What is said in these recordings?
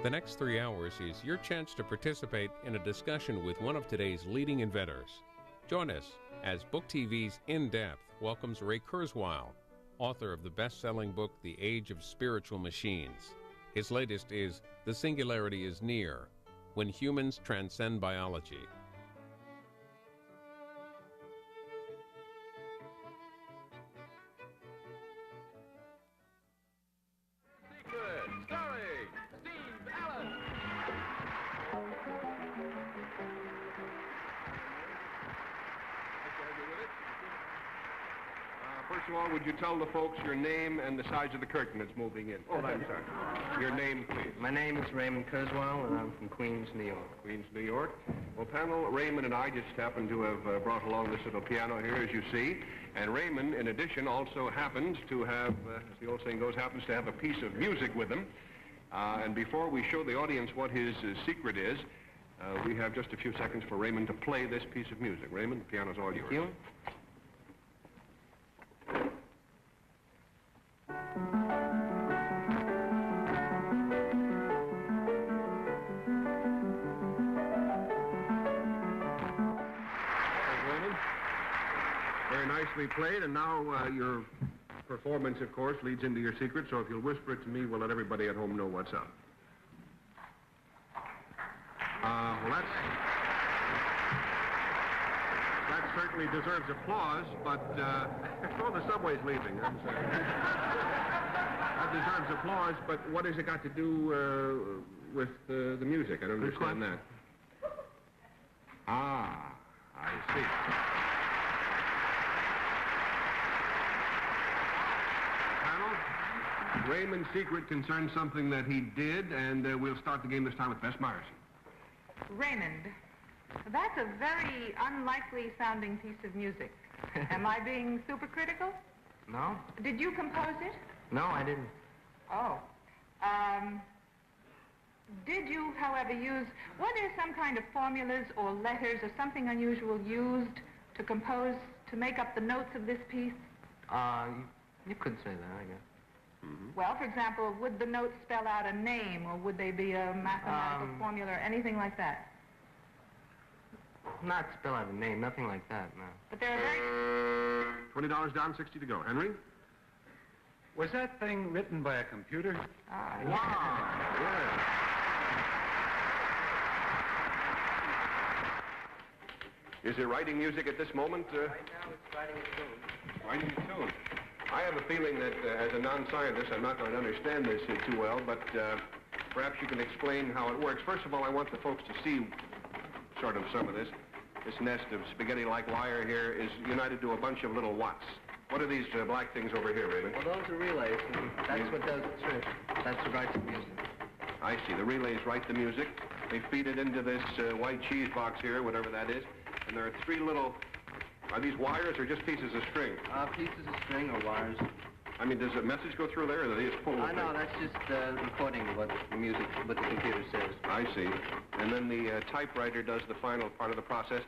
The next 3 hours is your chance to participate in a discussion with one of today's leading inventors. Join us as Book TV's In Depth welcomes Ray Kurzweil, author of the best-selling book The Age of Spiritual Machines. His latest is The Singularity is Near, When Humans Transcend Biology. First of all, would you tell the folks your name and the size of the curtain that's moving in? Oh, I'm sorry. Your name, please. My name is Raymond Kurzweil, and I'm from Queens, New York. Queens, New York. Well, panel, Raymond and I just happened to have brought along this little piano here, as you see. And Raymond, in addition, also happens to have, as the old saying goes, happens to have a piece of music with him. And before we show the audience what his secret is, we have just a few seconds for Raymond to play this piece of music. Raymond, the piano's all yours. Thank you. Very nicely played, and now your performance, of course, leads into your secret, so if you'll whisper it to me, we'll let everybody at home know what's up. Well, that certainly deserves applause, but, oh, the subway's leaving. I'm sorry. That deserves applause, but what has it got to do with the music? I don't understand that. Ah, I see. Raymond's secret concerns something that he did, and we'll start the game this time with Bess Myerson. Raymond, that's a very unlikely sounding piece of music. Am I being supercritical? No? Did you compose it? No, I didn't. Oh. Did you, however, were there some kind of formulas or letters or something unusual used to compose, to make up the notes of this piece? You could say that, I guess. Mm-hmm. Well, for example, would the notes spell out a name, or would they be a mathematical formula, or anything like that? Not spell out a name, nothing like that, no. But there are very... $20 down, 60 to go. Henry? Was that thing written by a computer? Yeah. Wow. Yeah. Is it writing music at this moment? Right now it's writing a tune. Writing a tune. I have a feeling that as a non-scientist, I'm not going to understand this too well, but perhaps you can explain how it works. First of all, I want the folks to see sort of some of this. This nest of spaghetti-like wire here is united to a bunch of little watts. What are these black things over here, Raymond? Well, those are relays, and that's what does the trick. That's what writes the music. I see. The relays write the music. They feed it into this white cheese box here, whatever that is. And there are three little... Are these wires or just pieces of string? Pieces of string or wires. I mean, does a message go through there, or are they just pull the thing? No, that's just recording what the computer says. I see. And then the typewriter does the final part of the process.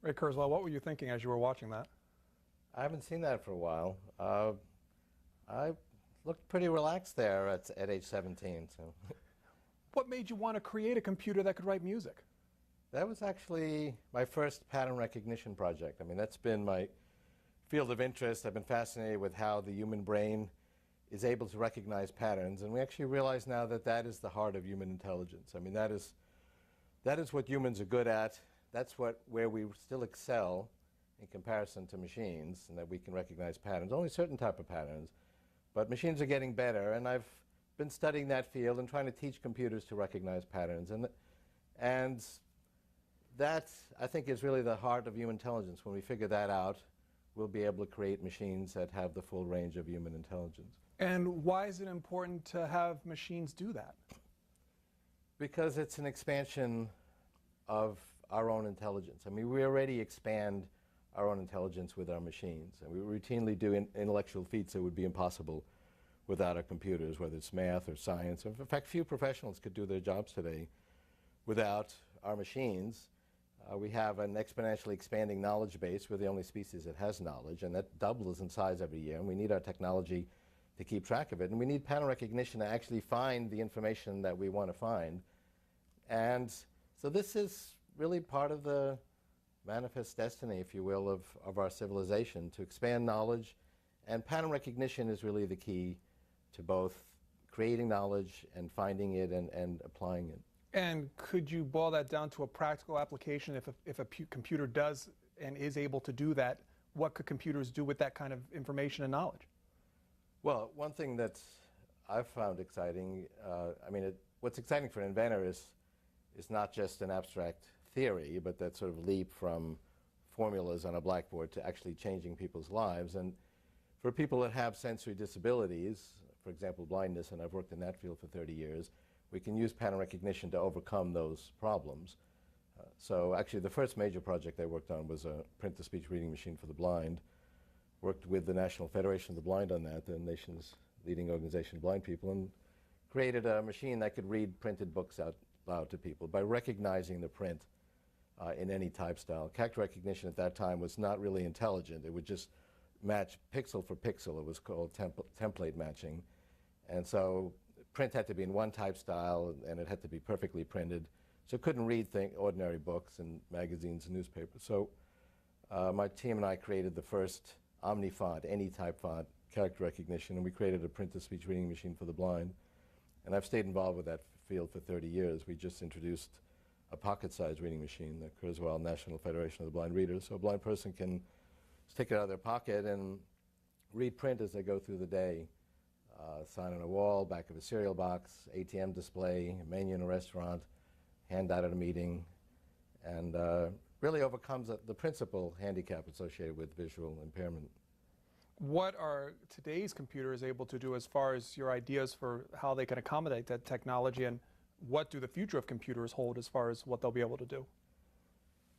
Ray Kurzweil, what were you thinking as you were watching that? I haven't seen that for a while. I looked pretty relaxed there at age 17. So. What made you want to create a computer that could write music? That was actually my first pattern recognition project. I mean, that's been my field of interest. I've been fascinated with how the human brain is able to recognize patterns, and we actually realize now that that is the heart of human intelligence. I mean, that is what humans are good at. That's where we still excel in comparison to machines, and that we can recognize patterns, only certain type of patterns. But machines are getting better, and I've been studying that field and trying to teach computers to recognize patterns. And that, I think, is really the heart of human intelligence. When we figure that out, we'll be able to create machines that have the full range of human intelligence. And why is it important to have machines do that? Because it's an expansion of our own intelligence. I mean, we already expand our own intelligence with our machines. And we routinely do intellectual feats that would be impossible without our computers, whether it's math or science. In fact, few professionals could do their jobs today without our machines. We have an exponentially expanding knowledge base. We're the only species that has knowledge, and that doubles in size every year. And we need our technology to keep track of it. And we need pattern recognition to actually find the information that we want to find. And so this is really part of the manifest destiny, if you will, of our civilization, to expand knowledge. And pattern recognition is really the key to both creating knowledge and finding it and applying it. And could you boil that down to a practical application? If a computer does and is able to do that, what could computers do with that kind of information and knowledge? Well, one thing that I've found exciting, what's exciting for an inventor is not just an abstract theory, but that sort of leap from formulas on a blackboard to actually changing people's lives. And for people that have sensory disabilities, for example, blindness, and I've worked in that field for 30 years, we can use pattern recognition to overcome those problems. So actually the first major project I worked on was a print-to-speech reading machine for the blind. Worked with the National Federation of the Blind on that, the nation's leading organization of blind people, and created a machine that could read printed books out loud to people by recognizing the print in any type style. Character recognition at that time was not really intelligent. It would just match pixel for pixel. It was called template matching. And so print had to be in one type style, and it had to be perfectly printed. So it couldn't read ordinary books and magazines and newspapers. So my team and I created the first omni-font, any type font, character recognition, and we created a print-to-speech reading machine for the blind. And I've stayed involved with that field for 30 years. We just introduced a pocket-sized reading machine, the Kurzweil National Federation of the Blind Readers. So a blind person can stick it out of their pocket and read print as they go through the day. Sign on a wall, back of a cereal box, ATM display, menu in a restaurant, handout at a meeting, and really overcomes the principal handicap associated with visual impairment. What are today's computers able to do as far as your ideas for how they can accommodate that technology, and what do the future of computers hold as far as what they'll be able to do?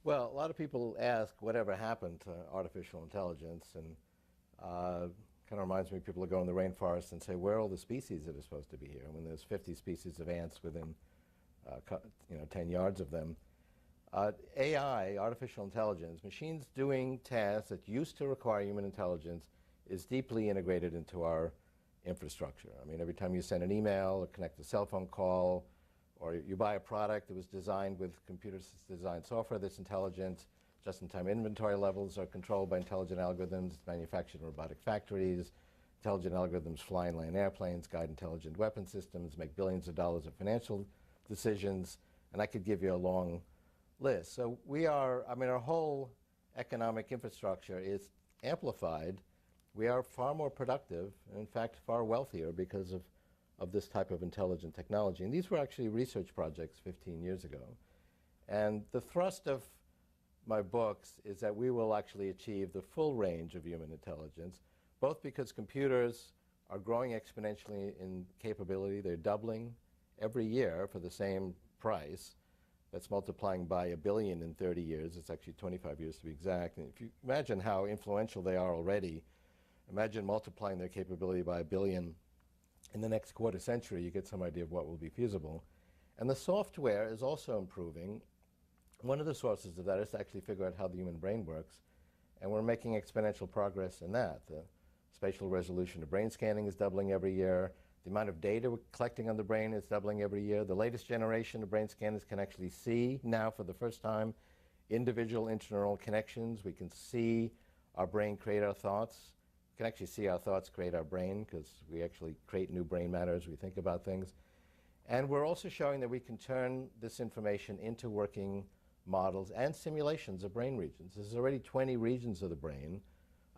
Well, a lot of people ask whatever happened to artificial intelligence, and kind of reminds me people who go in the rainforest and say, where are all the species that are supposed to be here? When there's 50 species of ants within 10 yards of them. AI, artificial intelligence, machines doing tasks that used to require human intelligence is deeply integrated into our infrastructure. I mean, every time you send an email or connect a cell phone call, or you buy a product that was designed with computer-designed software that's intelligent, just-in-time inventory levels are controlled by intelligent algorithms, manufactured in robotic factories, intelligent algorithms fly and land airplanes, guide intelligent weapon systems, make billions of dollars of financial decisions, and I could give you a long list. So our whole economic infrastructure is amplified. We are far more productive, and in fact, far wealthier because of this type of intelligent technology. And these were actually research projects 15 years ago. And the thrust of my books is that we will actually achieve the full range of human intelligence, both because computers are growing exponentially in capability. They're doubling every year for the same price. That's multiplying by 1 billion in 30 years. It's actually 25 years to be exact. And if you imagine how influential they are already, imagine multiplying their capability by 1 billion in the next quarter century, you get some idea of what will be feasible. And the software is also improving. One of the sources of that is to actually figure out how the human brain works, and we're making exponential progress in that. The spatial resolution of brain scanning is doubling every year. The amount of data we're collecting on the brain is doubling every year. The latest generation of brain scanners can actually see now for the first time individual interneural connections. We can see our brain create our thoughts. We can actually see our thoughts create our brain because we actually create new brain matter as we think about things. And we're also showing that we can turn this information into working models and simulations of brain regions. There's already 20 regions of the brain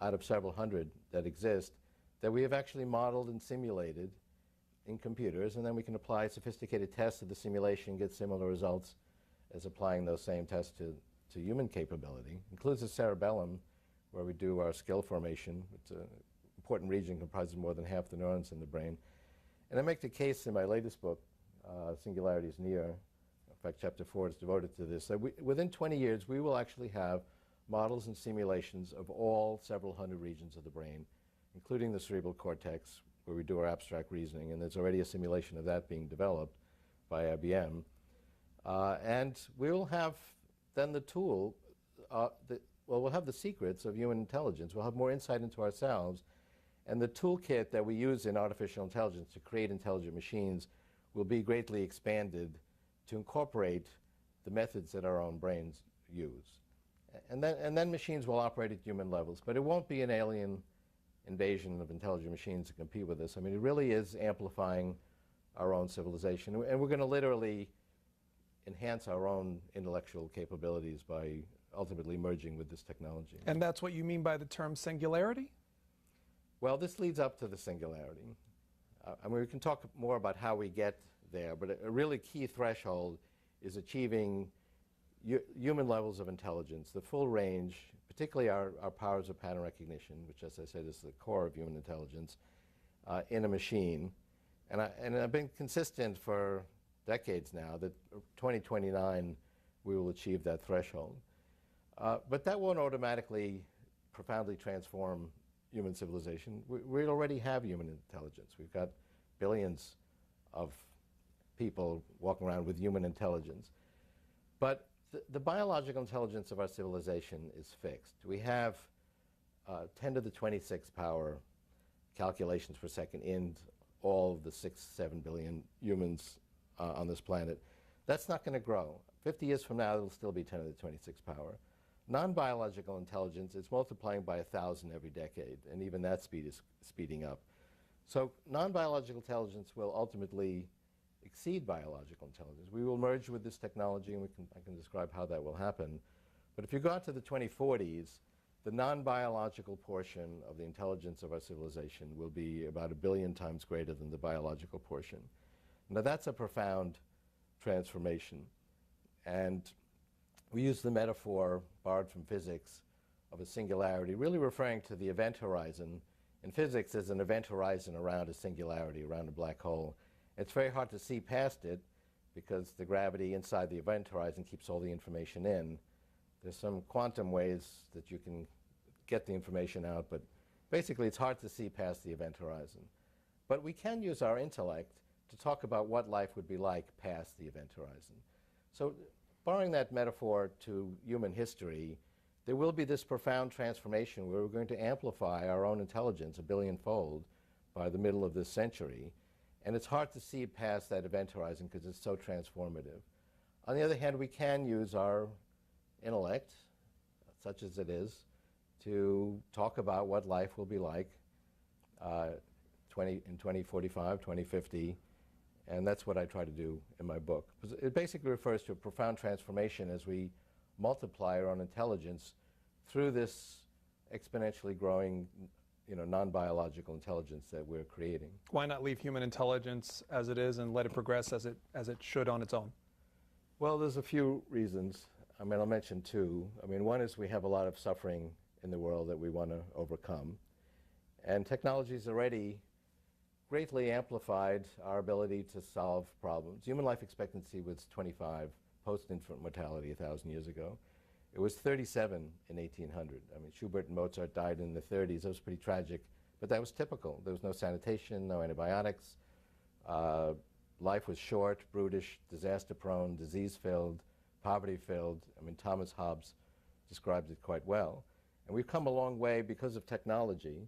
out of several hundred that exist that we have actually modeled and simulated in computers, and then we can apply sophisticated tests to the simulation and get similar results as applying those same tests to human capability. Includes the cerebellum, where we do our skill formation. It's an important region, comprises more than half the neurons in the brain. And I make the case in my latest book, Singularity is Near. In fact, chapter 4 is devoted to this. That within 20 years, we will actually have models and simulations of all several hundred regions of the brain, including the cerebral cortex, where we do our abstract reasoning, and there's already a simulation of that being developed by IBM. And we will have then the tool, we'll have the secrets of human intelligence. We'll have more insight into ourselves, And the toolkit that we use in artificial intelligence to create intelligent machines will be greatly expanded to incorporate the methods that our own brains use. And then machines will operate at human levels, but it won't be an alien invasion of intelligent machines to compete with us. I mean, it really is amplifying our own civilization, and we're going to literally enhance our own intellectual capabilities by ultimately merging with this technology. And that's what you mean by the term singularity? Well, this leads up to the singularity. I mean, we can talk more about how we get there, but a really key threshold is achieving human levels of intelligence, the full range, particularly our powers of pattern recognition, which, as I said, is the core of human intelligence, in a machine. And I've been consistent for decades now that 2029 we will achieve that threshold. But that won't automatically profoundly transform human civilization. We already have human intelligence. We've got billions of people walking around with human intelligence. But the biological intelligence of our civilization is fixed. We have 10 to the 26th power calculations per second in all of the 6-7 billion humans on this planet. That's not going to grow. 50 years from now, it'll still be 10 to the 26th power. Non-biological intelligence is multiplying by 1,000 every decade, and even that speed is speeding up. So non-biological intelligence will ultimately exceed biological intelligence. We will merge with this technology, and I can describe how that will happen. But if you go out to the 2040s, the non-biological portion of the intelligence of our civilization will be about 1 billion times greater than the biological portion. Now that's a profound transformation. And we use the metaphor borrowed from physics of a singularity, really referring to the event horizon. In physics, there's an event horizon around a singularity, around a black hole. It's very hard to see past it because the gravity inside the event horizon keeps all the information in. There's some quantum ways that you can get the information out, but basically it's hard to see past the event horizon. But we can use our intellect to talk about what life would be like past the event horizon. So borrowing that metaphor to human history, there will be this profound transformation where we're going to amplify our own intelligence 1 billion-fold by the middle of this century. And it's hard to see past that event horizon because it's so transformative. On the other hand, we can use our intellect, such as it is, to talk about what life will be like in 2045, 2050, and that's what I try to do in my book. It basically refers to a profound transformation as we multiply our own intelligence through this exponentially growing non-biological intelligence that we're creating. Why not leave human intelligence as it is and let it progress as it should on its own? Well, there's a few reasons. I mean, I'll mention two. I mean, one is we have a lot of suffering in the world that we want to overcome. And technology's already greatly amplified our ability to solve problems. Human life expectancy was 25 post-infant mortality 1,000 years ago. It was 37 in 1800. I mean, Schubert and Mozart died in the 30s. That was pretty tragic, but that was typical. There was no sanitation, no antibiotics. Life was short, brutish, disaster-prone, disease-filled, poverty-filled. I mean, Thomas Hobbes described it quite well. And we've come a long way because of technology,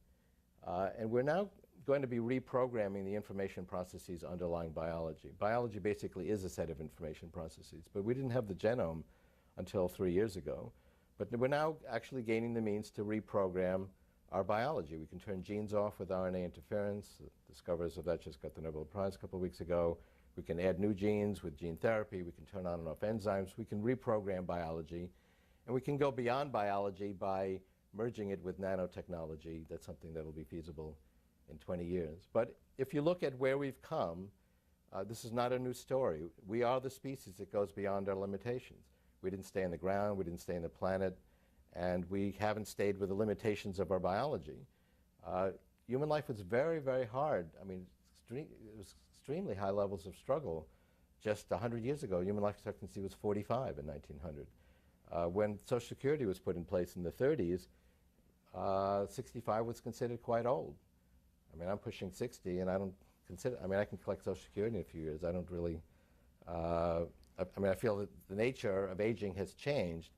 and we're now going to be reprogramming the information processes underlying biology. Biology basically is a set of information processes, but we didn't have the genome until 3 years ago. But we're now actually gaining the means to reprogram our biology. We can turn genes off with RNA interference. The discoverers of that just got the Nobel Prize a couple of weeks ago. We can add new genes with gene therapy. We can turn on and off enzymes. We can reprogram biology. And we can go beyond biology by merging it with nanotechnology. That's something that will be feasible in 20 years. But if you look at where we've come, this is not a new story. We are the species that goes beyond our limitations. We didn't stay in the ground, we didn't stay in the planet, and we haven't stayed with the limitations of our biology. Human life was very, very hard. I mean, it was extremely high levels of struggle. Just 100 years ago, human life expectancy was 45 in 1900. When Social Security was put in place in the 30s, 65 was considered quite old. I mean, I'm pushing 60, and I don't consider, I mean, I can collect Social Security in a few years. I don't really, I mean, I feel that the nature of aging has changed.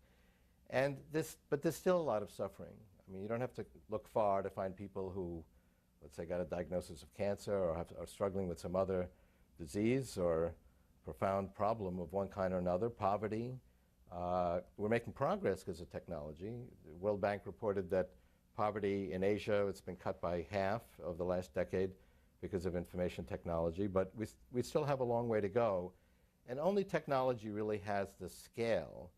But there's still a lot of suffering. I mean, you don't have to look far to find people who let's say, got a diagnosis of cancer or are struggling with some other disease or profound problem of one kind or another, poverty. We're making progress because of technology. The World Bank reported that poverty in Asia, it's been cut by half over the last decade because of information technology, but we still have a long way to go. And only technology really has the scale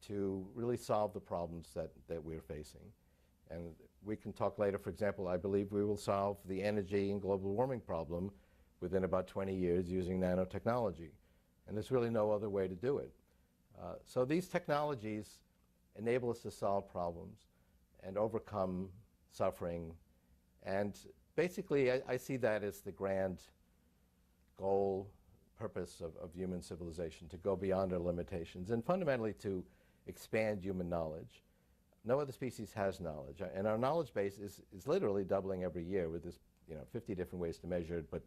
to really solve the problems that we're facing. And we can talk later, for example, I believe we will solve the energy and global warming problem within about 20 years using nanotechnology. And there's really no other way to do it. So these technologies enable us to solve problems and overcome suffering. And basically, I see that as the grand goal, purpose of human civilization, to go beyond our limitations and fundamentally to expand human knowledge. No other species has knowledge, and our knowledge base is literally doubling every year with this, 50 different ways to measure it, but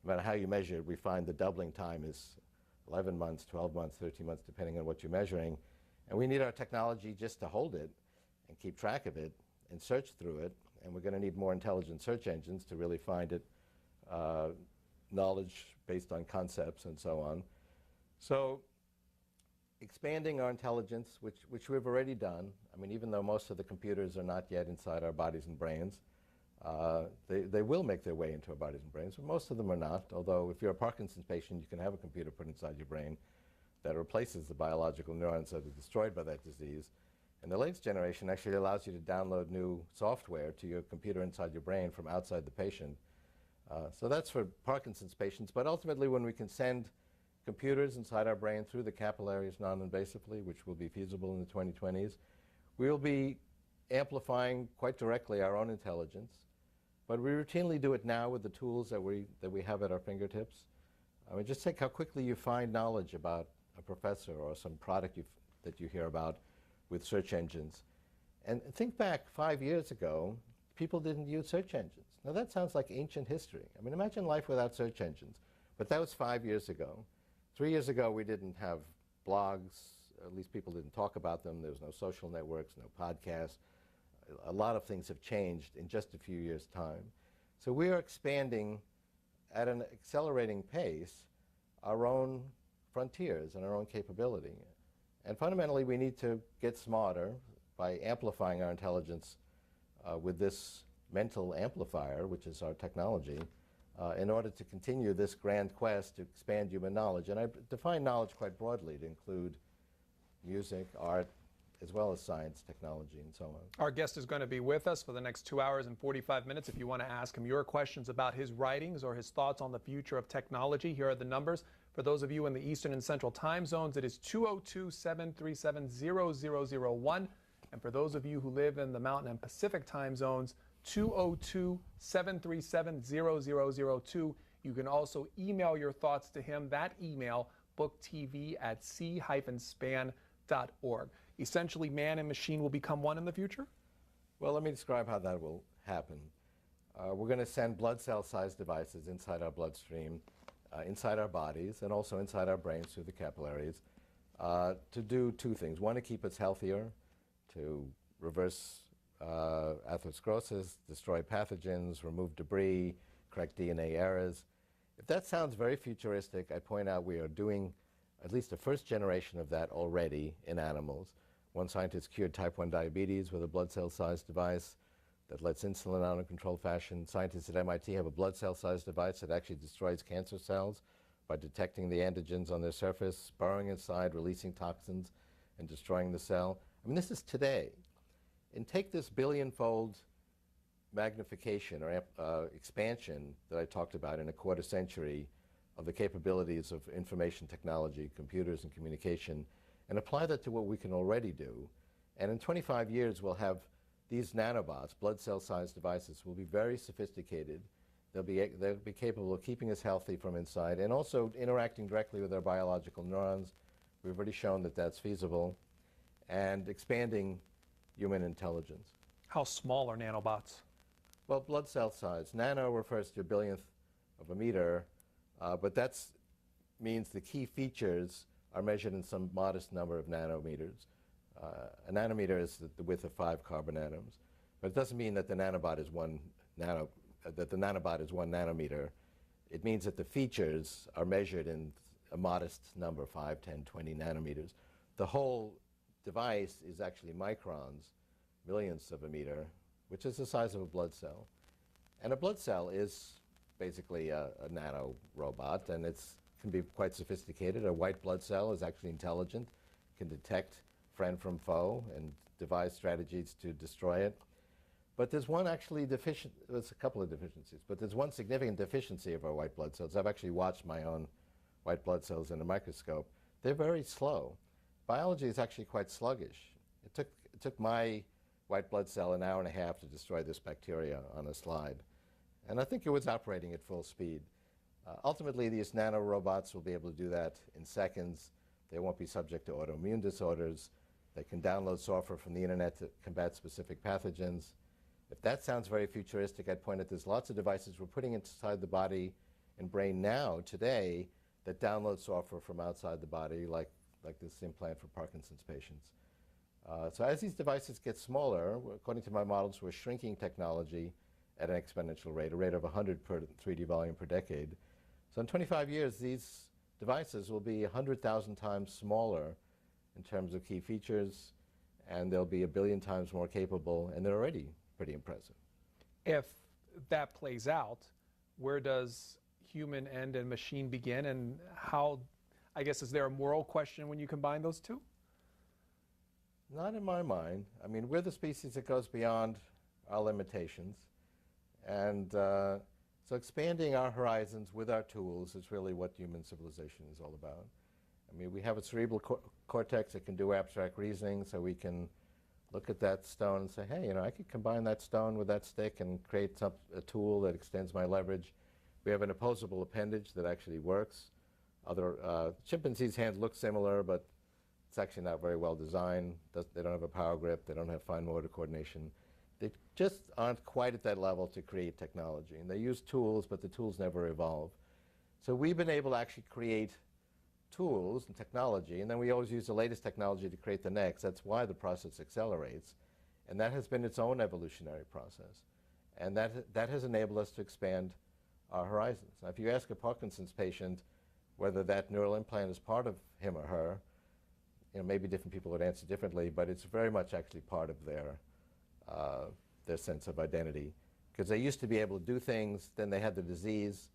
no matter how you measure it, we find the doubling time is 11 months, 12 months, 13 months, depending on what you're measuring. And we need our technology just to hold it and keep track of it and search through it, and we're going to need more intelligent search engines to really find it, knowledge based on concepts and so on. So expanding our intelligence, which we've already done. I mean, even though most of the computers are not yet inside our bodies and brains, they will make their way into our bodies and brains, but most of them are not, although if you're a Parkinson's patient, you can have a computer put inside your brain that replaces the biological neurons that are destroyed by that disease. And the latest generation actually allows you to download new software to your computer inside your brain from outside the patient. So that's for Parkinson's patients, but ultimately when we can send computers inside our brain through the capillaries non-invasively, which will be feasible in the 2020s, we will be amplifying quite directly our own intelligence. But we routinely do it now with the tools that we have at our fingertips. I mean, just take how quickly you find knowledge about a professor or some product that you hear about with search engines. And think back 5 years ago, people didn't use search engines. Now that sounds like ancient history. I mean, imagine life without search engines. But that was 5 years ago. 3 years ago, we didn't have blogs. At least people didn't talk about them. There was no social networks, no podcasts. A lot of things have changed in just a few years' time. So we are expanding at an accelerating pace our own frontiers and our own capability. And fundamentally, we need to get smarter by amplifying our intelligence with this mental amplifier, which is our technology, in order to continue this grand quest to expand human knowledge. And I define knowledge quite broadly to include music, art, as well as science, technology, and so on. Our guest is going to be with us for the next 2 hours and 45 minutes. If you want to ask him your questions about his writings or his thoughts on the future of technology, here are the numbers. For those of you in the Eastern and Central time zones, it is 202-737-0001. And for those of you who live in the Mountain and Pacific time zones, 202-737-0002. You can also email your thoughts to him. That email, booktv@c-span.org. Essentially, man and machine will become one in the future? Well, let me describe how that will happen. We're going to send blood cell-sized devices inside our bloodstream, inside our bodies, and also inside our brains through the capillaries to do two things. One, to keep us healthier, to reverse atherosclerosis, destroy pathogens, remove debris, correct DNA errors. If that sounds very futuristic, I point out we are doing at least the first generation of that already in animals. One scientist cured type 1 diabetes with a blood cell-sized device that lets insulin out in a controlled fashion. Scientists at MIT have a blood cell-sized device that actually destroys cancer cells by detecting the antigens on their surface, burrowing inside, releasing toxins, and destroying the cell. I mean, this is today. And take this billion-fold magnification or expansion that I talked about in a quarter century of the capabilities of information technology, computers and communication, and apply that to what we can already do. And in 25 years, we'll have these nanobots, blood cell-sized devices, will be very sophisticated. They'll be capable of keeping us healthy from inside and also interacting directly with our biological neurons. We've already shown that that's feasible. And expanding human intelligence. How small are nanobots? Well, blood cell size. Nano refers to a billionth of a meter, but that means the key features are measured in some modest number of nanometers. A nanometer is the width of 5 carbon atoms, but it doesn't mean that the nanobot is 1 that the nanobot is 1 nanometer, it means that the features are measured in a modest number, 5, 10, 20 nanometers. The whole device is actually microns, millionths of a meter, which is the size of a blood cell. And a blood cell is basically a nano robot, and it can be quite sophisticated. A white blood cell is actually intelligent, can detect friend from foe and devise strategies to destroy it. But there's one actually there's a couple of deficiencies, but there's one significant deficiency of our white blood cells. I've actually watched my own white blood cells in a microscope. They're very slow. Biology is actually quite sluggish. It took my white blood cell an hour and a half to destroy this bacteria on a slide. And I think it was operating at full speed. Ultimately, these nanorobots will be able to do that in seconds. They won't be subject to autoimmune disorders. They can download software from the internet to combat specific pathogens. If that sounds very futuristic, I'd point out there's lots of devices we're putting inside the body and brain now, today, that download software from outside the body, like this implant for Parkinson's patients. So as these devices get smaller, according to my models, we're shrinking technology at an exponential rate, a rate of 100 per 3D volume per decade. So in 25 years, these devices will be 100,000 times smaller in terms of key features, and they'll be 1 billion times more capable, and they're already pretty impressive. If that plays out, where does human end and machine begin, and how, I guess, is there a moral question when you combine those two? Not in my mind. I mean, we're the species that goes beyond our limitations. And so expanding our horizons with our tools is really what human civilization is all about. I mean, we have a cerebral cortex that can do abstract reasoning, so we can look at that stone and say, hey, you know, I could combine that stone with that stick and create a tool that extends my leverage. We have an opposable appendage that actually works. Other chimpanzees' hands look similar, but it's actually not very well designed. They don't have a power grip. They don't have fine motor coordination. They just aren't quite at that level to create technology. And they use tools, but the tools never evolve. So we've been able to actually create tools and technology, and then we always use the latest technology to create the next. That's why the process accelerates. And that has been its own evolutionary process. And that has enabled us to expand our horizons. Now, if you ask a Parkinson's patient whether that neural implant is part of him or her, you know, maybe different people would answer differently, but it's very much actually part of their sense of identity. Because they used to be able to do things, then they had the disease,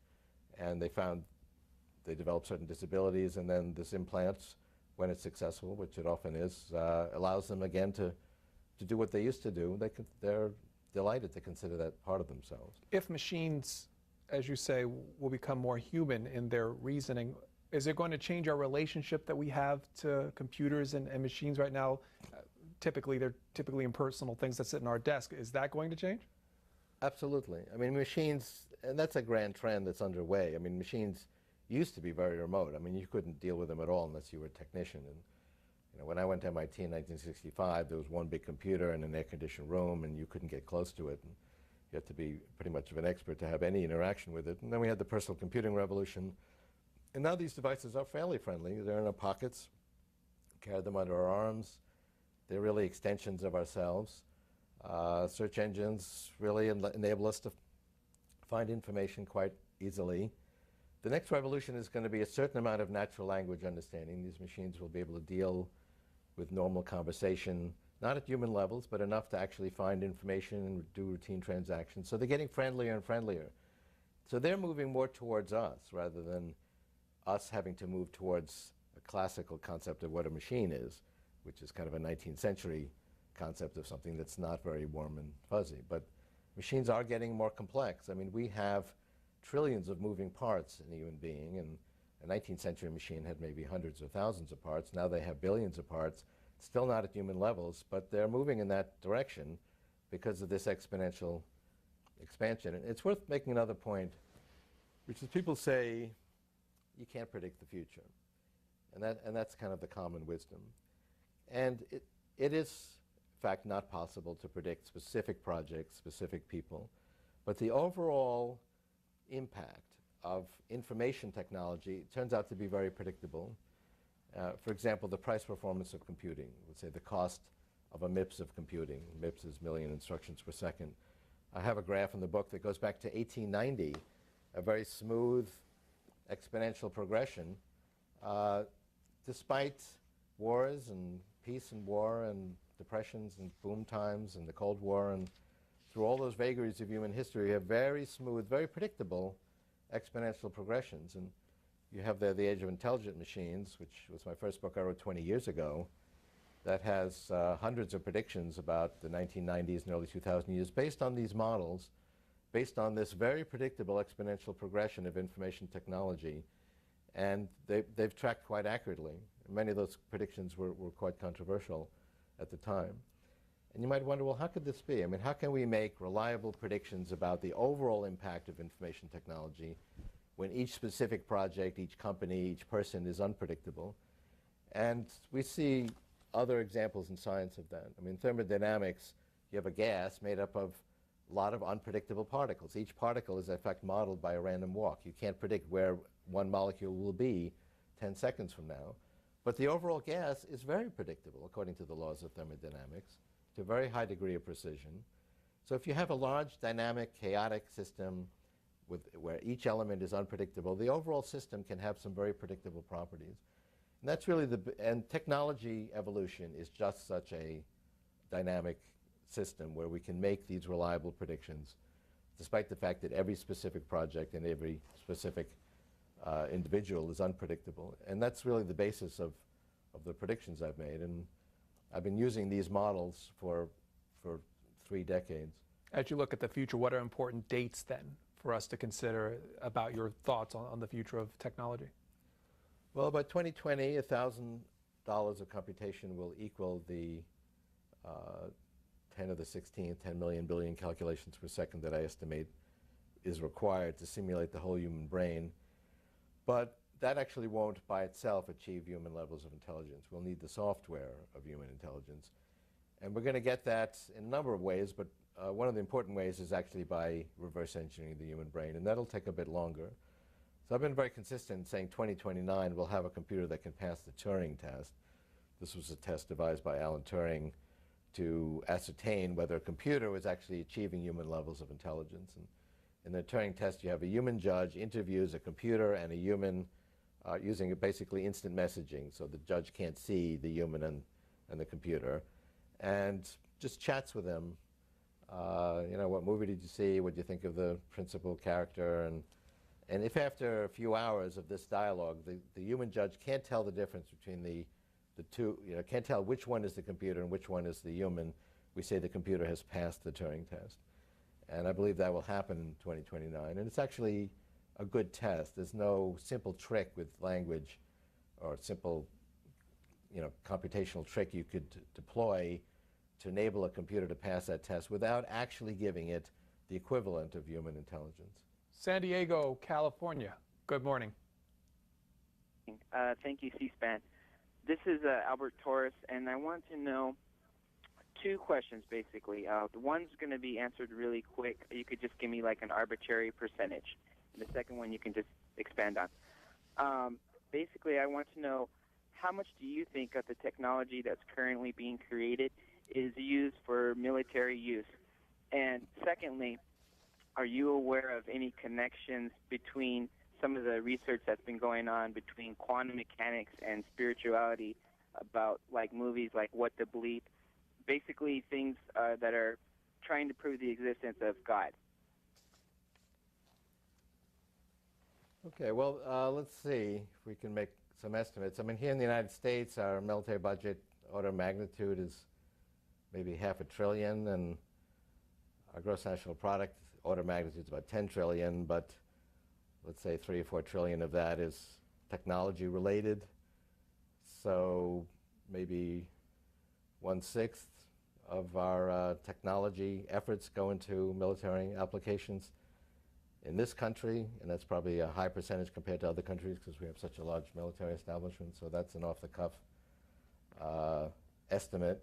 and they developed certain disabilities, and then this implant, when it's successful, which it often is, allows them again to do what they used to do. They're delighted to consider that part of themselves. If machines, as you say, will become more human in their reasoning, is it going to change our relationship that we have to computers and machines right now? They're typically impersonal things that sit in our desk. Is that going to change? Absolutely. I mean, machines, and that's a grand trend that's underway. I mean, machines used to be very remote. I mean, you couldn't deal with them at all unless you were a technician. And you know, when I went to MIT in 1965, there was one big computer in an air-conditioned room, and you couldn't get close to it. And you had to be pretty much of an expert to have any interaction with it. And then we had the personal computing revolution. And now these devices are family friendly. They're in our pockets, carry them under our arms. They're really extensions of ourselves. Search engines really enable us to find information quite easily. The next revolution is going to be a certain amount of natural language understanding. These machines will be able to deal with normal conversation, not at human levels, but enough to actually find information and do routine transactions. So they're getting friendlier and friendlier. So they're moving more towards us rather than us having to move towards a classical concept of what a machine is, which is kind of a 19th century concept of something that's not very warm and fuzzy. But machines are getting more complex. I mean, we have trillions of moving parts in a human being, and a 19th century machine had maybe hundreds of thousands of parts. Now they have billions of parts, still not at human levels, but they're moving in that direction because of this exponential expansion. And it's worth making another point, which is people say you can't predict the future. And that's kind of the common wisdom. And it is, in fact, not possible to predict specific projects, specific people, but the overall impact of information technology turns out to be very predictable. For example, the price performance of computing, let's say the cost of a MIPS of computing. MIPS is million instructions per second. I have a graph in the book that goes back to 1890, a very smooth exponential progression, despite wars and peace and war and depressions and boom times and the Cold War, and through all those vagaries of human history, you have very smooth, very predictable exponential progressions. And you have there The Age of Intelligent Machines, which was my first book I wrote 20 years ago, that has hundreds of predictions about the 1990s and early 2000 years based on these models, based on this very predictable exponential progression of information technology. And they've tracked quite accurately. Many of those predictions were quite controversial at the time. And you might wonder, well, how could this be? I mean, how can we make reliable predictions about the overall impact of information technology when each specific project, each company, each person is unpredictable? And we see other examples in science of that. I mean, thermodynamics, you have a gas made up of a lot of unpredictable particles. Each particle is, in fact, modeled by a random walk. You can't predict where one molecule will be 10 seconds from now. But the overall gas is very predictable, according to the laws of thermodynamics, to a very high degree of precision. So if you have a large, dynamic, chaotic system where each element is unpredictable, the overall system can have some very predictable properties. And that's really and technology evolution is just such a dynamic system where we can make these reliable predictions, despite the fact that every specific project and every specific individual is unpredictable. And that's really the basis of the predictions I've made. And I've been using these models for 3 decades. As you look at the future, what are important dates then for us to consider about your thoughts on the future of technology? Well, by 2020, $1,000 of computation will equal the 10 to the 16th, 10 million billion calculations per second that I estimate is required to simulate the whole human brain. But that actually won't by itself achieve human levels of intelligence. We'll need the software of human intelligence. And we're going to get that in a number of ways, but one of the important ways is actually by reverse engineering the human brain, and that'll take a bit longer. So I've been very consistent in saying 2029 we'll have a computer that can pass the Turing test. This was a test devised by Alan Turing to ascertain whether a computer was actually achieving human levels of intelligence. And in the Turing test, you have a human judge interviews a computer and a human using basically instant messaging, so the judge can't see the human and the computer, and just chats with them. You know, what movie did you see? What do you think of the principal character? And if after a few hours of this dialogue, the human judge can't tell the difference between the two, you know, can't tell which one is the computer and which one is the human, we say the computer has passed the Turing test. And I believe that will happen in 2029. And it's actually a good test. There's no simple trick with language or simple, you know, computational trick you could deploy to enable a computer to pass that test without actually giving it the equivalent of human intelligence. San Diego, California. Good morning. Thank you, C-SPAN. This is Albert Torres, and I want to know 2 questions, basically. The one's going to be answered really quick. You could just give me like an arbitrary percentage. And the second one you can just expand on. Basically, I want to know how much do you think of the technology that's currently being created is used for military use? And secondly, are you aware of any connections between some of the research that's been going on between quantum mechanics and spirituality about like movies like What the Bleep? Basically things that are trying to prove the existence of God. Okay, well, let's see if we can make some estimates. I mean, here in the United States, our military budget order of magnitude is maybe $500 billion, and our gross national product order of magnitude is about $10 trillion, but let's say 3 or 4 trillion of that is technology related. So maybe 1/6 of our technology efforts go into military applications in this country, and that's probably a high percentage compared to other countries because we have such a large military establishment, so that's an off-the-cuff estimate.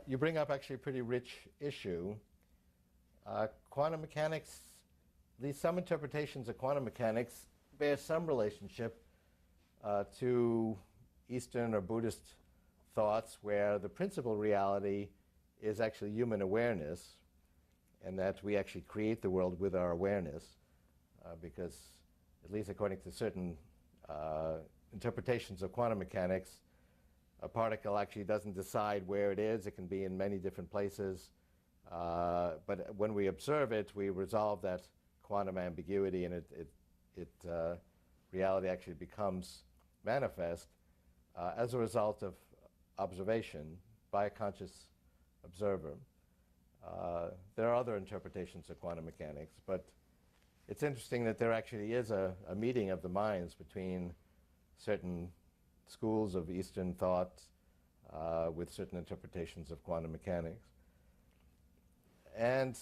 You bring up actually a pretty rich issue. Quantum mechanics, some interpretations of quantum mechanics bear some relationship to Eastern or Buddhist thoughts where the principal reality is actually human awareness. and that we actually create the world with our awareness, because at least according to certain interpretations of quantum mechanics, a particle actually doesn't decide where it is. It can be in many different places. But when we observe it, we resolve that quantum ambiguity, and reality actually becomes manifest as a result of observation by a conscious observer. There are other interpretations of quantum mechanics, but it's interesting that there actually is a meeting of the minds between certain schools of Eastern thought with certain interpretations of quantum mechanics. And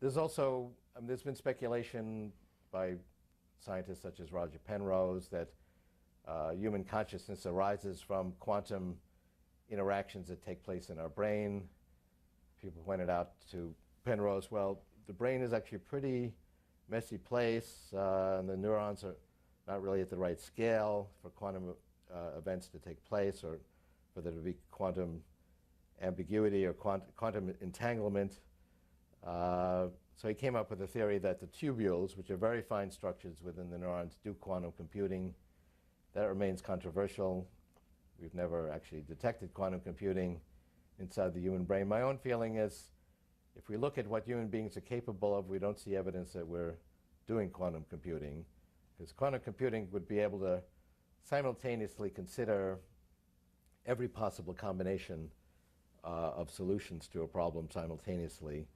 there's also, there's been speculation by scientists such as Roger Penrose that human consciousness arises from quantum interactions that take place in our brain. People pointed out to Penrose, well, the brain is actually a pretty messy place, and the neurons are not really at the right scale for quantum events to take place, or for there to be quantum ambiguity or quantum entanglement. So he came up with a theory that the tubules, which are very fine structures within the neurons, do quantum computing. That remains controversial. We've never actually detected quantum computing inside the human brain. My own feeling is, if we look at what human beings are capable of, we don't see evidence that we're doing quantum computing, because quantum computing would be able to simultaneously consider every possible combination of solutions to a problem simultaneously.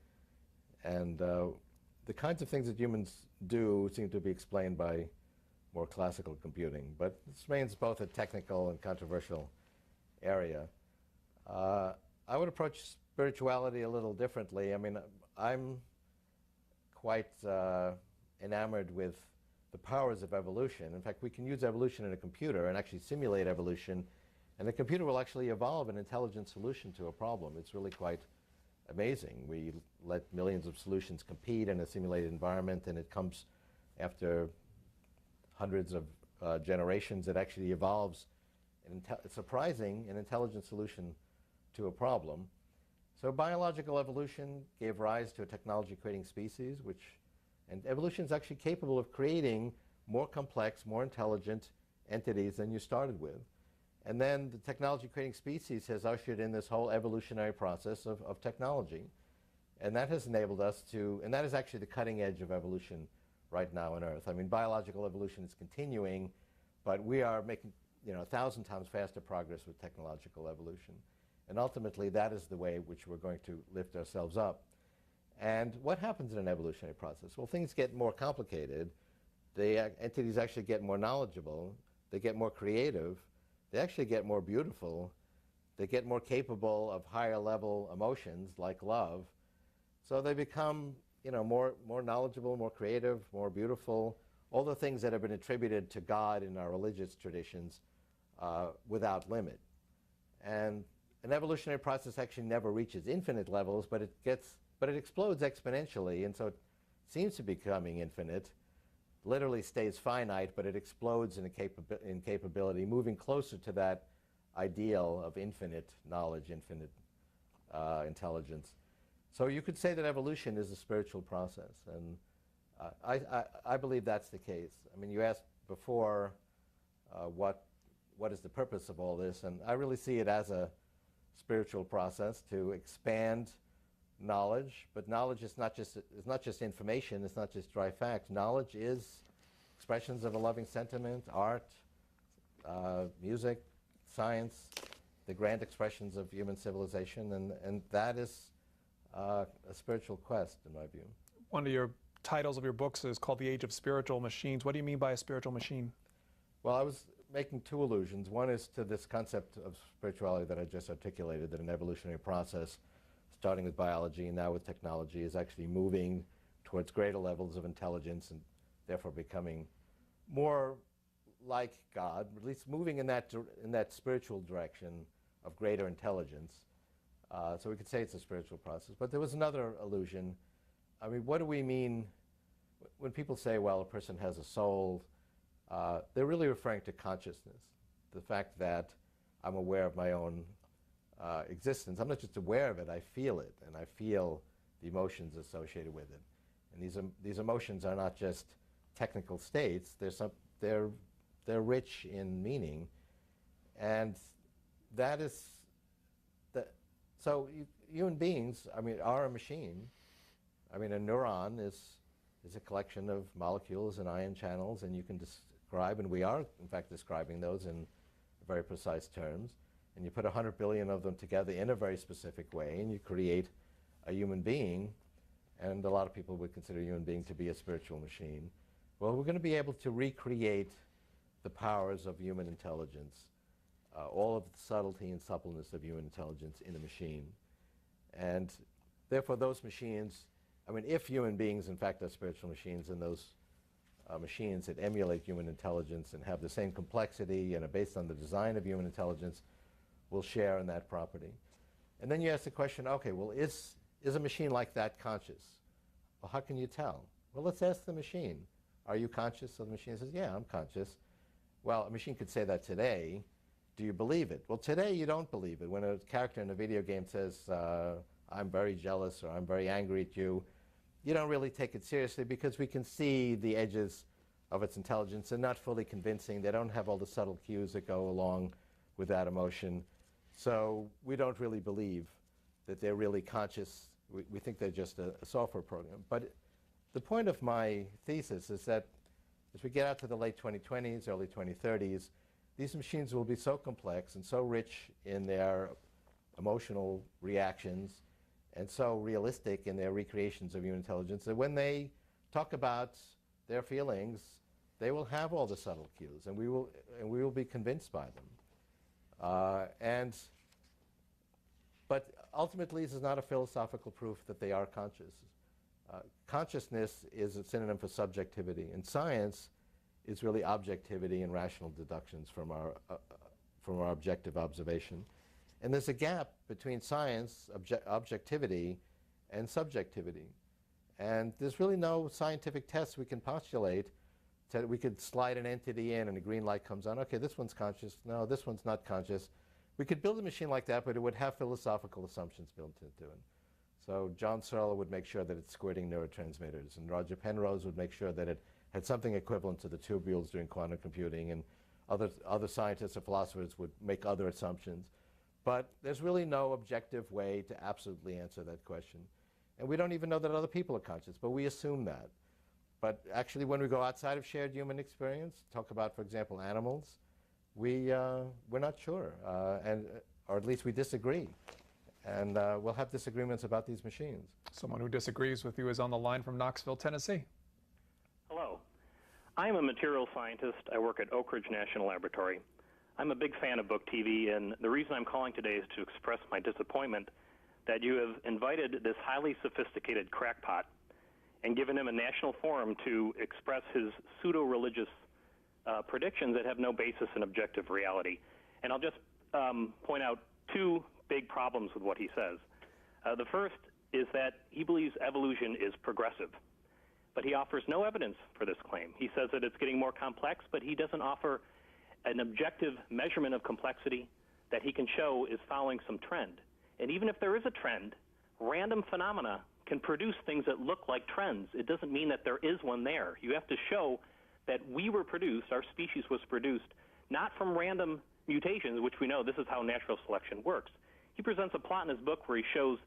And the kinds of things that humans do seem to be explained by more classical computing. But this remains both a technical and controversial area. I would approach spirituality a little differently. I mean, I'm quite enamored with the powers of evolution. In fact, we can use evolution in a computer and actually simulate evolution, and the computer will actually evolve an intelligent solution to a problem. It's really quite amazing. We let millions of solutions compete in a simulated environment, and it comes after hundreds of generations. It actually evolves a surprising and intelligent solution to a problem. So biological evolution gave rise to a technology creating species, and evolution is actually capable of creating more complex, more intelligent entities than you started with. And then the technology creating species has ushered in this whole evolutionary process of technology. And that has enabled us to, and that is actually the cutting edge of evolution right now on Earth. I mean, biological evolution is continuing, but we are making 1,000 times faster progress with technological evolution. And ultimately, that is the way which we're going to lift ourselves up. And what happens in an evolutionary process? Well, things get more complicated. The entities actually get more knowledgeable. They get more creative. They actually get more beautiful. They get more capable of higher level emotions like love. So they become, more knowledgeable, more creative, more beautiful, all the things that have been attributed to God in our religious traditions without limit. And an evolutionary process actually never reaches infinite levels, but it explodes exponentially, and so it seems to be becoming infinite. Literally stays finite, but it explodes in capability, moving closer to that ideal of infinite knowledge, infinite intelligence. So you could say that evolution is a spiritual process, and I believe that's the case. I mean, you asked before what is the purpose of all this, and I really see it as a spiritual process to expand knowledge, but knowledge is not just information, it's not just dry fact. Knowledge is expressions of a loving sentiment, art, music, science, the grand expressions of human civilization, and that is a spiritual quest, in my view. One of your titles of your books is called The Age of Spiritual Machines. What do you mean by a spiritual machine? Well, I was making two allusions. One is to this concept of spirituality that I just articulated, that an evolutionary process, starting with biology and now with technology, is actually moving towards greater levels of intelligence and therefore becoming more like God, at least moving in that spiritual direction of greater intelligence. So we could say it's a spiritual process. But there was another allusion. I mean, what do we mean when people say, well, a person has a soul? They're really referring to consciousness, the fact that I'm aware of my own existence. I'm not just aware of it, I feel it, and I feel the emotions associated with it. And these emotions are not just technical states, they're rich in meaning. And that is, so human beings, I mean, are a machine. I mean, a neuron is a collection of molecules and ion channels, and you can describe, and we are in fact describing those in very precise terms, and you put 100 billion of them together in a very specific way, and you create a human being, and a lot of people would consider a human being to be a spiritual machine. Well, we're going to be able to recreate the powers of human intelligence, all of the subtlety and suppleness of human intelligence in a machine. And therefore those machines, I mean, if human beings in fact are spiritual machines, and those machines that emulate human intelligence and have the same complexity and are based on the design of human intelligence will share in that property. And then you ask the question, okay, well, is a machine like that conscious? Well, how can you tell? Well, let's ask the machine. Are you conscious? So the machine says, yeah, I'm conscious. Well, a machine could say that today. Do you believe it? Well, today you don't believe it. When a character in a video game says, I'm very jealous or I'm very angry at you, you don't really take it seriously because we can see the edges of its intelligence. They're not fully convincing. They don't have all the subtle cues that go along with that emotion. So we don't really believe that they're really conscious. We think they're just a software program. But the point of my thesis is that as we get out to the late 2020s, early 2030s, these machines will be so complex and so rich in their emotional reactions and so realistic in their recreations of human intelligence that when they talk about their feelings, they will have all the subtle cues, and we will be convinced by them. But ultimately, this is not a philosophical proof that they are conscious. Consciousness is a synonym for subjectivity, and science is really objectivity and rational deductions from our objective observation. And there's a gap between science, objectivity, and subjectivity. And there's really no scientific test we can postulate that we could slide an entity in and a green light comes on. Okay, this one's conscious. No, this one's not conscious. We could build a machine like that, but it would have philosophical assumptions built into it. So John Searle would make sure that it's squirting neurotransmitters, and Roger Penrose would make sure that it had something equivalent to the tubules during quantum computing, and other scientists or philosophers would make other assumptions. But there's really no objective way to absolutely answer that question. And we don't even know that other people are conscious, but we assume that. But actually, when we go outside of shared human experience, talk about, for example, animals, we're not sure, or at least we disagree. And we'll have disagreements about these machines. Someone who disagrees with you is on the line from Knoxville, Tennessee. Hello. I'm a materials scientist. I work at Oak Ridge National Laboratory. I'm a big fan of Book TV, and the reason I'm calling today is to express my disappointment that you have invited this highly sophisticated crackpot and given him a national forum to express his pseudo-religious predictions that have no basis in objective reality. And I'll just point out two big problems with what he says. The first is that he believes evolution is progressive, but he offers no evidence for this claim. He says that it's getting more complex, but he doesn't offer an objective measurement of complexity that he can show is following some trend. And even if there is a trend, random phenomena can produce things that look like trends. It doesn't mean that there is one there. You have to show that we were produced, our species was produced, not from random mutations, which we know this is how natural selection works. He presents a plot in his book where he shows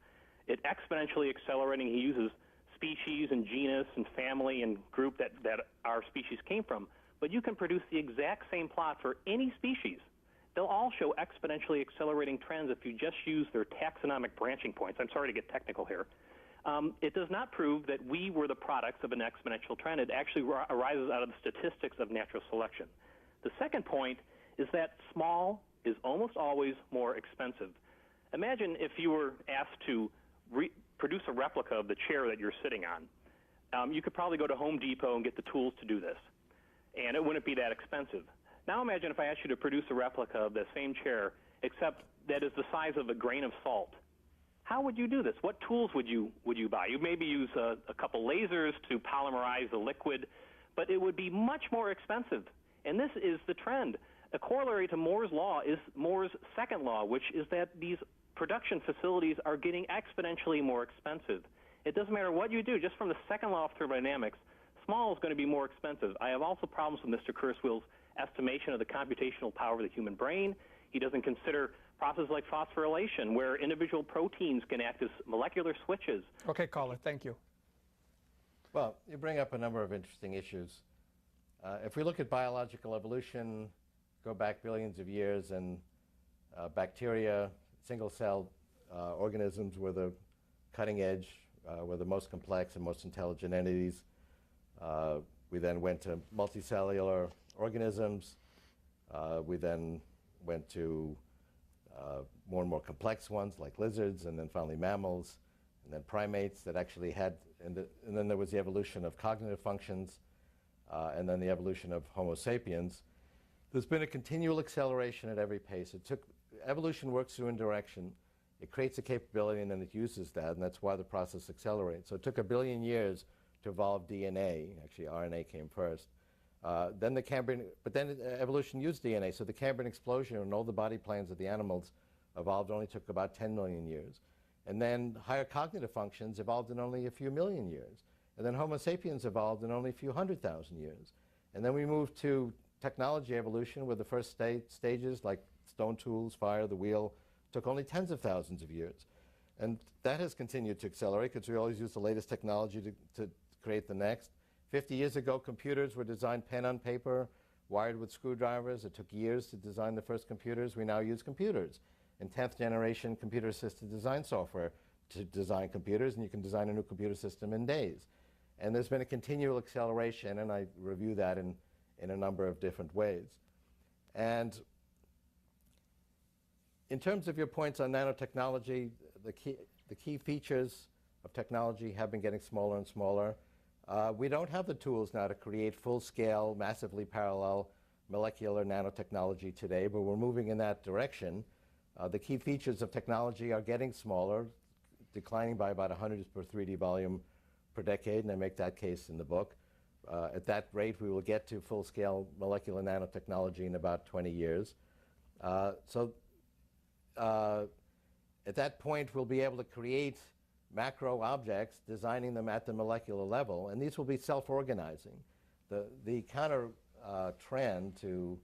it exponentially accelerating. He uses species and genus and family and group that our species came from. But you can produce the exact same plot for any species. They'll all show exponentially accelerating trends if you just use their taxonomic branching points. I'm sorry to get technical here. It does not prove that we were the products of an exponential trend. It actually arises out of the statistics of natural selection. The second point is that small is almost always more expensive. Imagine if you were asked to produce a replica of the chair that you're sitting on. You could probably go to Home Depot and get the tools to do this, and it wouldn't be that expensive. Now imagine if I asked you to produce a replica of the same chair, except that is the size of a grain of salt. How would you do this? What tools would you buy? You'd maybe use a couple lasers to polymerize the liquid, but it would be much more expensive. And this is the trend. A corollary to Moore's law is Moore's second law, which is that these production facilities are getting exponentially more expensive. It doesn't matter what you do, just from the second law of thermodynamics, small is going to be more expensive. I have also problems with Mr. Kurzweil's estimation of the computational power of the human brain. He doesn't consider processes like phosphorylation, where individual proteins can act as molecular switches. Okay, caller, thank you. Well, you bring up a number of interesting issues. If we look at biological evolution, go back billions of years, and bacteria, single-celled organisms were the cutting edge, were the most complex and most intelligent entities. We then went to multicellular organisms. We then went to more and more complex ones like lizards, and then finally mammals, and then primates that actually had, and then there was the evolution of cognitive functions, and then the evolution of Homo sapiens. There's been a continual acceleration at every pace. Evolution works through indirection. It creates a capability and then it uses that, and that's why the process accelerates. So it took 1 billion years to evolve DNA. Actually, RNA came first. Then evolution used DNA. So the Cambrian explosion and all the body plans of the animals evolved only took about 10 million years. And then higher cognitive functions evolved in only a few million years. And then Homo sapiens evolved in only a few 100,000 years. And then we moved to technology evolution, where the first stages like stone tools, fire, the wheel, took only tens of thousands of years. And that has continued to accelerate because we always use the latest technology to create the next. 50 years ago, computers were designed pen on paper, wired with screwdrivers. It took years to design the first computers. We now use computers and 10th generation computer-assisted design software to design computers, and you can design a new computer system in days. And there's been a continual acceleration, and I review that in a number of different ways. And in terms of your points on nanotechnology, the key features of technology have been getting smaller and smaller. We don't have the tools now to create full-scale, massively parallel molecular nanotechnology today, but we're moving in that direction. The key features of technology are getting smaller, declining by about 100 per 3D volume per decade, and I make that case in the book. At that rate, we will get to full-scale molecular nanotechnology in about 20 years. At that point, we'll be able to create macro objects, designing them at the molecular level, and these will be self-organizing. The counter trend to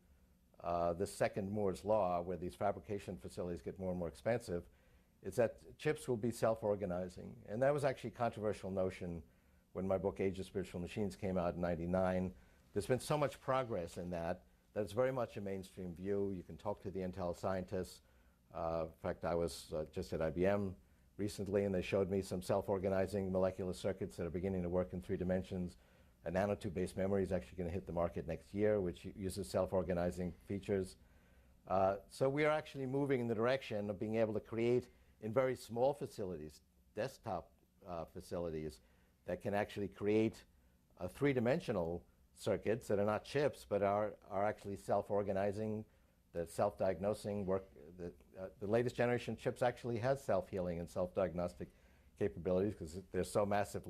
the second Moore's law, where these fabrication facilities get more and more expensive, is that chips will be self-organizing. And that was actually a controversial notion when my book Age of Spiritual Machines came out in '99. There's been so much progress in that it's very much a mainstream view. You can talk to the Intel scientists. In fact, I was just at IBM recently, and they showed me some self-organizing molecular circuits that are beginning to work in 3 dimensions. A nanotube-based memory is actually going to hit the market next year, which uses self-organizing features. So we are actually moving in the direction of being able to create in very small facilities, desktop facilities, that can actually create 3-dimensional circuits that are not chips, but are actually self-organizing, that self-diagnosing work. The latest generation of chips actually has self-healing and self-diagnostic capabilities because they're so massive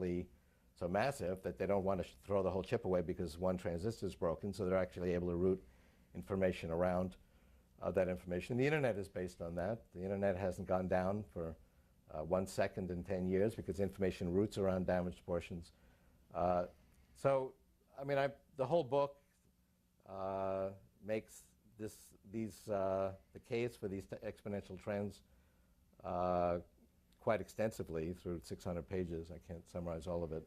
that they don't want to throw the whole chip away because one transistor is broken, so they're actually able to route information around that information. The internet is based on that. The internet hasn't gone down for 1 second in 10 years because information routes around damaged portions. So, I mean, the whole book makes the case for these exponential trends quite extensively through 600 pages. I can't summarize all of it.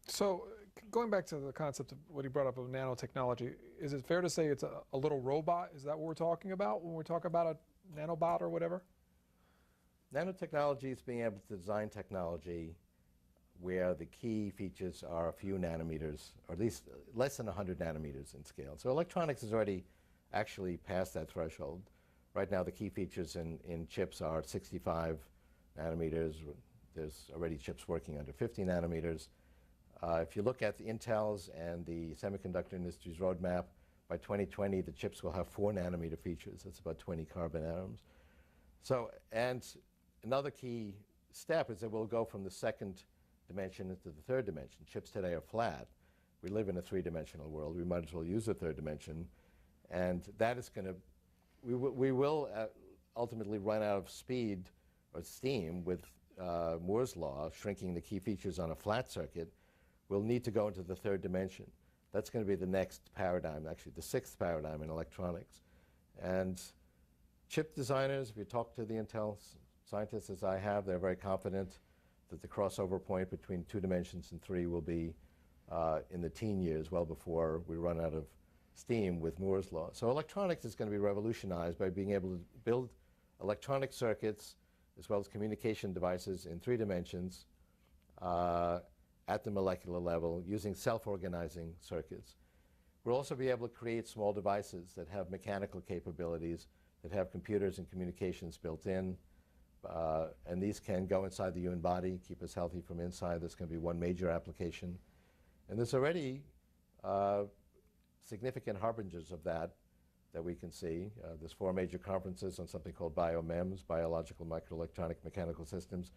So going back to the concept of what he brought up of nanotechnology, is it fair to say it's a little robot? Is that what we're talking about when we talk about a nanobot or whatever? Nanotechnology is being able to design technology where the key features are a few nanometers, or at least less than 100 nanometers in scale. So electronics has already actually passed that threshold. Right now, the key features in chips are 65 nanometers. There's already chips working under 50 nanometers. If you look at the Intel's and the semiconductor industry's roadmap, by 2020, the chips will have 4 nanometer features. That's about 20 carbon atoms. So, and another key step is that we'll go from the second dimension into the third dimension. Chips today are flat. We live in a 3-dimensional world. We might as well use a third dimension. And that is going to, we will ultimately run out of speed or steam with Moore's law, shrinking the key features on a flat circuit, we'll need to go into the third dimension. That's going to be the next paradigm, actually the sixth paradigm in electronics. And chip designers, if you talk to the Intel scientists as I have, they're very confident that the crossover point between 2 dimensions and 3 will be in the teen years, well before we run out of steam with Moore's law. So electronics is going to be revolutionized by being able to build electronic circuits as well as communication devices in 3 dimensions at the molecular level using self-organizing circuits. We'll also be able to create small devices that have mechanical capabilities, that have computers and communications built in, and these can go inside the human body, keep us healthy from inside. That's going to be one major application. And there's already significant harbingers of that we can see. There's 4 major conferences on something called BioMEMS, Biological Microelectronic Mechanical Systems.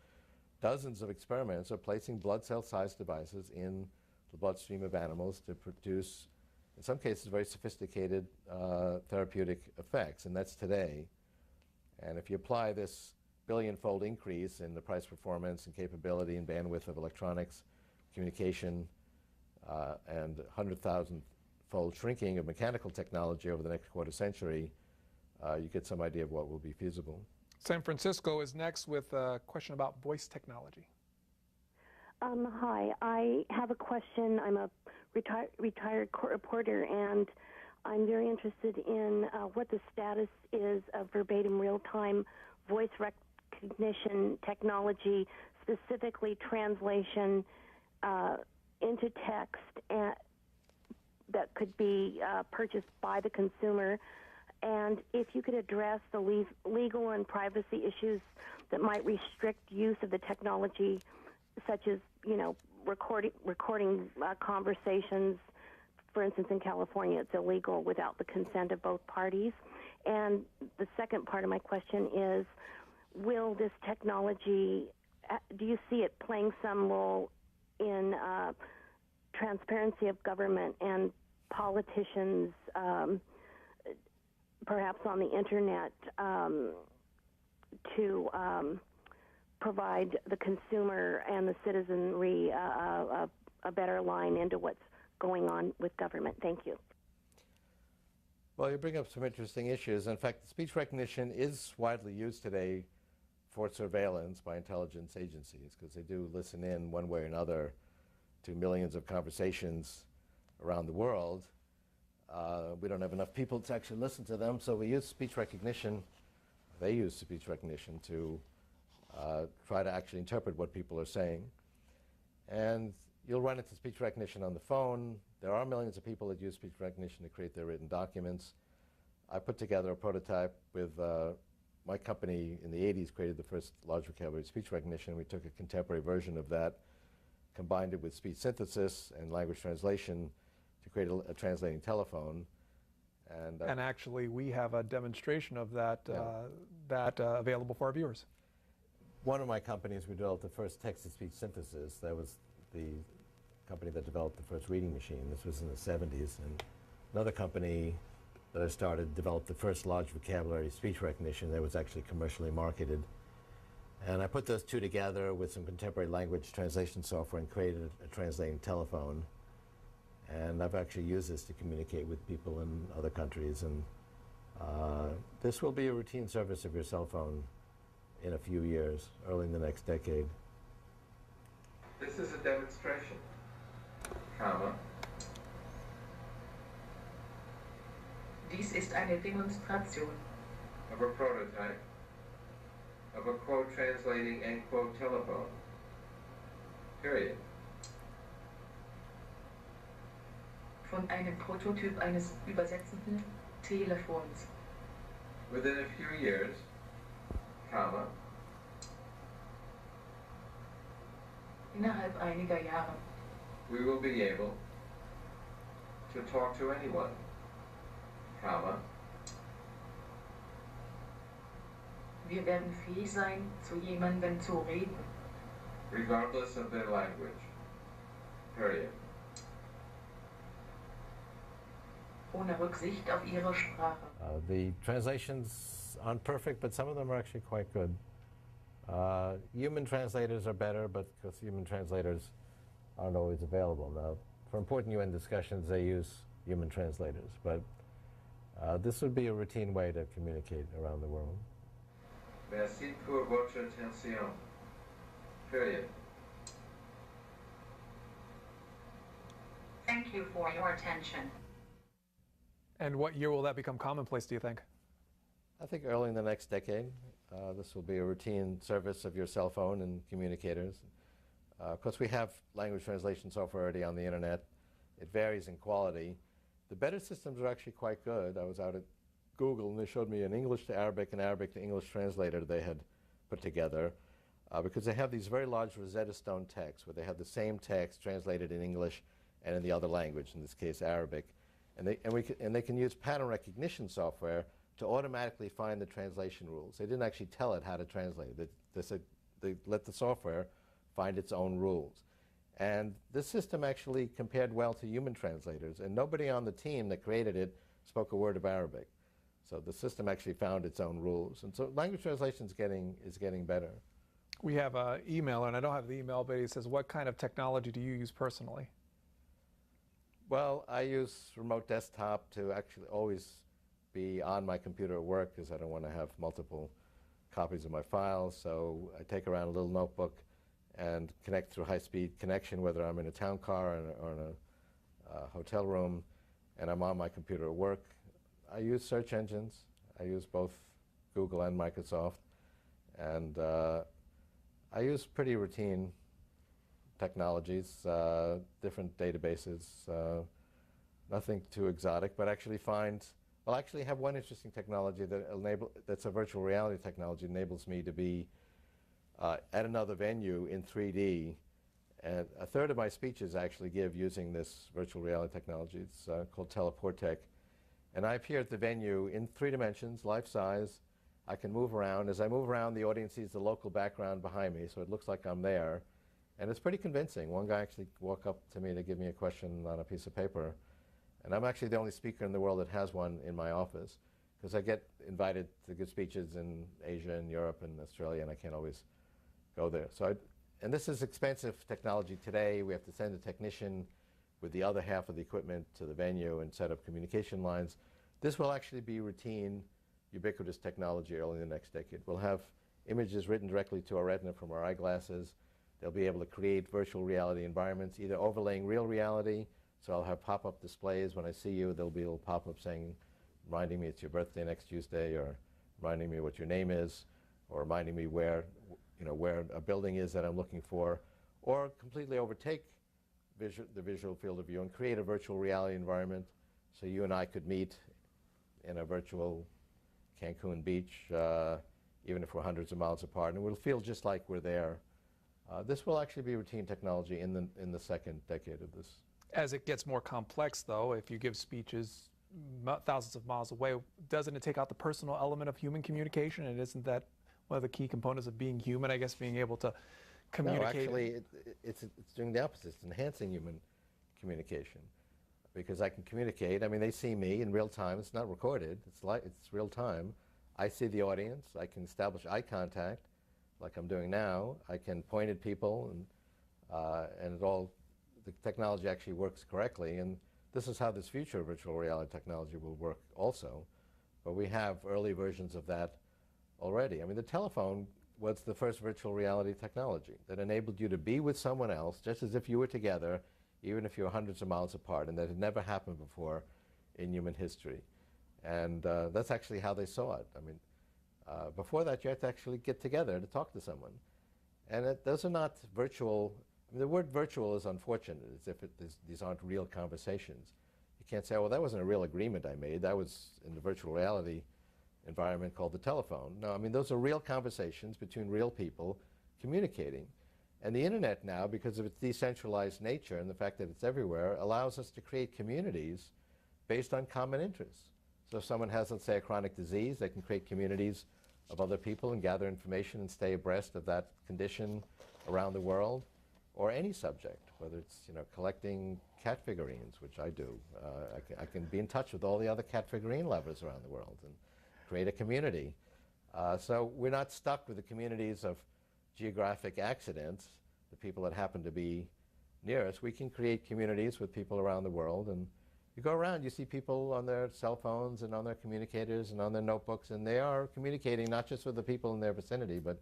Dozens of experiments are placing blood cell-sized devices in the bloodstream of animals to produce, in some cases, very sophisticated therapeutic effects, and that's today. And if you apply this billion-fold increase in the price performance and capability and bandwidth of electronics, communication, and 100,000-fold shrinking of mechanical technology over the next quarter century, you get some idea of what will be feasible. San Francisco is next with a question about voice technology. Hi, I have a question. I'm a retired court reporter, and I'm very interested in what the status is of verbatim real-time voice recognition technology, specifically translation into text that could be purchased by the consumer. And if you could address the legal and privacy issues that might restrict use of the technology, such as, recording conversations. For instance, in California, it's illegal without the consent of both parties. And the second part of my question is, will this technology, do you see it playing some role in transparency of government and politicians, perhaps on the internet, to provide the consumer and the citizenry a better line into what's going on with government? Thank you. Well, you bring up some interesting issues. In fact, speech recognition is widely used today for surveillance by intelligence agencies, because they do listen in one way or another to millions of conversations around the world. We don't have enough people to actually listen to them, so we use speech recognition. They use speech recognition to try to actually interpret what people are saying. And you'll run into speech recognition on the phone. There are millions of people that use speech recognition to create their written documents. I put together a prototype with my company in the 80s, created the first large vocabulary speech recognition. We took a contemporary version of that, combined it with speech synthesis and language translation to create a translating telephone. And actually, we have a demonstration of that, available for our viewers. One of my companies, we developed the first text-to-speech synthesis. That was the company that developed the first reading machine. This was in the 70s. And another company that I started developed the first large vocabulary speech recognition that was actually commercially marketed. And I put those two together with some contemporary language translation software and created a translating telephone. And I've actually used this to communicate with people in other countries. And this will be a routine service of your cell phone in a few years, early in the next decade. This is a demonstration, comma. Dies ist eine Demonstration. Of a prototype of a quote translating end quote telephone. Period. Von einem Prototyp eines übersetzenden Telefons. Within a few years, comma. Innerhalb einiger Jahre. We will be able to talk to anyone, comma. Wir werden fähig sein, zu jemandem zu reden. Regardless of their language. Period. Ohne Rücksicht auf ihre Sprache. The translations aren't perfect, but some of them are actually quite good. Human translators are better, but because human translators aren't always available. Now, for important UN discussions, they use human translators, but this would be a routine way to communicate around the world. Merci pour votre attention. Period. Thank you for your attention. And what year will that become commonplace, do you think? I think early in the next decade. This will be a routine service of your cell phone and communicators. Of course, we have language translation software already on the internet. It varies in quality. The better systems are actually quite good. I was out at Google and they showed me an English to Arabic and Arabic to English translator they had put together because they have these very large Rosetta Stone texts where they have the same text translated in English and in the other language, in this case Arabic. And they can use pattern recognition software to automatically find the translation rules. They didn't actually tell it how to translate it. They let the software find its own rules. And this system actually compared well to human translators, and nobody on the team that created it spoke a word of Arabic. So the system actually found its own rules. And so language translation is getting better. We have an email, and I don't have the email, but he says, what kind of technology do you use personally? Well, I use remote desktop to actually always be on my computer at work because I don't want to have multiple copies of my files. So I take around a little notebook and connect through high-speed connection, whether I'm in a town car or in a hotel room, and I'm on my computer at work. I use search engines. I use both Google and Microsoft. And I use pretty routine technologies, different databases, nothing too exotic, but actually actually have one interesting technology that's a virtual reality technology, enables me to be at another venue in 3D. And a third of my speeches I actually give using this virtual reality technology. It's called Teleportec. And I appear at the venue in 3 dimensions, life-size. I can move around. As I move around, the audience sees the local background behind me, so it looks like I'm there. And it's pretty convincing. One guy actually walked up to me to give me a question on a piece of paper. And I'm actually the only speaker in the world that has one in my office, because I get invited to give speeches in Asia and Europe and Australia, and I can't always go there. And this is expensive technology today. We have to send a technician with the other half of the equipment to the venue and set up communication lines. This will actually be routine, ubiquitous technology early in the next decade. We'll have images written directly to our retina from our eyeglasses. They'll be able to create virtual reality environments, either overlaying real reality, so I'll have pop-up displays. When I see you, there'll be a little pop-up saying, reminding me it's your birthday next Tuesday, or reminding me what your name is, or reminding me where a building is that I'm looking for, or completely overtake the visual field of view and create a virtual reality environment so you and I could meet in a virtual Cancun beach, even if we're hundreds of miles apart, and we'll feel just like we're there. This will actually be routine technology in the second decade of this. As it gets more complex, though, if you give speeches thousands of miles away, doesn't it take out the personal element of human communication? And isn't that one of the key components of being human, I guess, being able to communicate? No, actually, it's doing the opposite. It's enhancing human communication. Because I can communicate. I mean, they see me in real time. It's not recorded. It's real time. I see the audience. I can establish eye contact, like I'm doing now. I can point at people, and the technology actually works correctly. And this is how this future virtual reality technology will work also. But we have early versions of that already. I mean, the telephone was the first virtual reality technology that enabled you to be with someone else, just as if you were together, even if you were hundreds of miles apart, and that had never happened before in human history. And that's actually how they saw it. I mean, before that, you had to actually get together to talk to someone. And those are not virtual. I mean, the word virtual is unfortunate, as if these aren't real conversations. You can't say, well, that wasn't a real agreement I made. That was in the virtual reality environment called the telephone. No, I mean, those are real conversations between real people communicating. And the internet now, because of its decentralized nature and the fact that it's everywhere, allows us to create communities based on common interests. So if someone has, let's say, a chronic disease, they can create communities of other people and gather information and stay abreast of that condition around the world, or any subject, whether it's collecting cat figurines, which I do. I can be in touch with all the other cat figurine lovers around the world and create a community. So we're not stuck with the communities of geographic accidents, the people that happen to be near us, we can create communities with people around the world. And you go around, you see people on their cell phones and on their communicators and on their notebooks, and they are communicating not just with the people in their vicinity, but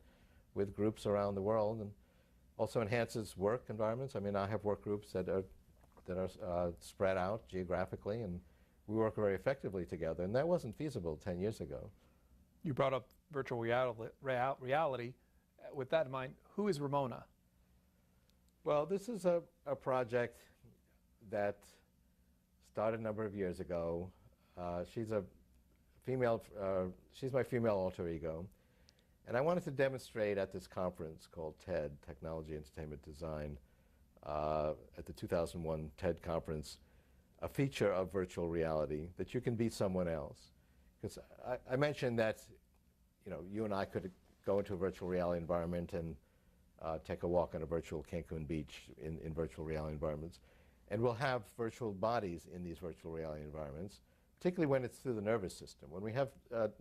with groups around the world, and also enhances work environments. I mean, I have work groups that are spread out geographically, and we work very effectively together, and that wasn't feasible 10 years ago. You brought up virtual reality. With that in mind, who is Ramona? Well, this is a project that started a number of years ago. She's a female, she's my female alter ego. And I wanted to demonstrate at this conference called TED, Technology, Entertainment, Design, at the 2001 TED conference, a feature of virtual reality that you can be someone else. Because I mentioned that, you know, you and I could go into a virtual reality environment and take a walk on a virtual Cancun beach in virtual reality environments. And we'll have virtual bodies in these virtual reality environments, particularly when it's through the nervous system. When we have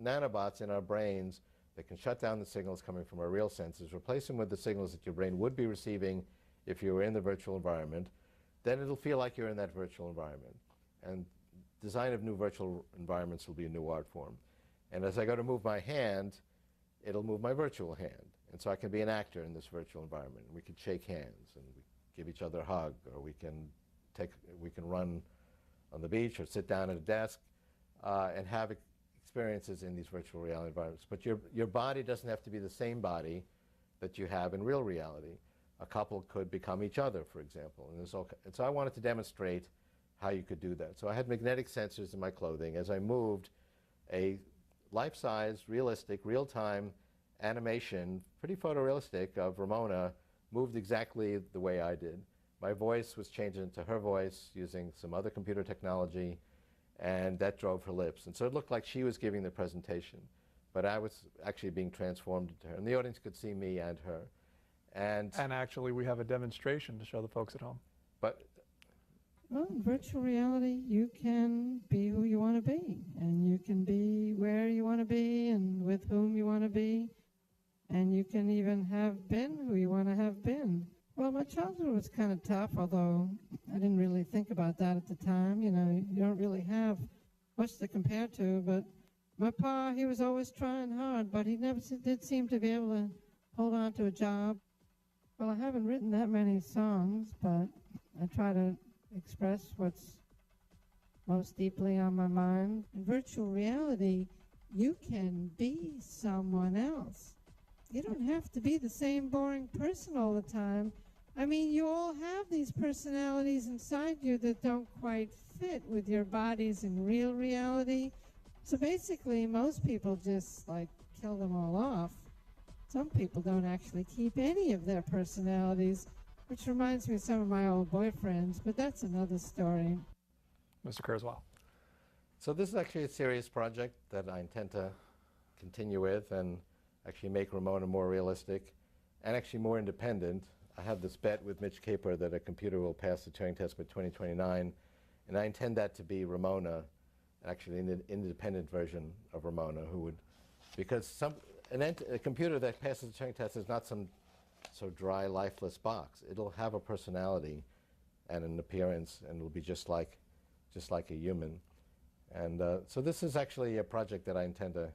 nanobots in our brains that can shut down the signals coming from our real senses, replace them with the signals that your brain would be receiving if you were in the virtual environment, then it'll feel like you're in that virtual environment. And design of new virtual environments will be a new art form. And as I go to move my hand, it'll move my virtual hand. And so I can be an actor in this virtual environment. We can shake hands and we give each other a hug, or we can run on the beach or sit down at a desk and have experiences in these virtual reality environments. But your body doesn't have to be the same body that you have in real reality. A couple could become each other, for example. And so I wanted to demonstrate how you could do that. So I had magnetic sensors in my clothing. As I moved, a life-size, realistic, real-time animation, pretty photorealistic, of Ramona moved exactly the way I did. My voice was changed into her voice using some other computer technology, and that drove her lips. And so it looked like she was giving the presentation, but I was actually being transformed into her. And the audience could see me and her. And actually, we have a demonstration to show the folks at home. But well, in virtual reality, you can be who you want to be, and you can be where you want to be and with whom you want to be, and you can even have been who you want to have been. Well, my childhood was kind of tough, although I didn't really think about that at the time. You know, you don't really have much to compare to, but my pa, he was always trying hard, but he never did seem to be able to hold on to a job. Well, I haven't written that many songs, but I try to express what's most deeply on my mind. In virtual reality, you can be someone else. You don't have to be the same boring person all the time. I mean, you all have these personalities inside you that don't quite fit with your bodies in real reality. So basically, most people just, like, kill them all off. Some people don't actually keep any of their personalities, which reminds me of some of my old boyfriends, but that's another story. Mr. Kurzweil. So this is actually a serious project that I intend to continue with and actually make Ramona more realistic and actually more independent. I have this bet with Mitch Caper that a computer will pass the Turing test by 2029, and I intend that to be Ramona, actually an independent version of Ramona, who would, because a computer that passes the Turing test is not some so dry, lifeless box. It'll have a personality and an appearance, and it'll be just like a human. And so this is actually a project that I intend to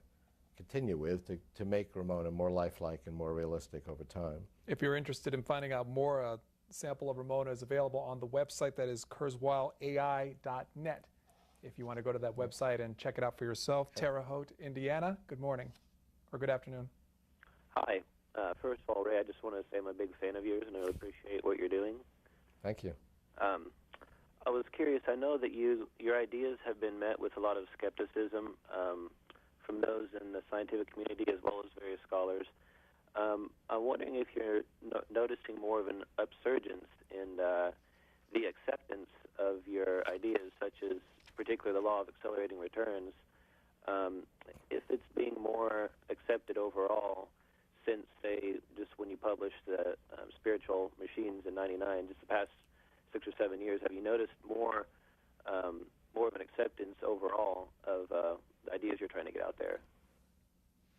continue with to make Ramona more lifelike and more realistic over time. If you're interested in finding out more, a sample of Ramona is available on the website that is kurzweilai.net. If you want to go to that website and check it out for yourself. Terre Haute, Indiana, good morning, or good afternoon. Hi. First of all, Ray, I just want to say I'm a big fan of yours, and I really appreciate what you're doing. Thank you. I was curious. I know that your ideas have been met with a lot of skepticism from those in the scientific community as well as various scholars. I'm wondering if you're noticing more of an upsurgence in the acceptance of your ideas, such as particularly the law of accelerating returns, if it's being more accepted overall since, say, just when you published the Spiritual Machines in '99, just the past 6 or 7 years, have you noticed more of an acceptance overall of the ideas you're trying to get out there?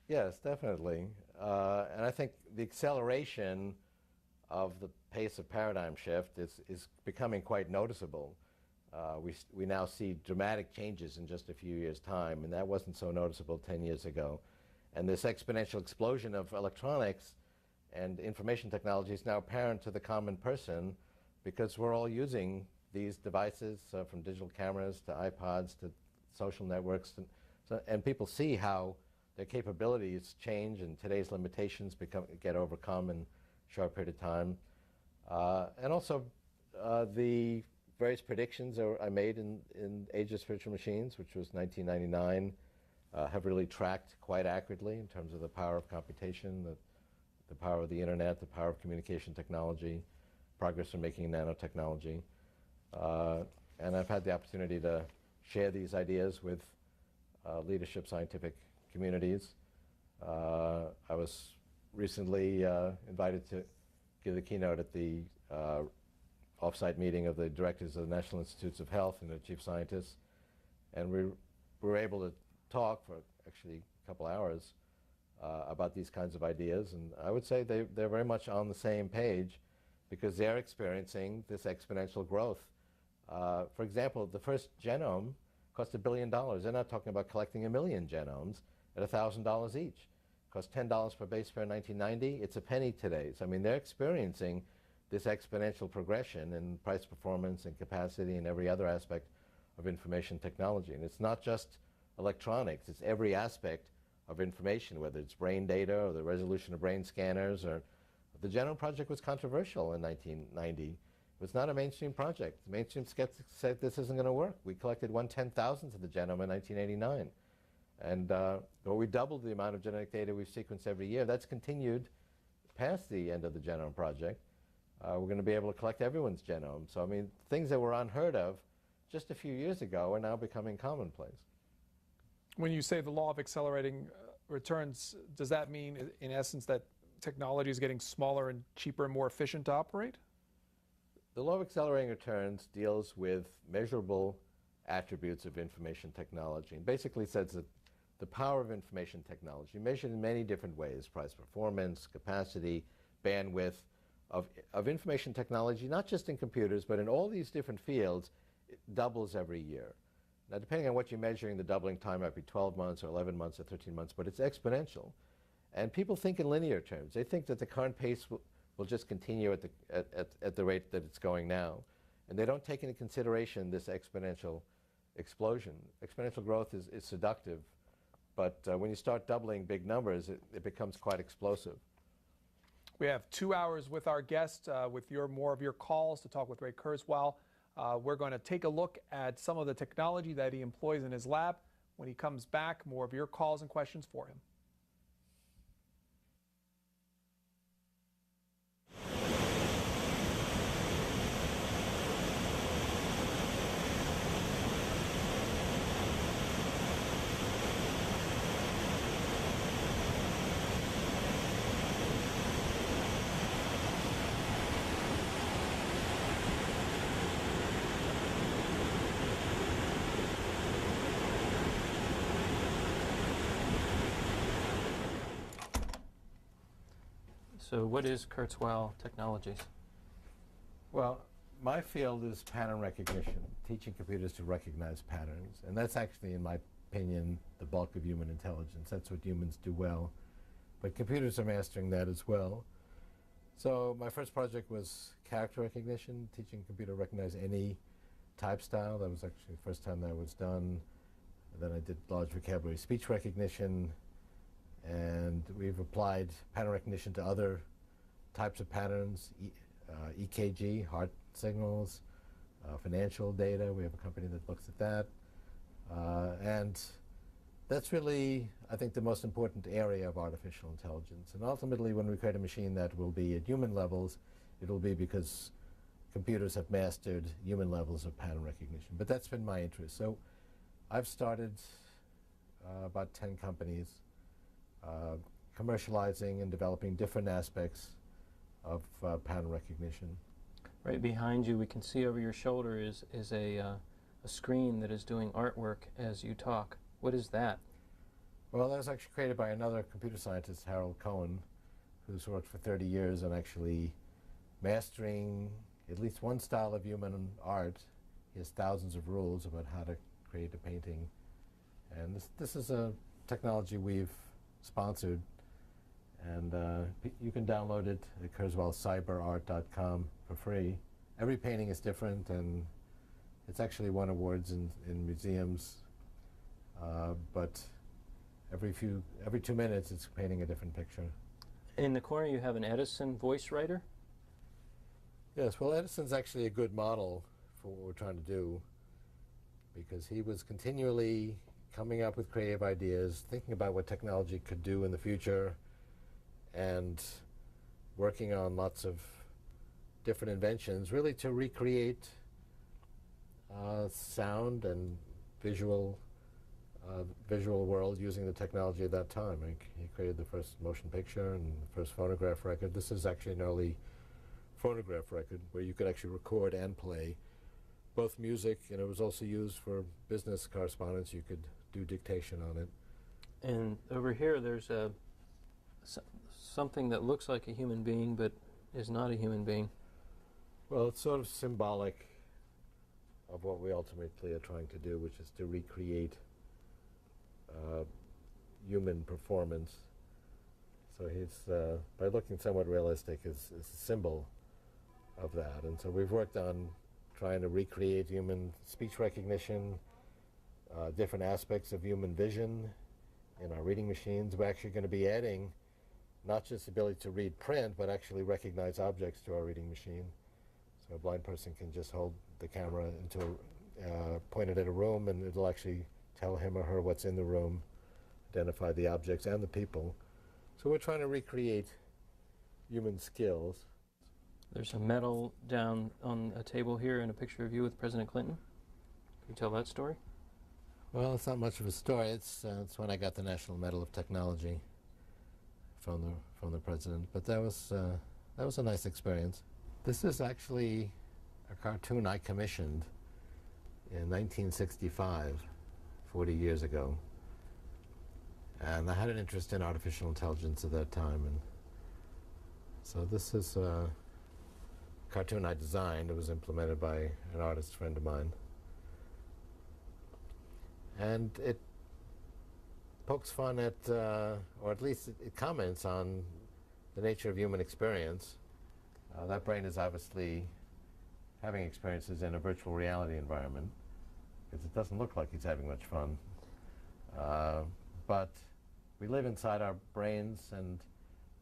Yes, definitely. And I think the acceleration of the pace of paradigm shift is becoming quite noticeable. We now see dramatic changes in just a few years' time, and that wasn't so noticeable 10 years ago. And this exponential explosion of electronics and information technology is now apparent to the common person because we're all using these devices, from digital cameras to iPods to social networks. And people see how their capabilities change and today's limitations get overcome in a short period of time. And also the various predictions I made in Age of Spiritual Machines, which was 1999, have really tracked quite accurately in terms of the power of computation, the power of the internet, the power of communication technology, progress in making nanotechnology. And I've had the opportunity to share these ideas with leadership scientific communities. I was recently invited to give the keynote at the off-site meeting of the directors of the National Institutes of Health and the chief scientists, and we were able to talk for actually a couple hours about these kinds of ideas, and I would say they're very much on the same page because they're experiencing this exponential growth. For example, the first genome cost $1 billion. They're not talking about collecting 1 million genomes at $1,000 each. It cost $10 per base pair in 1990. It's a penny today. So I mean, they're experiencing this exponential progression in price performance and capacity and every other aspect of information technology. And it's not just electronics, it's every aspect of information, whether it's brain data or the resolution of brain scanners. Or the Genome Project was controversial in 1990. It was not a mainstream project. The mainstream skeptics said this isn't going to work. We collected 1/10,000th of the genome in 1989. And we doubled the amount of genetic data we've sequenced every year. That's continued past the end of the Genome Project. We're going to be able to collect everyone's genome. So, I mean, things that were unheard of just a few years ago are now becoming commonplace. When you say the law of accelerating returns, does that mean, in essence, that technology is getting smaller and cheaper and more efficient to operate? The law of accelerating returns deals with measurable attributes of information technology and basically says that the power of information technology, measured in many different ways, price performance, capacity, bandwidth, of information technology, not just in computers, but in all these different fields, it doubles every year. Now, depending on what you're measuring, the doubling time might be 12 months or 11 months or 13 months, but it's exponential. And people think in linear terms. They think that the current pace will just continue at the rate that it's going now. And they don't take into consideration this exponential explosion. Exponential growth is seductive, but when you start doubling big numbers, it becomes quite explosive. We have 2 hours with our guest, with more of your calls to talk with Ray Kurzweil. We're going to take a look at some of the technology that he employs in his lab. When he comes back, more of your calls and questions for him. So what is Kurzweil Technologies? Well, my field is pattern recognition, teaching computers to recognize patterns. And that's actually, in my opinion, the bulk of human intelligence. That's what humans do well. But computers are mastering that as well. So my first project was character recognition, teaching a computer to recognize any type style. That was actually the first time that was done. And then I did large vocabulary speech recognition. And we've applied pattern recognition to other types of patterns, EKG, heart signals, financial data. We have a company that looks at that. And that's really, I think, the most important area of artificial intelligence. And ultimately, when we create a machine that will be at human levels, it'll be because computers have mastered human levels of pattern recognition. But that's been my interest. So I've started about 10 companies commercializing and developing different aspects of pattern recognition. Right behind you, we can see over your shoulder is a screen that is doing artwork as you talk. What is that? Well, that was actually created by another computer scientist, Harold Cohen, who's worked for 30 years on actually mastering at least one style of human art. He has thousands of rules about how to create a painting. And this is a technology we've sponsored. And you can download it at kurzweilcyberart.com for free. Every painting is different, and it's actually won awards in museums. But every 2 minutes, it's painting a different picture. In the corner, you have an Edison voice writer. Yes, well, Edison's actually a good model for what we're trying to do, because he was continually coming up with creative ideas, thinking about what technology could do in the future, and working on lots of different inventions, really to recreate sound and visual world using the technology at that time. He created the first motion picture and the first phonograph record. This is actually an early phonograph record where you could actually record and play both music, and it was also used for business correspondence. You could do dictation on it. And over here, there's something that looks like a human being but is not a human being. Well, it's sort of symbolic of what we ultimately are trying to do, which is to recreate human performance. So he's, by looking somewhat realistic, is a symbol of that. And so we've worked on trying to recreate human speech recognition, different aspects of human vision in our reading machines. We're actually going to be adding not just the ability to read print, but actually recognize objects to our reading machine. So a blind person can just hold the camera point it at a room, and it'll actually tell him or her what's in the room, identify the objects and the people. So we're trying to recreate human skills. There's a medal down on a table here and a picture of you with President Clinton. Can you tell that story? Well, it's not much of a story. It's when I got the National Medal of Technology from the president. But that was a nice experience. This is actually a cartoon I commissioned in 1965, 40 years ago. And I had an interest in artificial intelligence at that time. And so this is a cartoon I designed. It was implemented by an artist friend of mine. And it pokes fun at, or at least it comments on the nature of human experience. That brain is obviously having experiences in a virtual reality environment, because it doesn't look like he's having much fun. But we live inside our brains, and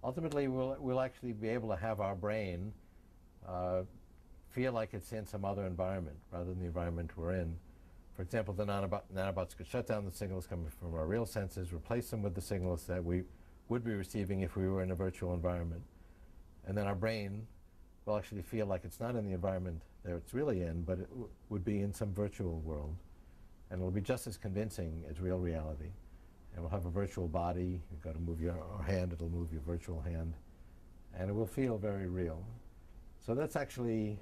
ultimately we'll actually be able to have our brain feel like it's in some other environment rather than the environment we're in. For example, the nanobots could shut down the signals coming from our real senses, replace them with the signals that we would be receiving if we were in a virtual environment. And then our brain will actually feel like it's not in the environment that it's really in, but it would be in some virtual world. And it'll be just as convincing as real reality. And we'll have a virtual body. You've got to move your hand, it'll move your virtual hand. And it will feel very real. So that's actually,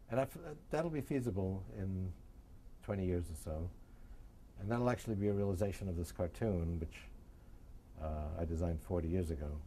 and that'll be feasible in 20 years or so. And that'll actually be a realization of this cartoon, which I designed 40 years ago.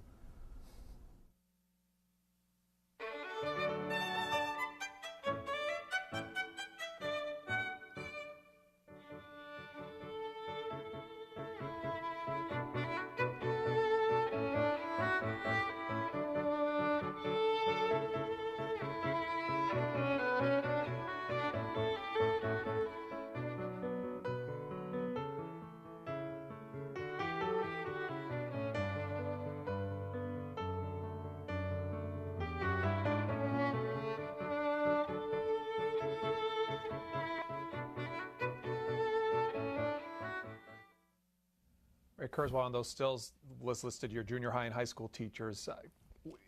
Ray Kurzweil, on those stills was listed your junior high and high school teachers.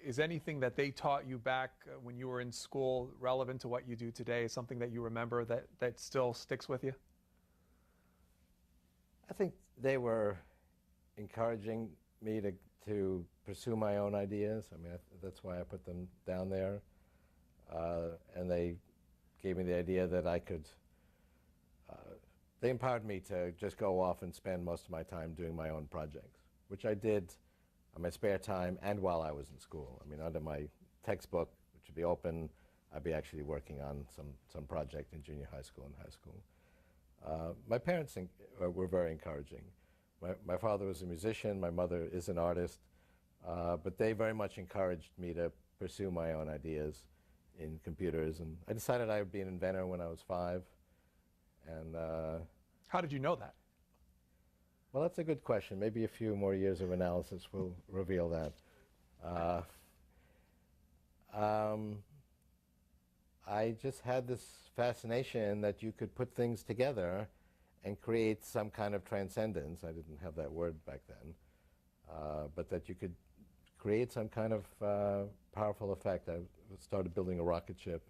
Is anything that they taught you back when you were in school relevant to what you do today? Something that you remember that still sticks with you? I think they were encouraging me to pursue my own ideas. I mean, that's why I put them down there. And they gave me the idea that I could they empowered me to just go off and spend most of my time doing my own projects, which I did on my spare time and while I was in school. I mean, under my textbook, which would be open, I'd be actually working on some project in junior high school and high school. My parents were very encouraging. My father was a musician, my mother is an artist, but they very much encouraged me to pursue my own ideas in computers. And I decided I would be an inventor when I was 5. And how did you know that? Well, that's a good question. Maybe a few more years of analysis will reveal that. I just had this fascination that you could put things together and create some kind of transcendence. I didn't have that word back then, but that you could create some kind of powerful effect. I started building a rocket ship,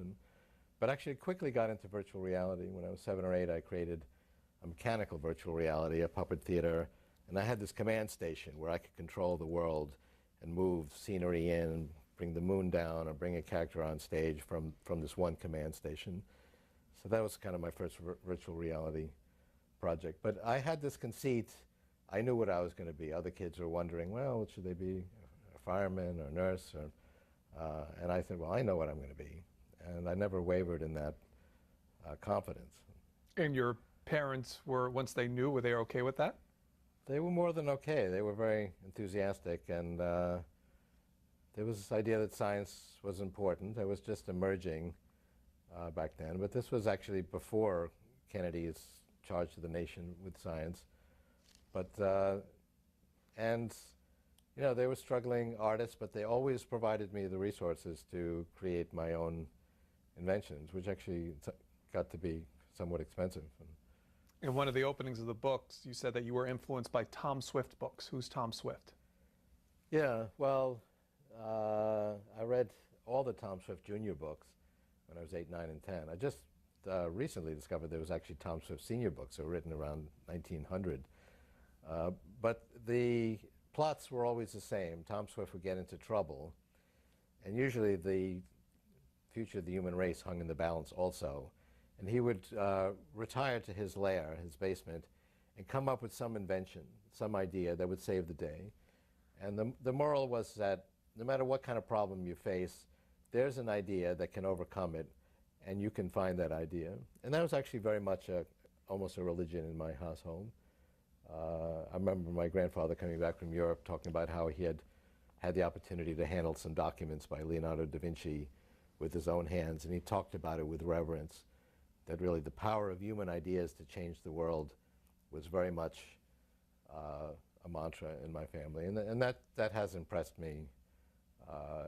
but actually quickly got into virtual reality. When I was 7 or 8, I created a mechanical virtual reality, a puppet theater, and I had this command station where I could control the world and move scenery in, bring the moon down, or bring a character on stage from this one command station. So that was kind of my first virtual reality project. But I had this conceit. I knew what I was going to be. Other kids were wondering, well, what should they be, a fireman or a nurse? And I said, well, I know what I'm going to be. And I never wavered in that confidence. And your parents were, once they knew, were they okay with that? They were more than okay. They were very enthusiastic, and there was this idea that science was important. It was just emerging back then, but this was actually before Kennedy's charge to the nation with science. But, and, you know, they were struggling artists, but they always provided me the resources to create my own inventions, which actually got to be somewhat expensive. In one of the openings of the books, you said that you were influenced by Tom Swift books. Who's Tom Swift? Yeah, well, I read all the Tom Swift Jr. books when I was 8, 9, and 10. I just recently discovered there was actually Tom Swift Sr. books that were written around 1900. But the plots were always the same. Tom Swift would get into trouble, and usually the future of the human race hung in the balance also. And he would retire to his lair, his basement, and come up with some invention, some idea that would save the day. And the moral was that no matter what kind of problem you face, there's an idea that can overcome it, and you can find that idea. And that was actually very much almost a religion in my household. I remember my grandfather coming back from Europe talking about how he had the opportunity to handle some documents by Leonardo da Vinci with his own hands, and he talked about it with reverence, that really the power of human ideas to change the world was very much a mantra in my family, and that has impressed me.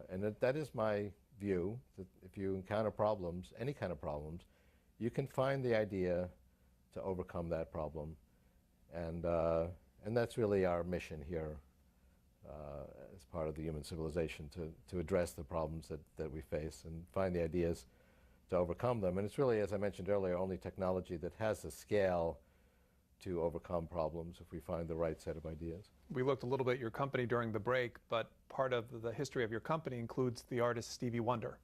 And that is my view, that if you encounter problems, any kind of problems, you can find the idea to overcome that problem. And that's really our mission here as part of the human civilization, to address the problems that we face and find the ideas to overcome them. And it's really, as I mentioned earlier, only technology that has the scale to overcome problems if we find the right set of ideas. We looked a little bit at your company during the break, but part of the history of your company includes the artist Stevie Wonder.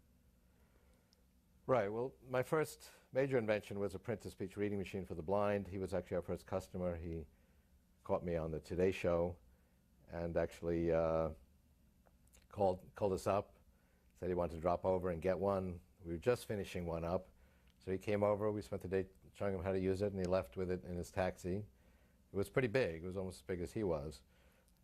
Right. Well, my first major invention was a print-to-speech reading machine for the blind. He was actually our first customer. He caught me on the Today Show and actually called us up, said he wanted to drop over and get one. We were just finishing one up. So he came over, we spent the day showing him how to use it, and he left with it in his taxi. It was pretty big. It was almost as big as he was.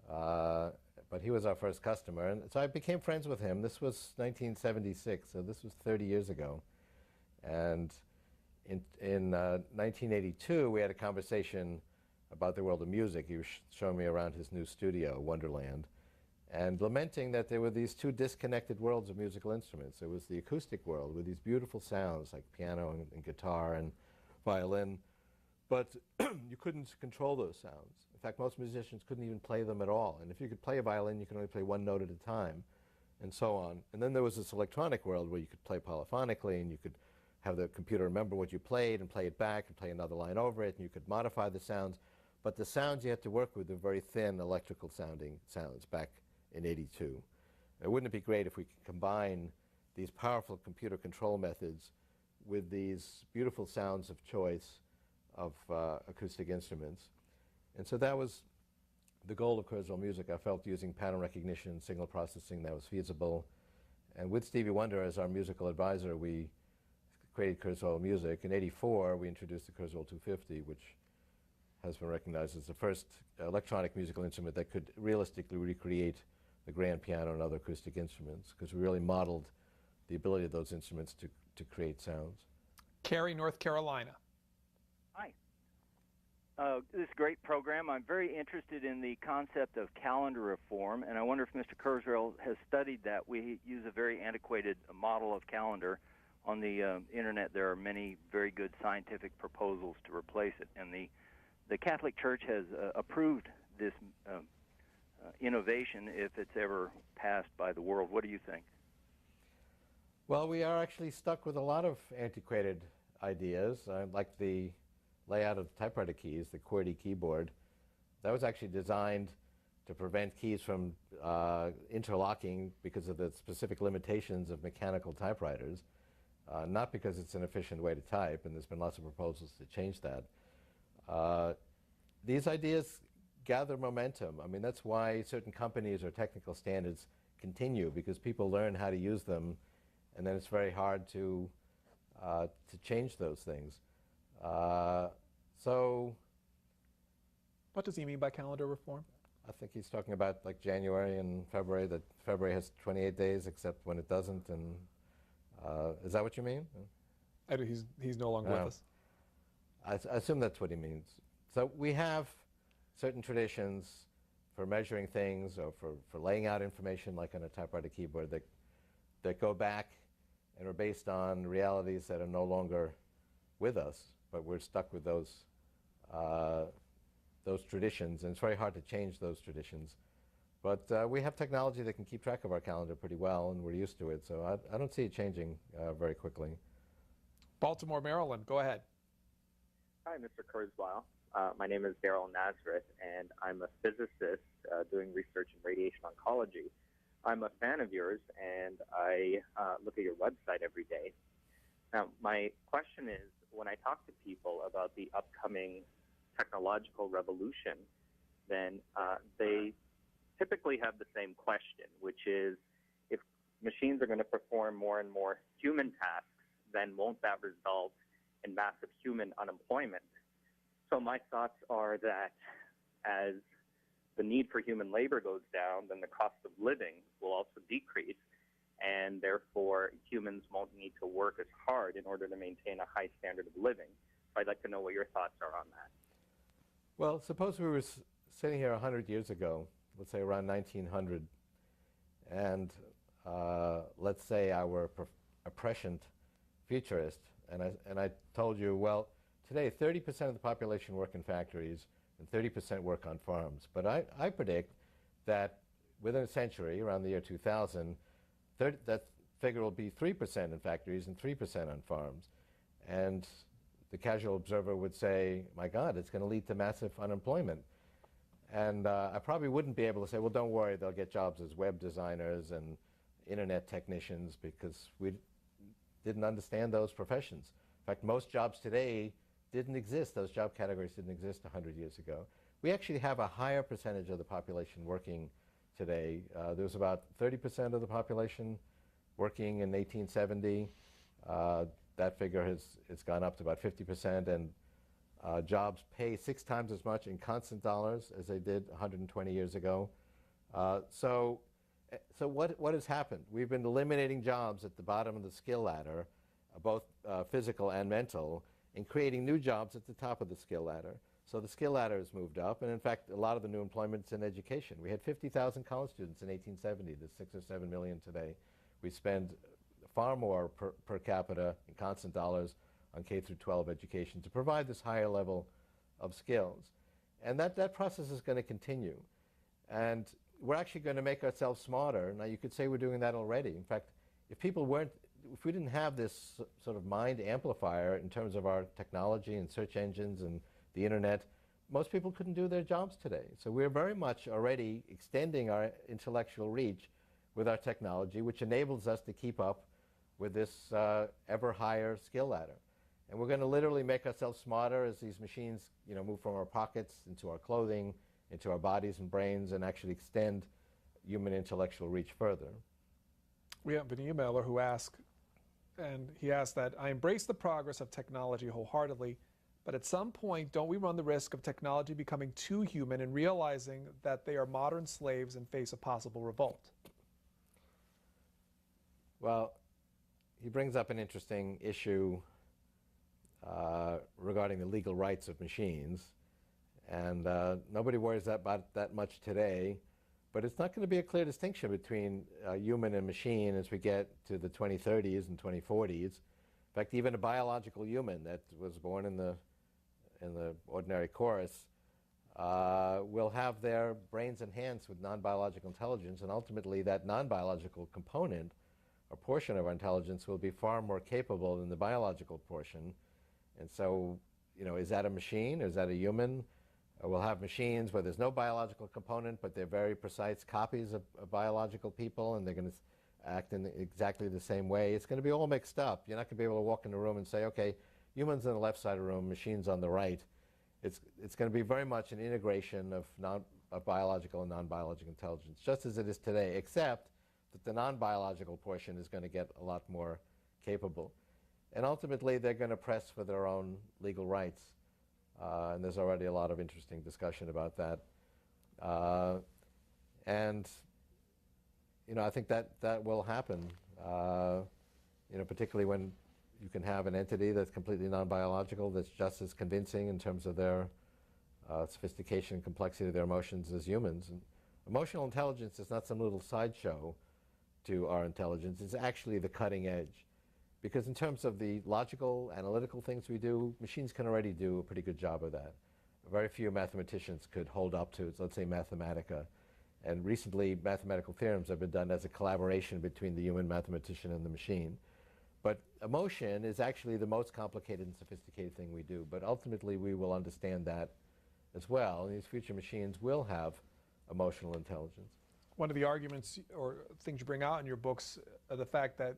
But he was our first customer, and so I became friends with him. This was 1976, so this was 30 years ago. And in 1982, we had a conversation about the world of music. He was showing me around his new studio, Wonderland, and lamenting that there were these two disconnected worlds of musical instruments. There was the acoustic world with these beautiful sounds like piano and guitar and violin, but you couldn't control those sounds. In fact, most musicians couldn't even play them at all. And if you could play a violin, you could only play one note at a time, and so on. And then there was this electronic world where you could play polyphonically, and you could have the computer remember what you played and play it back and play another line over it, and you could modify the sounds. But the sounds you had to work with were very thin electrical sounding sounds back in '82. Wouldn't it be great if we could combine these powerful computer control methods with these beautiful sounds of choice of acoustic instruments. And so that was the goal of Kurzweil Music. I felt using pattern recognition, signal processing, that was feasible. And with Stevie Wonder as our musical advisor, we created Kurzweil Music. In '84, we introduced the Kurzweil 250, which has been recognized as the first electronic musical instrument that could realistically recreate the grand piano and other acoustic instruments, because we really modeled the ability of those instruments to create sounds. Cary, North Carolina. Hi. This is a great program. I'm very interested in the concept of calendar reform, and I wonder if Mr. Kurzweil has studied that. We use a very antiquated model of calendar. On the internet, there are many very good scientific proposals to replace it, and the Catholic Church has approved this innovation if it's ever passed by the world. What do you think? Well, we are actually stuck with a lot of antiquated ideas, like the layout of typewriter keys, the QWERTY keyboard. That was actually designed to prevent keys from interlocking because of the specific limitations of mechanical typewriters, not because it's an efficient way to type, and there's been lots of proposals to change that. These ideas gather momentum. I mean, that's why certain companies or technical standards continue, because people learn how to use them, and then it's very hard to change those things. So, what does he mean by calendar reform? I think he's talking about like January and February, that February has 28 days except when it doesn't, and is that what you mean? He's no longer with us. I assume that's what he means. So we have certain traditions for measuring things or for laying out information, like on a typewriter keyboard, that go back and are based on realities that are no longer with us, but we're stuck with those traditions, and it's very hard to change those traditions. But we have technology that can keep track of our calendar pretty well, and we're used to it, so I don't see it changing very quickly. Baltimore, Maryland, go ahead. Hi, Mr. Kurzweil. My name is Daryl Nazareth, and I'm a physicist doing research in radiation oncology. I'm a fan of yours, and I look at your website every day. Now, my question is, when I talk to people about the upcoming technological revolution, then they typically have the same question, which is, if machines are going to perform more and more human tasks, then won't that result in massive human unemployment? So my thoughts are that as the need for human labor goes down, then the cost of living will also decrease, and therefore humans won't need to work as hard in order to maintain a high standard of living. So I'd like to know what your thoughts are on that. Well, suppose we were sitting here 100 years ago, let's say around 1900, and let's say I were a prescient futurist, and I told you, well, today 30% of the population work in factories and 30% work on farms. But I predict that within a century, around the year 2000, that figure will be 3% in factories and 3% on farms. And the casual observer would say, my God, it's going to lead to massive unemployment. And I probably wouldn't be able to say, well, don't worry, they'll get jobs as web designers and internet technicians, because we didn't understand those professions. In fact, most jobs today didn't exist. Those job categories didn't exist 100 years ago. We actually have a higher percentage of the population working today. There was about 30% of the population working in 1870. That figure has gone up to about 50%, and jobs pay 6 times as much in constant dollars as they did 120 years ago. So what has happened? We've been eliminating jobs at the bottom of the skill ladder, both physical and mental, and creating new jobs at the top of the skill ladder. So the skill ladder has moved up, and in fact, a lot of the new employment's in education. We had 50,000 college students in 1870. There's 6 or 7 million today. We spend far more per capita in constant dollars on K through 12 education to provide this higher level of skills. And that process is going to continue. And we're actually going to make ourselves smarter. Now, you could say we're doing that already. In fact, if we didn't have this sort of mind amplifier in terms of our technology and search engines and the internet, most people couldn't do their jobs today. So we're very much already extending our intellectual reach with our technology, which enables us to keep up with this ever higher skill ladder. And we're going to literally make ourselves smarter as these machines, move from our pockets into our clothing, into our bodies and brains, and actually extend human intellectual reach further. We have an emailer who asked, and he asked that, I embrace the progress of technology wholeheartedly, but at some point, don't we run the risk of technology becoming too human and realizing that they are modern slaves and face a possible revolt? Well, he brings up an interesting issue regarding the legal rights of machines. And nobody worries about that much today. But it's not going to be a clear distinction between human and machine as we get to the 2030s and 2040s. In fact, even a biological human that was born in the ordinary course will have their brains enhanced with non-biological intelligence, and ultimately that non-biological component or portion of our intelligence will be far more capable than the biological portion. And so, is that a machine? Is that a human? We'll have machines where there's no biological component, but they're very precise copies of biological people, and they're going to act in exactly the same way. It's going to be all mixed up. You're not going to be able to walk in a room and say, okay, humans on the left side of the room, machines on the right. It's going to be very much an integration of biological and non-biological intelligence, just as it is today, except that the non-biological portion is going to get a lot more capable. And ultimately, they're going to press for their own legal rights. And there's already a lot of interesting discussion about that. And I think that will happen, particularly when you can have an entity that's completely non-biological that's just as convincing in terms of their sophistication and complexity of their emotions as humans. And emotional intelligence is not some little sideshow to our intelligence. It's actually the cutting edge. Because in terms of the logical, analytical things we do, machines can already do a pretty good job of that. Very few mathematicians could hold up to, let's say, Mathematica. And recently, mathematical theorems have been done as a collaboration between the human mathematician and the machine. But emotion is actually the most complicated and sophisticated thing we do. But ultimately, we will understand that as well. And these future machines will have emotional intelligence. One of the arguments or things you bring out in your books are the fact that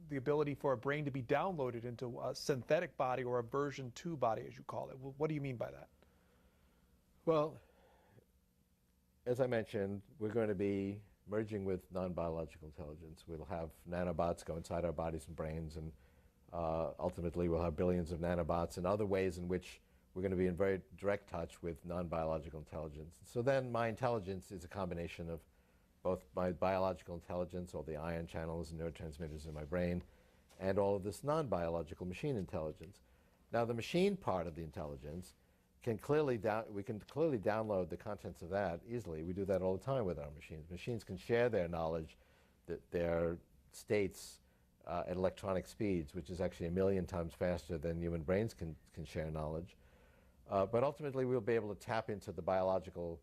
the ability for a brain to be downloaded into a synthetic body or a version 2 body, as you call it. What do you mean by that? Well, as I mentioned, we're going to be merging with non-biological intelligence. We'll have nanobots go inside our bodies and brains, and ultimately we'll have billions of nanobots and other ways in which we're going to be in very direct touch with non-biological intelligence. So then my intelligence is a combination of both my biological intelligence, all the ion channels and neurotransmitters in my brain, and all of this non-biological machine intelligence. Now, the machine part of the intelligence we can clearly download the contents of that easily. We do that all the time with our machines. Machines can share their knowledge, their states at electronic speeds, which is actually 1 million times faster than human brains can share knowledge. But ultimately, we'll be able to tap into the biological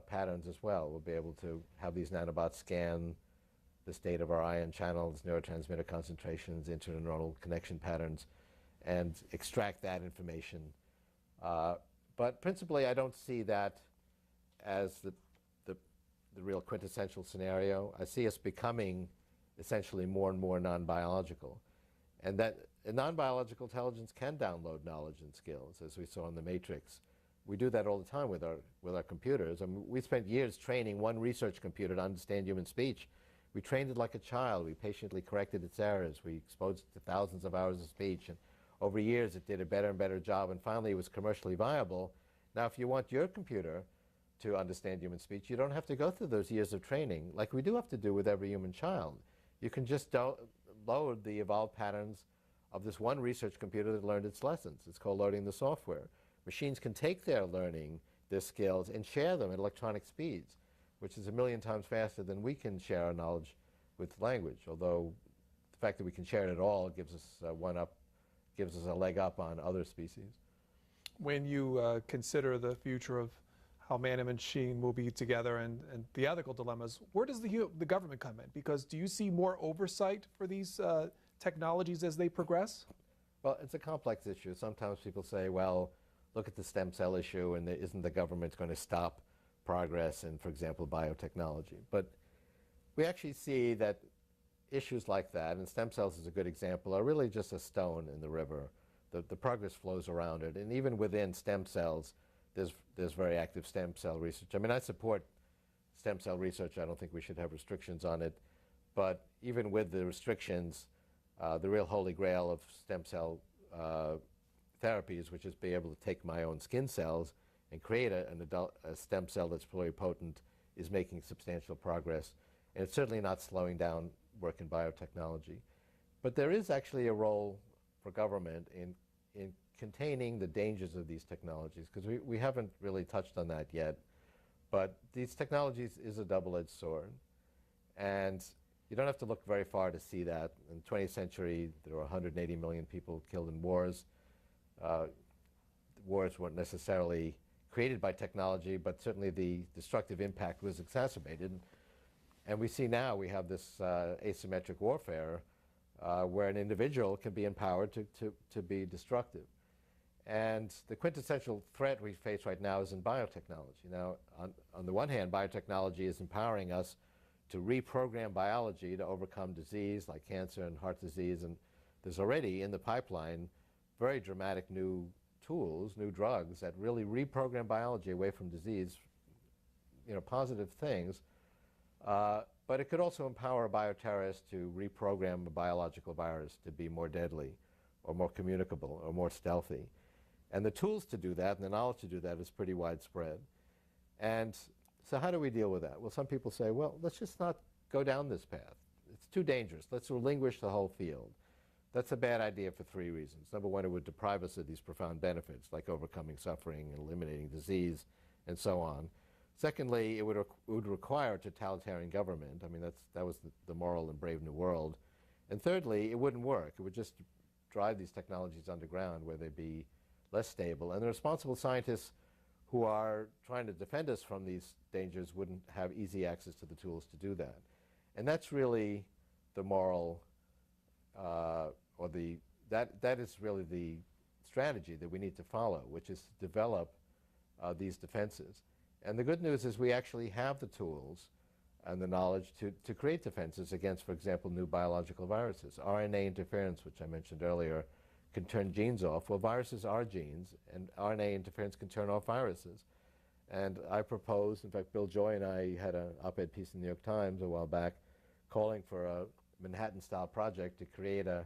patterns as well. We'll be able to have these nanobots scan the state of our ion channels, neurotransmitter concentrations, interneuronal connection patterns, and extract that information. But principally, I don't see that as the real quintessential scenario. I see us becoming essentially more and more non-biological. And that non-biological intelligence can download knowledge and skills, as we saw in the Matrix. We do that all the time with our computers. I mean, we spent years training one research computer to understand human speech. We trained it like a child. We patiently corrected its errors. We exposed it to thousands of hours of speech. And over years, it did a better and better job. And finally, it was commercially viable. Now, if you want your computer to understand human speech, you don't have to go through those years of training like we do have to do with every human child. You can just load the evolved patterns of this one research computer that learned its lessons. It's called loading the software. Machines can take their learning, their skills, and share them at electronic speeds, which is 1 million times faster than we can share our knowledge with language, although the fact that we can share it at all gives us a leg up on other species. When you consider the future of how man and machine will be together and the ethical dilemmas, where does the government come in? Because do you see more oversight for these technologies as they progress? Well, it's a complex issue. Sometimes people say, well, look at the stem cell issue, and isn't the government going to stop progress in, for example, biotechnology? But we actually see that issues like that, and stem cells is a good example, are really just a stone in the river. The progress flows around it, and even within stem cells, there's very active stem cell research. I mean, I support stem cell research. I don't think we should have restrictions on it, but even with the restrictions, the real holy grail of stem cell therapies, which is be able to take my own skin cells and create a stem cell that's pluripotent, is making substantial progress. And it's certainly not slowing down work in biotechnology. But there is actually a role for government in containing the dangers of these technologies, because we haven't really touched on that yet. But these technologies is a double-edged sword. And you don't have to look very far to see that. In the 20th century, there were 180 million people killed in wars. Wars weren't necessarily created by technology, but certainly the destructive impact was exacerbated. And we see now we have this asymmetric warfare where an individual can be empowered to be destructive. And the quintessential threat we face right now is in biotechnology. Now, on the one hand, biotechnology is empowering us to reprogram biology to overcome disease like cancer and heart disease. And there's already in the pipeline very dramatic new tools, new drugs that really reprogram biology away from disease, positive things. But it could also empower a bioterrorist to reprogram a biological virus to be more deadly or more communicable or more stealthy. And the tools to do that and the knowledge to do that is pretty widespread. And so how do we deal with that? Well, some people say, well, let's just not go down this path. It's too dangerous. Let's relinquish the whole field. That's a bad idea for three reasons. Number one, it would deprive us of these profound benefits like overcoming suffering and eliminating disease and so on. Secondly, it would require a totalitarian government. I mean, that was the moral in Brave New World. And thirdly, it wouldn't work. It would just drive these technologies underground where they'd be less stable. And the responsible scientists who are trying to defend us from these dangers wouldn't have easy access to the tools to do that. And that's really the moral, that is really the strategy that we need to follow, which is to develop these defenses. And the good news is we actually have the tools and the knowledge to create defenses against, for example, new biological viruses. RNA interference, which I mentioned earlier, can turn genes off. Well, viruses are genes, and RNA interference can turn off viruses. And I proposed, in fact, Bill Joy and I had an op-ed piece in the New York Times a while back calling for a Manhattan-style project to create a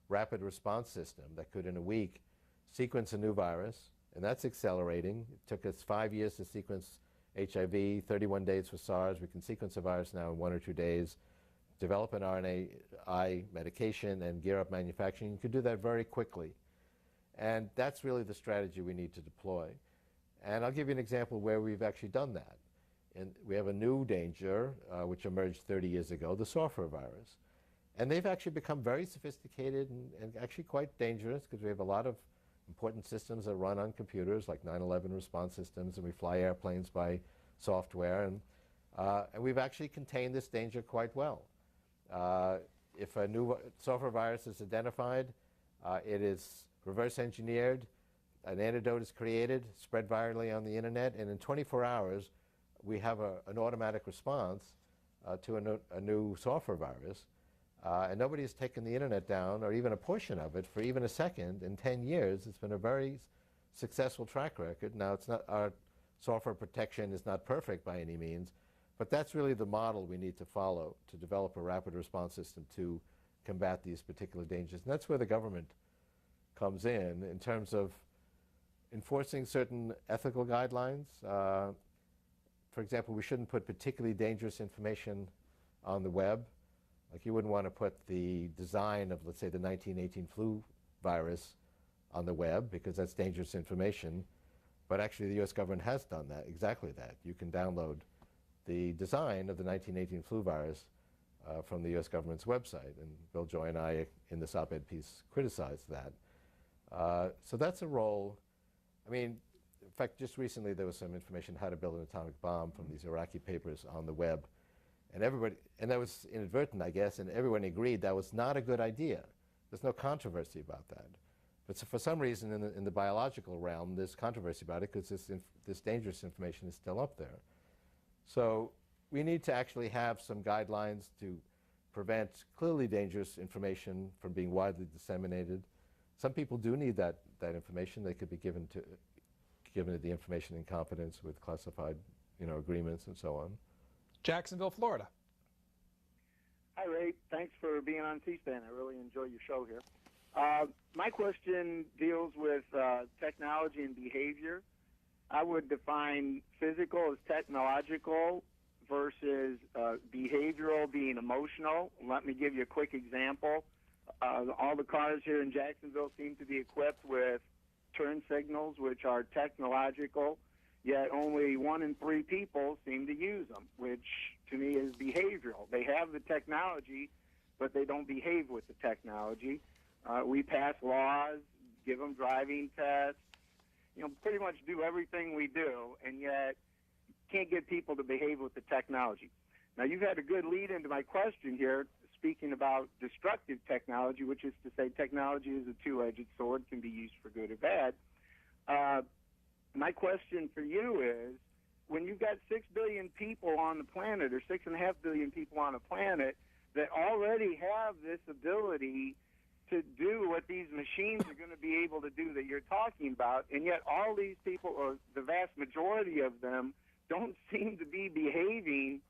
rapid response system that could, in a week, sequence a new virus, and that's accelerating. It took us 5 years to sequence HIV, 31 days for SARS. We can sequence a virus now in 1 or 2 days, develop an RNAi medication, and gear up manufacturing. You could do that very quickly. And that's really the strategy we need to deploy. And I'll give you an example where we've actually done that. And we have a new danger, which emerged 30 years ago, the software virus. And they've actually become very sophisticated and actually quite dangerous because we have a lot of important systems that run on computers, like 9/11 response systems, and we fly airplanes by software. And we've actually contained this danger quite well. If a new software virus is identified, it is reverse engineered, an antidote is created, spread virally on the internet, and in 24 hours, we have an automatic response to a new software virus. And nobody has taken the internet down, or even a portion of it, for even a second in 10 years. It's been a very successful track record. Now, it's not, our software protection is not perfect by any means, but that's really the model we need to follow to develop a rapid response system to combat these particular dangers. And that's where the government comes in terms of enforcing certain ethical guidelines. For example, we shouldn't put particularly dangerous information on the web. Like you wouldn't want to put the design of, let's say, the 1918 flu virus on the web because that's dangerous information. But actually the US government has done that, exactly that. You can download the design of the 1918 flu virus from the US government's website. And Bill Joy and I, in this op-ed piece, criticized that. So that's a role. I mean, in fact, just recently there was some information how to build an atomic bomb from these Iraqi papers on the web. And everybody, and that was inadvertent, I guess, and everyone agreed that was not a good idea. There's no controversy about that. But so for some reason in the biological realm, there's controversy about it because this dangerous information is still up there. So we need to actually have some guidelines to prevent clearly dangerous information from being widely disseminated. Some people do need that information. They could be given the information in confidence with classified, agreements and so on. Jacksonville, Florida. Hi, Ray. Thanks for being on C-SPAN. I really enjoy your show here. My question deals with technology and behavior. I would define physical as technological versus behavioral being emotional. Let me give you a quick example. All the cars here in Jacksonville seem to be equipped with turn signals, which are technological, yet only 1 in 3 people seem to use them, which to me is behavioral. They have the technology, but they don't behave with the technology. We pass laws, give them driving tests, pretty much do everything we do, and yet can't get people to behave with the technology. Now, you've had a good lead into my question here, speaking about destructive technology, which is to say technology is a two-edged sword, can be used for good or bad. My question for you is, when you've got 6 billion people on the planet, or 6.5 billion people on the planet, that already have this ability to do what these machines are going to be able to do that you're talking about, and yet all these people, or the vast majority of them, don't seem to be behaving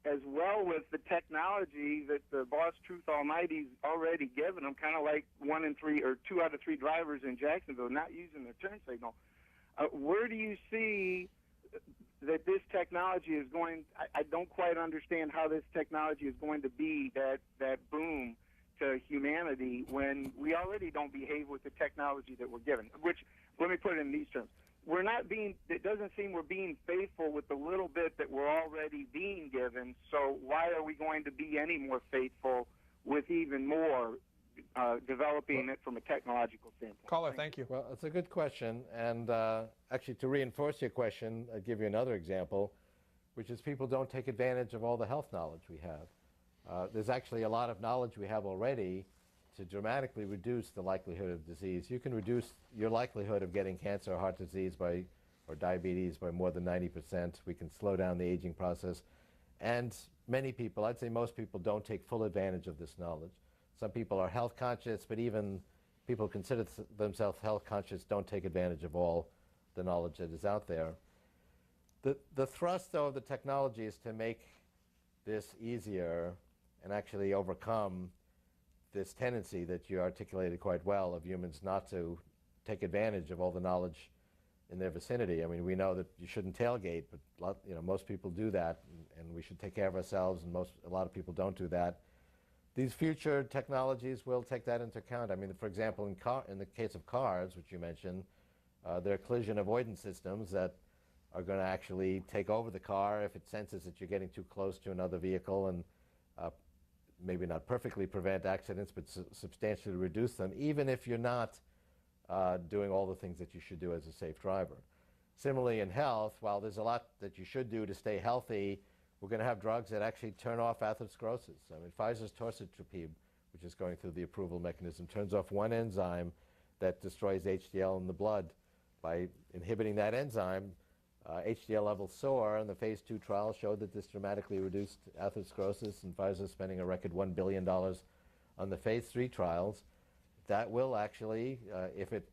as well with the technology that the boss Truth Almighty's already given them, kind of like 1 in 3 or 2 out of 3 drivers in Jacksonville not using their turn signal. Where do you see that this technology is going? I don't quite understand how this technology is going to be that boom to humanity when we already don't behave with the technology that we're given. Which, let me put it in these terms. It doesn't seem we're being faithful with the little bit that we're already being given, so why are we going to be any more faithful with even more developing it from a technological standpoint? Caller, thank you. Well, it's a good question, and actually to reinforce your question, I'll give you another example, which is people don't take advantage of all the health knowledge we have. There's actually a lot of knowledge we have already to dramatically reduce the likelihood of disease. You can reduce your likelihood of getting cancer or heart disease or diabetes by more than 90%. We can slow down the aging process. And many people, I'd say most people, don't take full advantage of this knowledge. Some people are health conscious, but even people who consider themselves health conscious don't take advantage of all the knowledge that is out there. The thrust, though, of the technology is to make this easier and actually overcome this tendency that you articulated quite well of humans not to take advantage of all the knowledge in their vicinity. I mean, we know that you shouldn't tailgate, but most people do that, and we should take care of ourselves, and a lot of people don't do that. These future technologies will take that into account. I mean, for example, in the case of cars, which you mentioned, there are collision avoidance systems that are going to actually take over the car if it senses that you're getting too close to another vehicle, and maybe not perfectly prevent accidents, but substantially reduce them, even if you're not doing all the things that you should do as a safe driver. Similarly, in health, while there's a lot that you should do to stay healthy, we're going to have drugs that actually turn off atherosclerosis. I mean, Pfizer's torcetrapib, which is going through the approval mechanism, turns off one enzyme that destroys HDL in the blood. By inhibiting that enzyme, HDL levels soar, and the phase 2 trial showed that this dramatically reduced atherosclerosis, and Pfizer's spending a record $1 billion on the phase 3 trials. That will actually, if it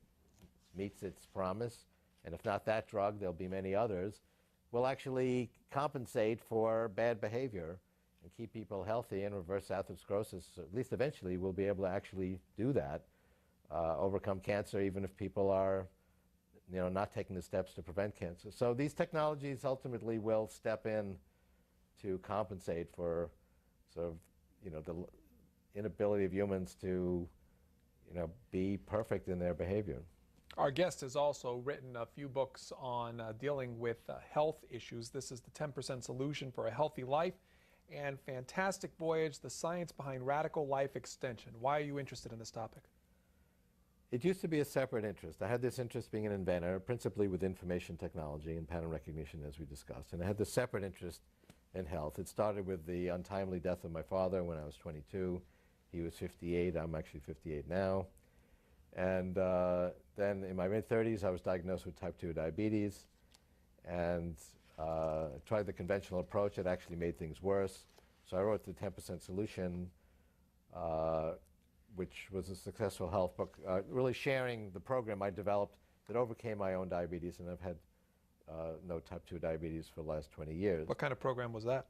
meets its promise, and if not that drug, there'll be many others, will actually compensate for bad behavior and keep people healthy and reverse atherosclerosis. So at least eventually we'll be able to actually do that, overcome cancer, even if people are not taking the steps to prevent cancer. So these technologies ultimately will step in to compensate for sort of, the inability of humans to, be perfect in their behavior. Our guest has also written a few books on dealing with health issues. This is the 10% Solution for a Healthy Life and Fantastic Voyage, the Science Behind Radical Life Extension. Why are you interested in this topic? It used to be a separate interest. I had this interest being an inventor, principally with information technology and pattern recognition, as we discussed. And I had this separate interest in health. It started with the untimely death of my father when I was 22. He was 58. I'm actually 58 now. And then in my mid-30s, I was diagnosed with type 2 diabetes, and tried the conventional approach. It actually made things worse. So I wrote the 10% Solution, which was a successful health book, really sharing the program I developed that overcame my own diabetes, and I've had no type 2 diabetes for the last 20 years. What kind of program was that?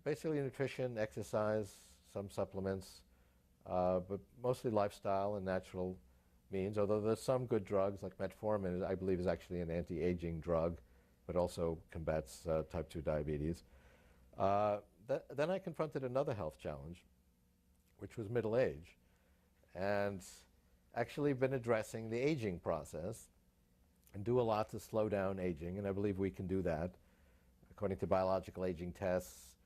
Basically nutrition, exercise, some supplements, but mostly lifestyle and natural means, although there's some good drugs, like metformin, I believe is actually an anti-aging drug, but also combats type 2 diabetes. Then I confronted another health challenge, which was middle age, and actually been addressing the aging process and do a lot to slow down aging, and I believe we can do that. According to biological aging tests,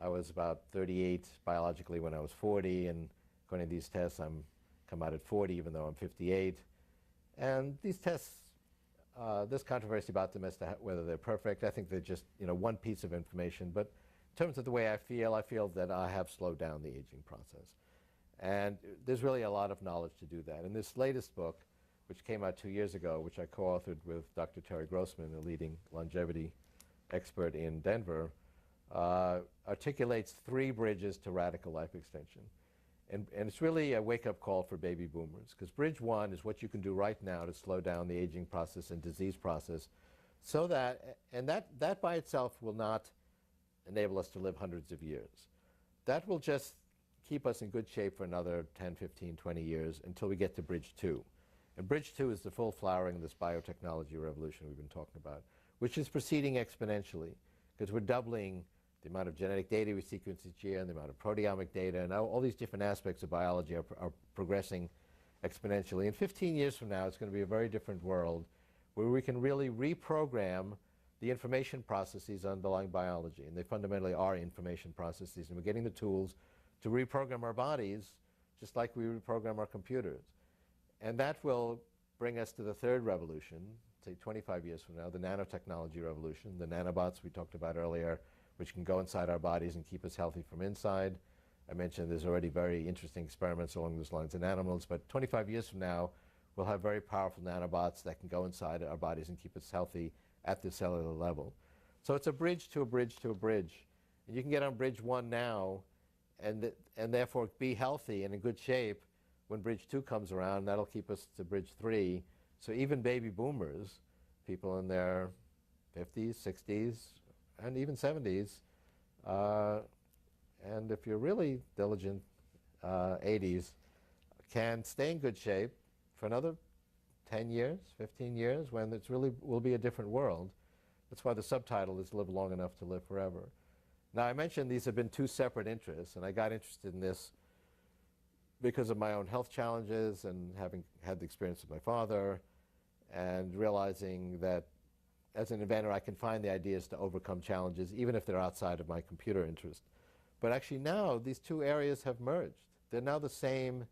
I was about 38 biologically when I was 40, and according to these tests, I'm come out at 40, even though I'm 58. And these tests, there's controversy about them as to whether they're perfect. I think they're just, one piece of information. But in terms of the way I feel that I have slowed down the aging process. And there's really a lot of knowledge to do that. And this latest book, which came out 2 years ago, which I co-authored with Dr. Terry Grossman, a leading longevity expert in Denver, articulates 3 bridges to radical life extension. And it's really a wake-up call for baby boomers, because bridge 1 is what you can do right now to slow down the aging process and disease process, so that, and that by itself will not enable us to live hundreds of years. That will just keep us in good shape for another 10, 15, 20 years until we get to bridge 2. And bridge 2 is the full flowering of this biotechnology revolution we've been talking about, which is proceeding exponentially, because we're doubling the amount of genetic data we sequence each year and the amount of proteomic data, and all these different aspects of biology are progressing exponentially. And 15 years from now, it's going to be a very different world where we can really reprogram the information processes underlying biology. And they fundamentally are information processes, and we're getting the tools to reprogram our bodies just like we reprogram our computers. And that will bring us to the third revolution, say 25 years from now, the nanotechnology revolution, the nanobots we talked about earlier, which can go inside our bodies and keep us healthy from inside. I mentioned there's already very interesting experiments along those lines in animals, but 25 years from now, we'll have very powerful nanobots that can go inside our bodies and keep us healthy at the cellular level. So it's a bridge to a bridge to a bridge. And you can get on bridge 1 now and therefore be healthy and in good shape when bridge 2 comes around. That'll keep us to bridge 3. So even baby boomers, people in their 50s, 60s, and even 70s, and if you're really diligent, 80s, can stay in good shape for another 10 years, 15 years, when it's really will be a different world. That's why the subtitle is Live Long Enough to Live Forever. Now, I mentioned these have been 2 separate interests, and I got interested in this because of my own health challenges and having had the experience with my father, and realizing that as an inventor, I can find the ideas to overcome challenges, even if they're outside of my computer interest. But actually now, these 2 areas have merged. They're now the same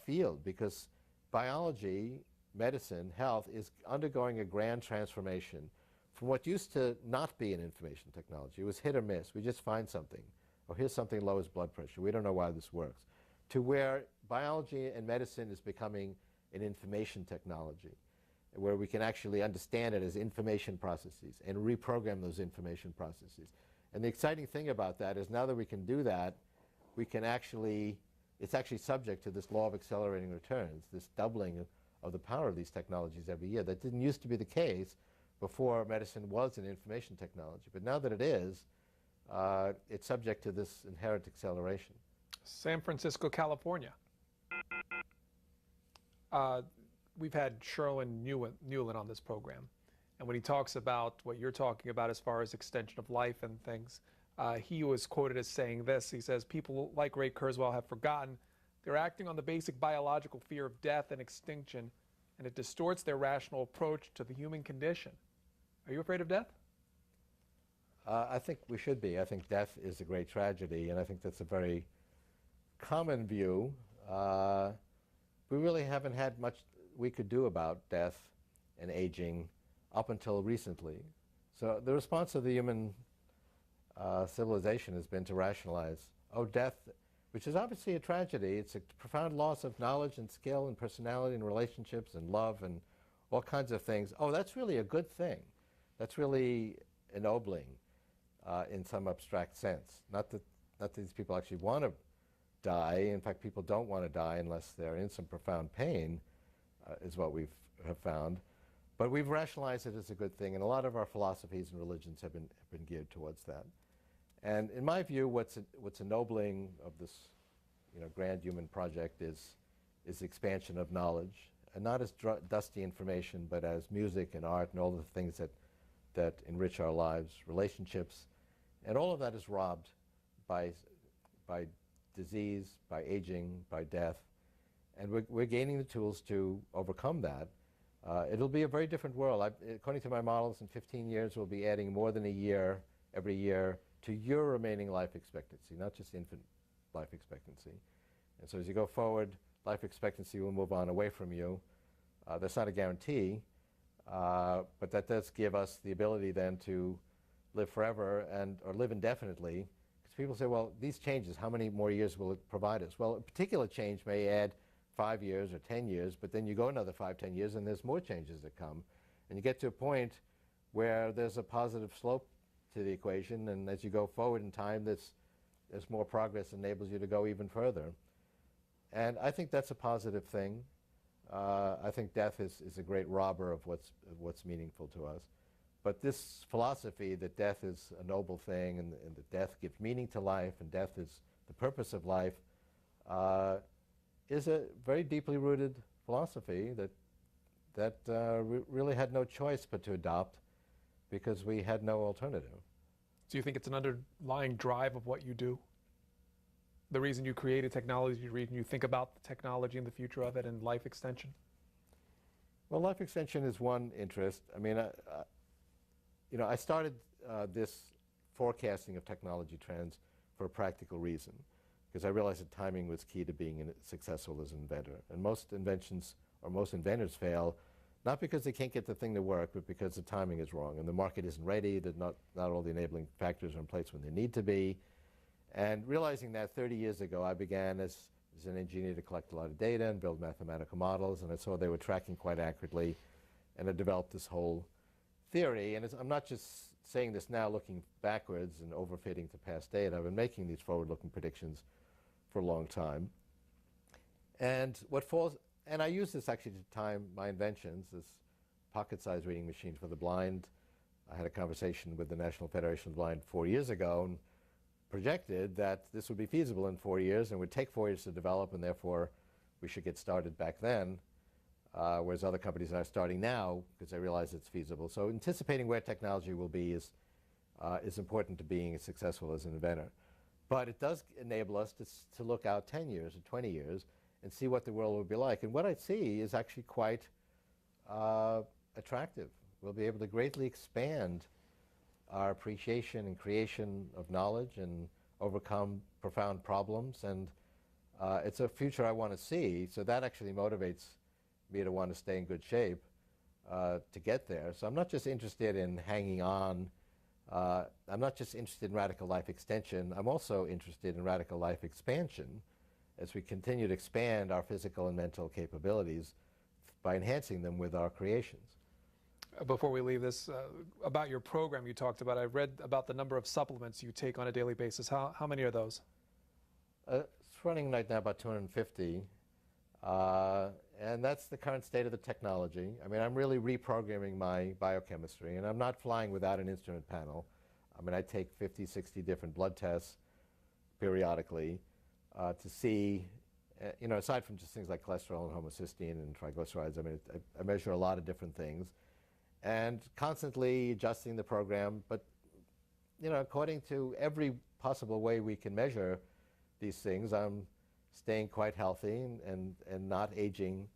field, because biology, medicine, health is undergoing a grand transformation from what used to not be an information technology. It was hit or miss. We just find something. Or here's something lowers blood pressure. We don't know why this works. To where biology and medicine is becoming an information technology, where we can actually understand it as information processes and reprogram those information processes. And the exciting thing about that is now that we can do that, we can actually, it's actually subject to this law of accelerating returns, this doubling of the power of these technologies every year. That didn't used to be the case before medicine was an information technology. But now that it is, it's subject to this inherent acceleration. San Francisco, California. We've had Sherwin Newland on this program, and when he talks about what you're talking about as far as extension of life and things, he was quoted as saying this. He says, people like Ray Kurzweil have forgotten they're acting on the basic biological fear of death and extinction, and it distorts their rational approach to the human condition. Are you afraid of death? I think we should be. I think death is a great tragedy, and I think that's a very common view. We really haven't had much we could do about death and aging up until recently. So the response of the human civilization has been to rationalize, oh, death, which is obviously a tragedy. It's a profound loss of knowledge and skill and personality and relationships and love and all kinds of things. Oh, that's really a good thing. That's really ennobling. in some abstract sense. Not that these people actually want to die. In fact, people don't want to die unless they're in some profound pain, is what we have found. But we've rationalized it as a good thing, and a lot of our philosophies and religions have been geared towards that. And in my view, what's ennobling of this, grand human project is expansion of knowledge, and not as dusty information, but as music and art and all the things that enrich our lives, relationships, and all of that is robbed by disease, by aging, by death, and we're gaining the tools to overcome that. It'll be a very different world. According to my models, in 15 years, we'll be adding more than a year every year to your remaining life expectancy, not just infant life expectancy. And so as you go forward, life expectancy will move on away from you. That's not a guarantee, but that does give us the ability then to live forever or live indefinitely. Because people say, well, these changes, how many more years will it provide us? Well, a particular change may add 5 years or 10 years, but then you go another 5, 10 years, and there's more changes that come. And you get to a point where there's a positive slope to the equation, and as you go forward in time, there's more progress that enables you to go even further. And I think that's a positive thing. I think death is a great robber of what's meaningful to us. But this philosophy that death is a noble thing and that death gives meaning to life and death is the purpose of life is a very deeply rooted philosophy that really had no choice but to adopt because we had no alternative. Do you think it's an underlying drive of what you do? The reason you created technology, the reason you think about the technology and the future of it and life extension? Well, life extension is one interest. I mean, I started this forecasting of technology trends for a practical reason, because I realized that timing was key to being successful as an inventor. And most inventions, or most inventors fail, not because they can't get the thing to work, but because the timing is wrong and the market isn't ready, that not all the enabling factors are in place when they need to be. And realizing that 30 years ago, I began as an engineer to collect a lot of data and build mathematical models, and I saw they were tracking quite accurately, and I developed this whole theory. And I'm not just saying this now looking backwards and overfitting to past data. I've been making these forward-looking predictions for a long time. And I use this actually to time my inventions, this pocket-sized reading machine for the blind. I had a conversation with the National Federation of the Blind 4 years ago and projected that this would be feasible in 4 years and would take 4 years to develop, and therefore we should get started back then, whereas other companies are starting now because they realize it's feasible. So anticipating where technology will be is important to being as successful as an inventor. But it does enable us to look out 10 years or 20 years and see what the world will be like. And what I see is actually quite attractive. We'll be able to greatly expand our appreciation and creation of knowledge and overcome profound problems. And it's a future I want to see. So that actually motivates me to want to stay in good shape to get there. So I'm not just interested in hanging on. I'm not just interested in radical life extension. I'm also interested in radical life expansion as we continue to expand our physical and mental capabilities by enhancing them with our creations. Before we leave this, about your program you talked about, I read about the number of supplements you take on a daily basis. How many are those? It's running right now about 250. And that's the current state of the technology. I mean, I'm really reprogramming my biochemistry, and I'm not flying without an instrument panel. I mean, I take 50, 60 different blood tests periodically to see, aside from just things like cholesterol and homocysteine and triglycerides, I mean, I measure a lot of different things and constantly adjusting the program. But, according to every possible way we can measure these things, I'm staying quite healthy and not aging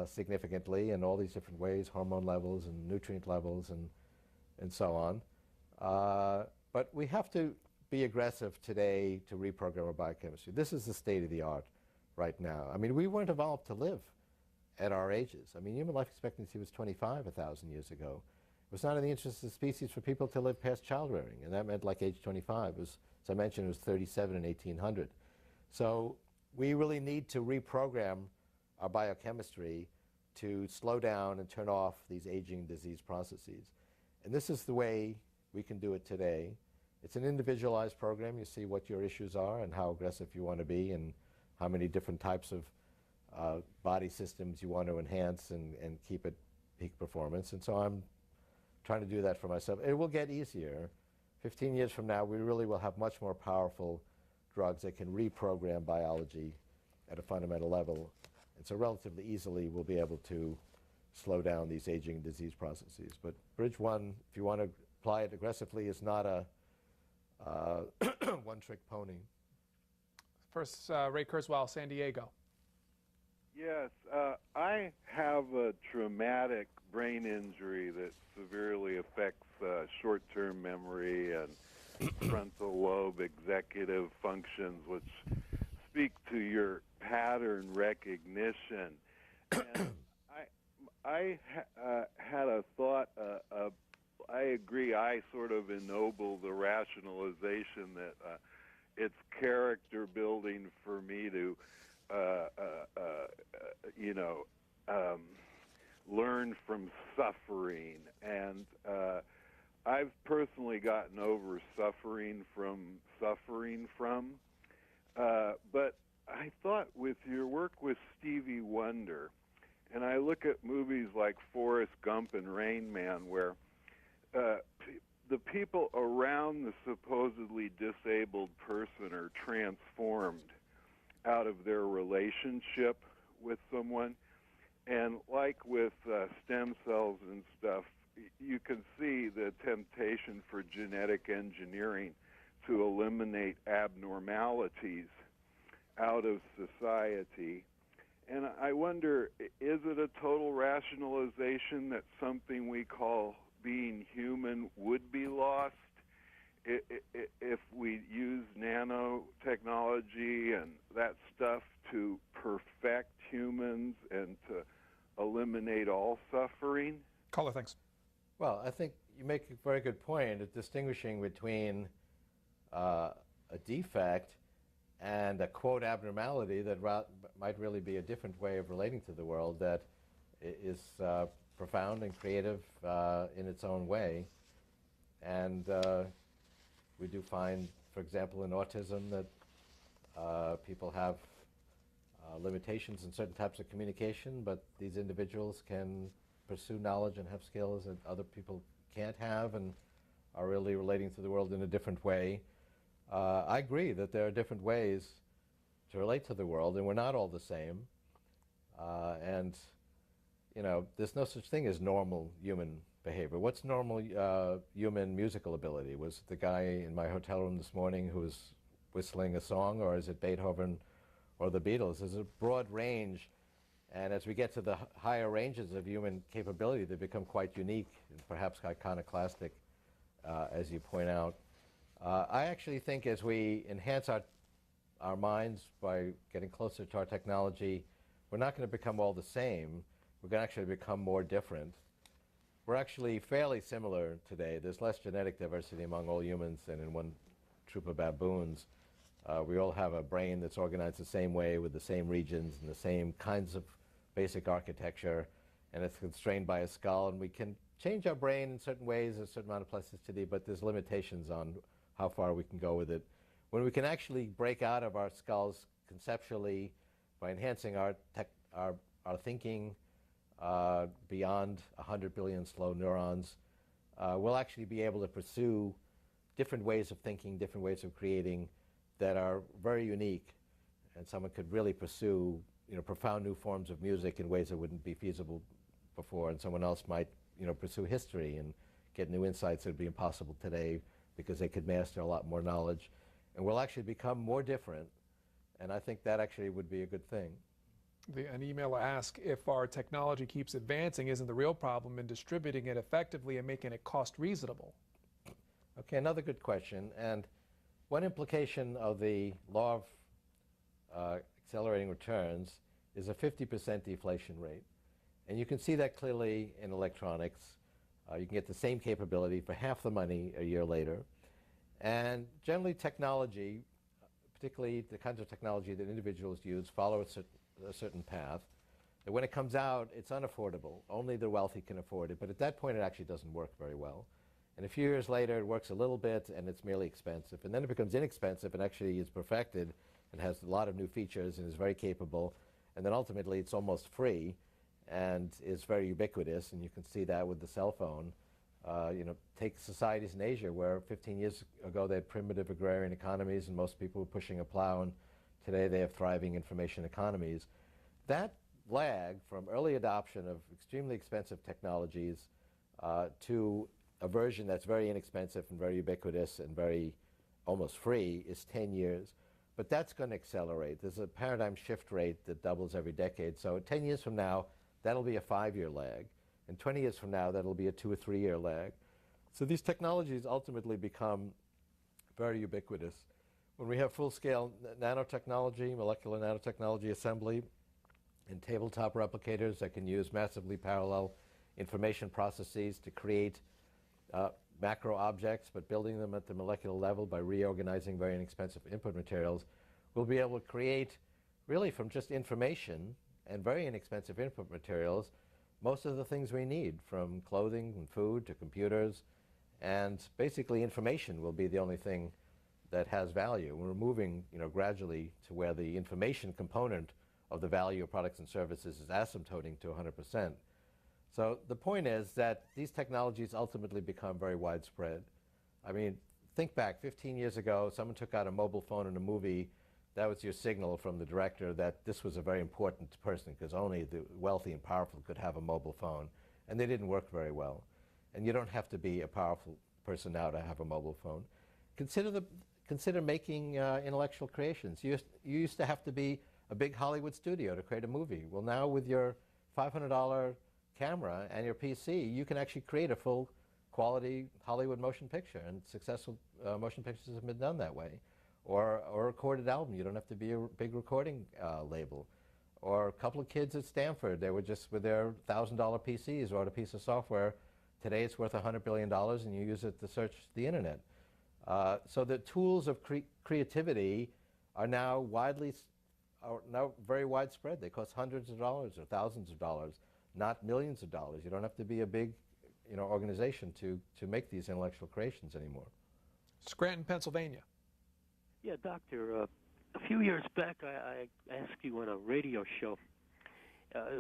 significantly in all these different ways, hormone levels and nutrient levels and so on. But we have to be aggressive today to reprogram our biochemistry. This is the state of the art right now. I mean, we weren't evolved to live at our ages. I mean, human life expectancy was 25 1,000 years ago. It was not in the interest of the species for people to live past child rearing, and that meant like age 25. It was, as I mentioned, it was 37 in 1800. So we really need to reprogram our biochemistry to slow down and turn off these aging disease processes. And this is the way we can do it today. It's an individualized program. You see what your issues are and how aggressive you want to be and how many different types of body systems you want to enhance and keep at peak performance. And so I'm trying to do that for myself. It will get easier. 15 years from now, we really will have much more powerful drugs that can reprogram biology at a fundamental level. And so relatively easily, we'll be able to slow down these aging and disease processes. But Bridge 1, if you want to apply it aggressively, is not a one-trick pony. First, Ray Kurzweil, San Diego. Yes, I have a traumatic brain injury that severely affects short-term memory and frontal lobe executive functions, which speak to your pattern recognition. And I had a thought. I agree. I sort of ennoble the rationalization that it's character building for me to, learn from suffering. And I've personally gotten over suffering from. But I thought with your work with Stevie Wonder, and I look at movies like Forrest Gump and Rain Man, where the people around the supposedly disabled person are transformed out of their relationship with someone. And like with stem cells and stuff, you can see the temptation for genetic engineering to eliminate abnormalities out of society. And I wonder, is it a total rationalization that something we call being human would be lost if we use nanotechnology and that stuff to perfect humans and to eliminate all suffering? Caller, thanks. Well, I think you make a very good point at distinguishing between a defect and a quote abnormality that might really be a different way of relating to the world that is profound and creative in its own way. And we do find, for example, in autism that people have limitations in certain types of communication, but these individuals can pursue knowledge and have skills that other people can't have and are really relating to the world in a different way. I agree that there are different ways to relate to the world, and we're not all the same. And, you know, there's no such thing as normal human behavior. What's normal human musical ability? Was it the guy in my hotel room this morning who was whistling a song, or is it Beethoven or the Beatles? There's a broad range, and as we get to the higher ranges of human capability, they become quite unique and perhaps iconoclastic, as you point out. I actually think as we enhance our minds by getting closer to our technology, we're not going to become all the same. We're going to actually become more different. We're actually fairly similar today. There's less genetic diversity among all humans than in one troop of baboons. We all have a brain that's organized the same way with the same regions and the same kinds of basic architecture, and it's constrained by a skull, and we can change our brain in certain ways, a certain amount of plasticity, but there's limitations on how far we can go with it. When we can actually break out of our skulls conceptually by enhancing our thinking beyond 100 billion slow neurons, we'll actually be able to pursue different ways of thinking, different ways of creating that are very unique. And someone could really pursue, you know, profound new forms of music in ways that wouldn't be feasible before, and someone else might, you know, pursue history and get new insights that would be impossible today because they could master a lot more knowledge. And we'll actually become more different, and I think that actually would be a good thing. An emailer asks, if our technology keeps advancing, isn't the real problem in distributing it effectively and making it cost reasonable? Okay, another good question. And one implication of the law of accelerating returns is a 50% deflation rate. And you can see that clearly in electronics. You can get the same capability for half the money a year later. And generally technology, particularly the kinds of technology that individuals use, follow a certain path. And when it comes out, it's unaffordable. Only the wealthy can afford it. But at that point, it actually doesn't work very well. And a few years later, it works a little bit, and it's merely expensive. And then it becomes inexpensive and actually is perfected and has a lot of new features and is very capable. And then ultimately, it's almost free and is very ubiquitous. And you can see that with the cell phone. Take societies in Asia where 15 years ago they had primitive agrarian economies and most people were pushing a plow, and today they have thriving information economies. That lag from early adoption of extremely expensive technologies to a version that's very inexpensive and very ubiquitous and very almost free is 10 years. But that's going to accelerate. There's a paradigm shift rate that doubles every decade. So 10 years from now, that'll be a 5-year lag. And 20 years from now, that'll be a 2 or 3 year lag. So these technologies ultimately become very ubiquitous. When we have full-scale nanotechnology, molecular nanotechnology assembly, and tabletop replicators that can use massively parallel information processes to create macro objects, but building them at the molecular level by reorganizing very inexpensive input materials, we'll be able to create, really from just information and very inexpensive input materials, most of the things we need, from clothing and food to computers. And basically information will be the only thing that has value. We're moving gradually to where the information component of the value of products and services is asymptoting to 100%. So the point is that these technologies ultimately become very widespread. I mean, think back 15 years ago, someone took out a mobile phone in a movie. That was your signal from the director that this was a very important person, because only the wealthy and powerful could have a mobile phone. And they didn't work very well. And you don't have to be a powerful person now to have a mobile phone. Consider making intellectual creations. You used to have to be a big Hollywood studio to create a movie. Well, now with your $500 camera and your PC, you can actually create a full quality Hollywood motion picture, and successful motion pictures have been done that way. Or a recorded album. You don't have to be a big recording label. Or a couple of kids at Stanford, they were just with their $1,000 PCs wrote a piece of software. Today it's worth $100 billion, and you use it to search the internet. So the tools of creativity are now very widespread. They cost hundreds of dollars or thousands of dollars, not millions of dollars. You don't have to be a big organization to make these intellectual creations anymore. Scranton, Pennsylvania. Yeah, Doctor, a few years back I asked you on a radio show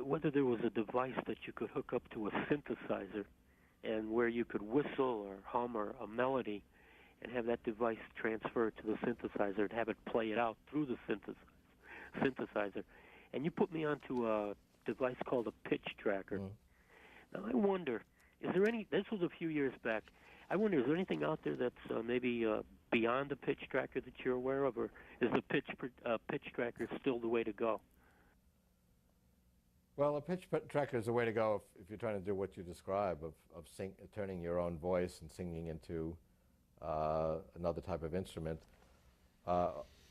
whether there was a device that you could hook up to a synthesizer and where you could whistle or hum or a melody and have that device transfer to the synthesizer and have it play it out through the synthesizer. And you put me onto a device called a pitch tracker. Now I wonder, is there any, this was a few years back, I wonder, is there anything out there that's maybe beyond the pitch tracker that you're aware of, or is the pitch tracker still the way to go? Well, a pitch tracker is the way to go if you're trying to do what you describe, of turning your own voice and singing into another type of instrument.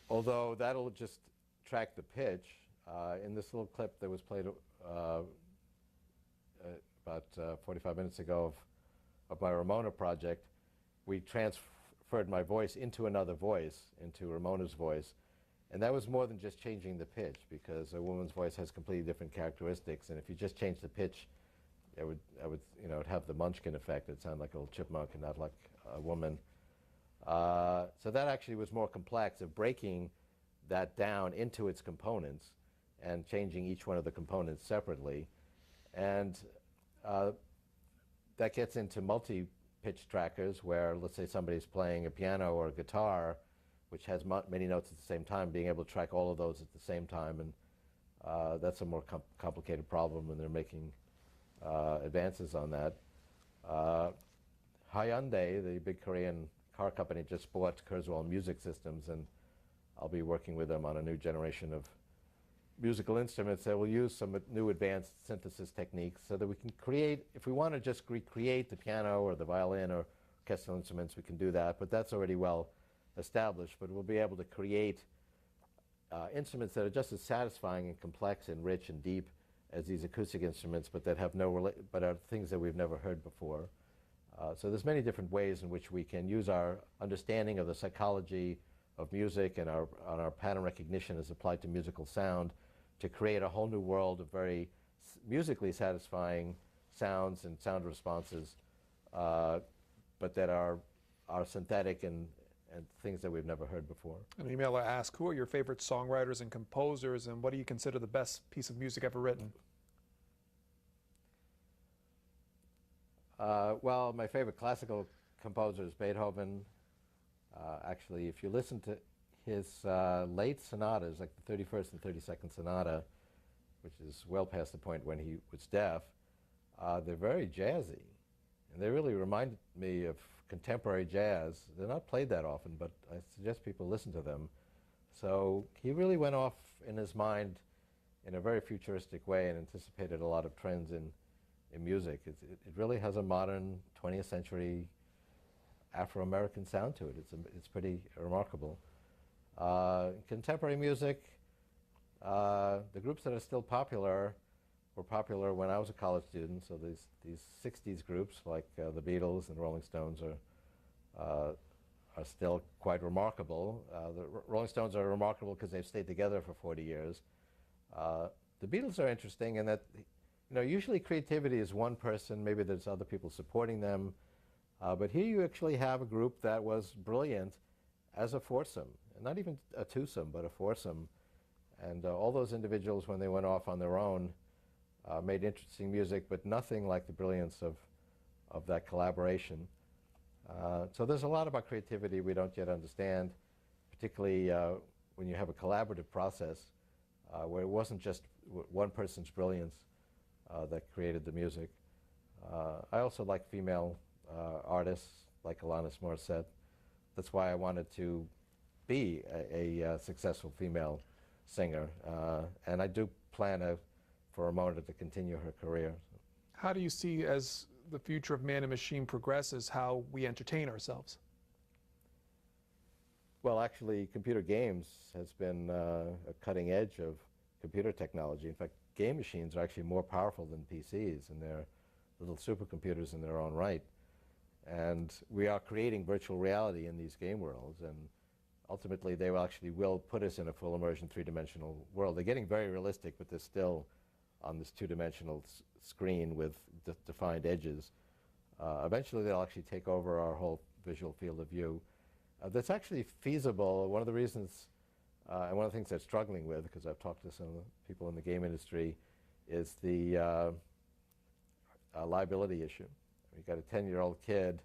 Although that'll just track the pitch. In this little clip that was played about 45 minutes ago of my Ramona project, we transferred my voice into another voice, into Ramona's voice. And that was more than just changing the pitch, because a woman's voice has completely different characteristics. And if you just change the pitch, it would have the Munchkin effect. It'd sound like a little chipmunk and not like a woman. So that actually was more complex, of breaking that down into its components and changing each one of the components separately. And that gets into multi-pitch trackers where, let's say, somebody's playing a piano or a guitar, which has many notes at the same time, being able to track all of those at the same time. And that's a more complicated problem, and they're making advances on that. Hyundai, the big Korean car company, just bought Kurzweil Music Systems, and I'll be working with them on a new generation of musical instruments that will use some new advanced synthesis techniques so that we can create, if we want to just recreate the piano or the violin or orchestral instruments, we can do that, but that's already well established. But we'll be able to create instruments that are just as satisfying and complex and rich and deep as these acoustic instruments, but that have but are things that we've never heard before. So there's many different ways in which we can use our understanding of the psychology of music and our pattern recognition as applied to musical sound to create a whole new world of very musically satisfying sounds and sound responses, but but that are synthetic and things that we've never heard before. An emailer asks, who are your favorite songwriters and composers, and what do you consider the best piece of music ever written? Well, my favorite classical composer is Beethoven. Actually, if you listen to his late sonatas, like the 31st and 32nd Sonata, which is well past the point when he was deaf, they're very jazzy. And they really remind me of contemporary jazz. They're not played that often, but I suggest people listen to them. So he really went off in his mind in a very futuristic way and anticipated a lot of trends in music. It really has a modern 20th century Afro-American sound to it. It's pretty remarkable. Contemporary music, the groups that are still popular were popular when I was a college student. So these 60s groups like the Beatles and Rolling Stones are still quite remarkable. The Rolling Stones are remarkable because they've stayed together for 40 years. The Beatles are interesting in that, you know, usually creativity is one person, maybe there's other people supporting them, but here you actually have a group that was brilliant as a foursome, and not even a twosome, but a foursome. And all those individuals, when they went off on their own, made interesting music, but nothing like the brilliance of that collaboration. So there's a lot about creativity we don't yet understand, particularly when you have a collaborative process where it wasn't just one person's brilliance that created the music. I also like female artists like Alanis Morissette. That's why I wanted to be a successful female singer, and I do plan for Ramona to continue her career. How do you see, as the future of man and machine progresses, how we entertain ourselves? Well, actually, computer games has been a cutting edge of computer technology. In fact, game machines are actually more powerful than PCs, and they're little supercomputers in their own right. And we are creating virtual reality in these game worlds, and ultimately they will put us in a full immersion three-dimensional world. They're getting very realistic, but they're still on this two-dimensional screen with defined edges. Eventually they'll actually take over our whole visual field of view. That's actually feasible. One of the reasons, and one of the things they're struggling with, because I've talked to some of the people in the game industry, is the liability issue. You've got a 10-year-old kid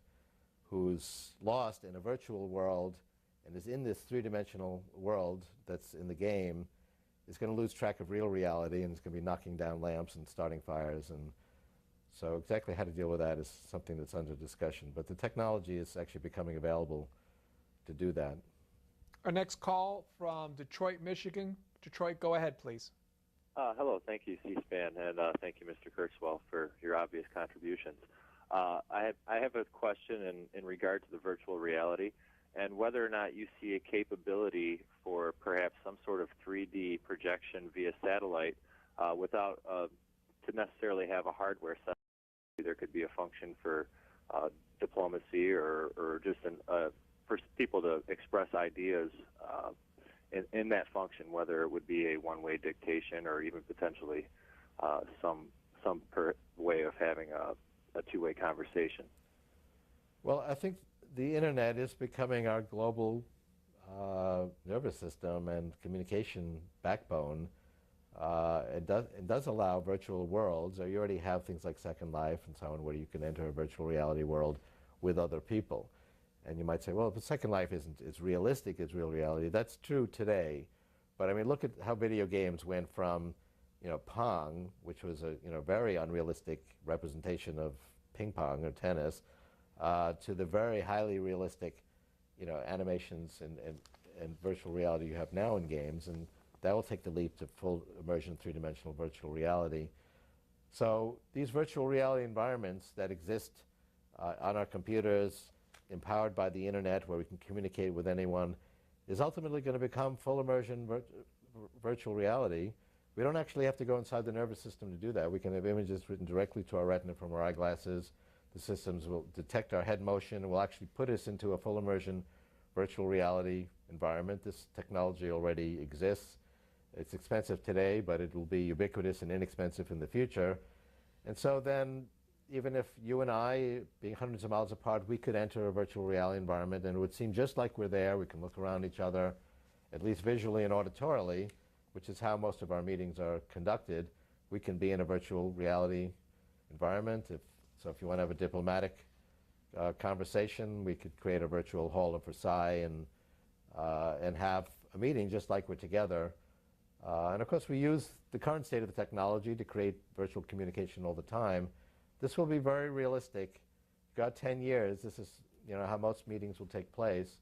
who's lost in a virtual world and is in this three-dimensional world that's in the game, is going to lose track of real reality and is going to be knocking down lamps and starting fires. And so exactly how to deal with that is something that's under discussion. But the technology is actually becoming available to do that. Our next call from Detroit, Michigan. Detroit, go ahead, please. Hello, thank you, C-SPAN, and thank you, Mr. Kurzweil, for your obvious contributions. I have a question in regard to the virtual reality and whether or not you see a capability for perhaps some sort of 3D projection via satellite without to necessarily have a hardware set. There could be a function for diplomacy or just for people to express ideas in that function, whether it would be a one-way dictation or even potentially some way of having a two-way conversation. Well, I think the internet is becoming our global nervous system and communication backbone. It does allow virtual worlds. You already have things like Second Life and so on, where you can enter a virtual reality world with other people. And you might say, well, but Second Life isn't as realistic as real reality. That's true today. But I mean, look at how video games went from, you know, Pong, which was a very unrealistic representation of ping pong or tennis, to the very highly realistic, animations and virtual reality you have now in games, and that will take the leap to full immersion, three-dimensional virtual reality. So these virtual reality environments that exist on our computers, empowered by the internet, where we can communicate with anyone, is ultimately going to become full immersion virtual reality. We don't actually have to go inside the nervous system to do that. We can have images written directly to our retina from our eyeglasses. The systems will detect our head motion and will actually put us into a full immersion virtual reality environment. This technology already exists. It's expensive today, but it will be ubiquitous and inexpensive in the future. And so then even if you and I, being hundreds of miles apart, we could enter a virtual reality environment and it would seem just like we're there. We can look around each other, at least visually and auditorily, which is how most of our meetings are conducted. We can be in a virtual reality environment. So if you want to have a diplomatic conversation, we could create a virtual hall of Versailles and have a meeting just like we're together. And of course, we use the current state of the technology to create virtual communication all the time. This will be very realistic. You've got 10 years. This is how most meetings will take place.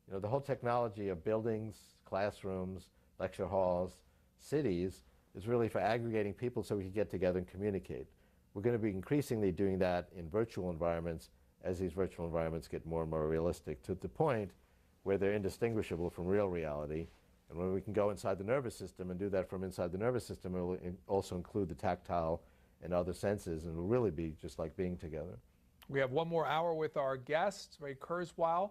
The whole technology of buildings, classrooms, lecture halls, cities is really for aggregating people so we can get together and communicate. We're going to be increasingly doing that in virtual environments as these virtual environments get more and more realistic, to the point where they're indistinguishable from real reality. And when we can go inside the nervous system and do that from inside the nervous system, it will also include the tactile and other senses, and it will really be just like being together. We have one more hour with our guest, Ray Kurzweil.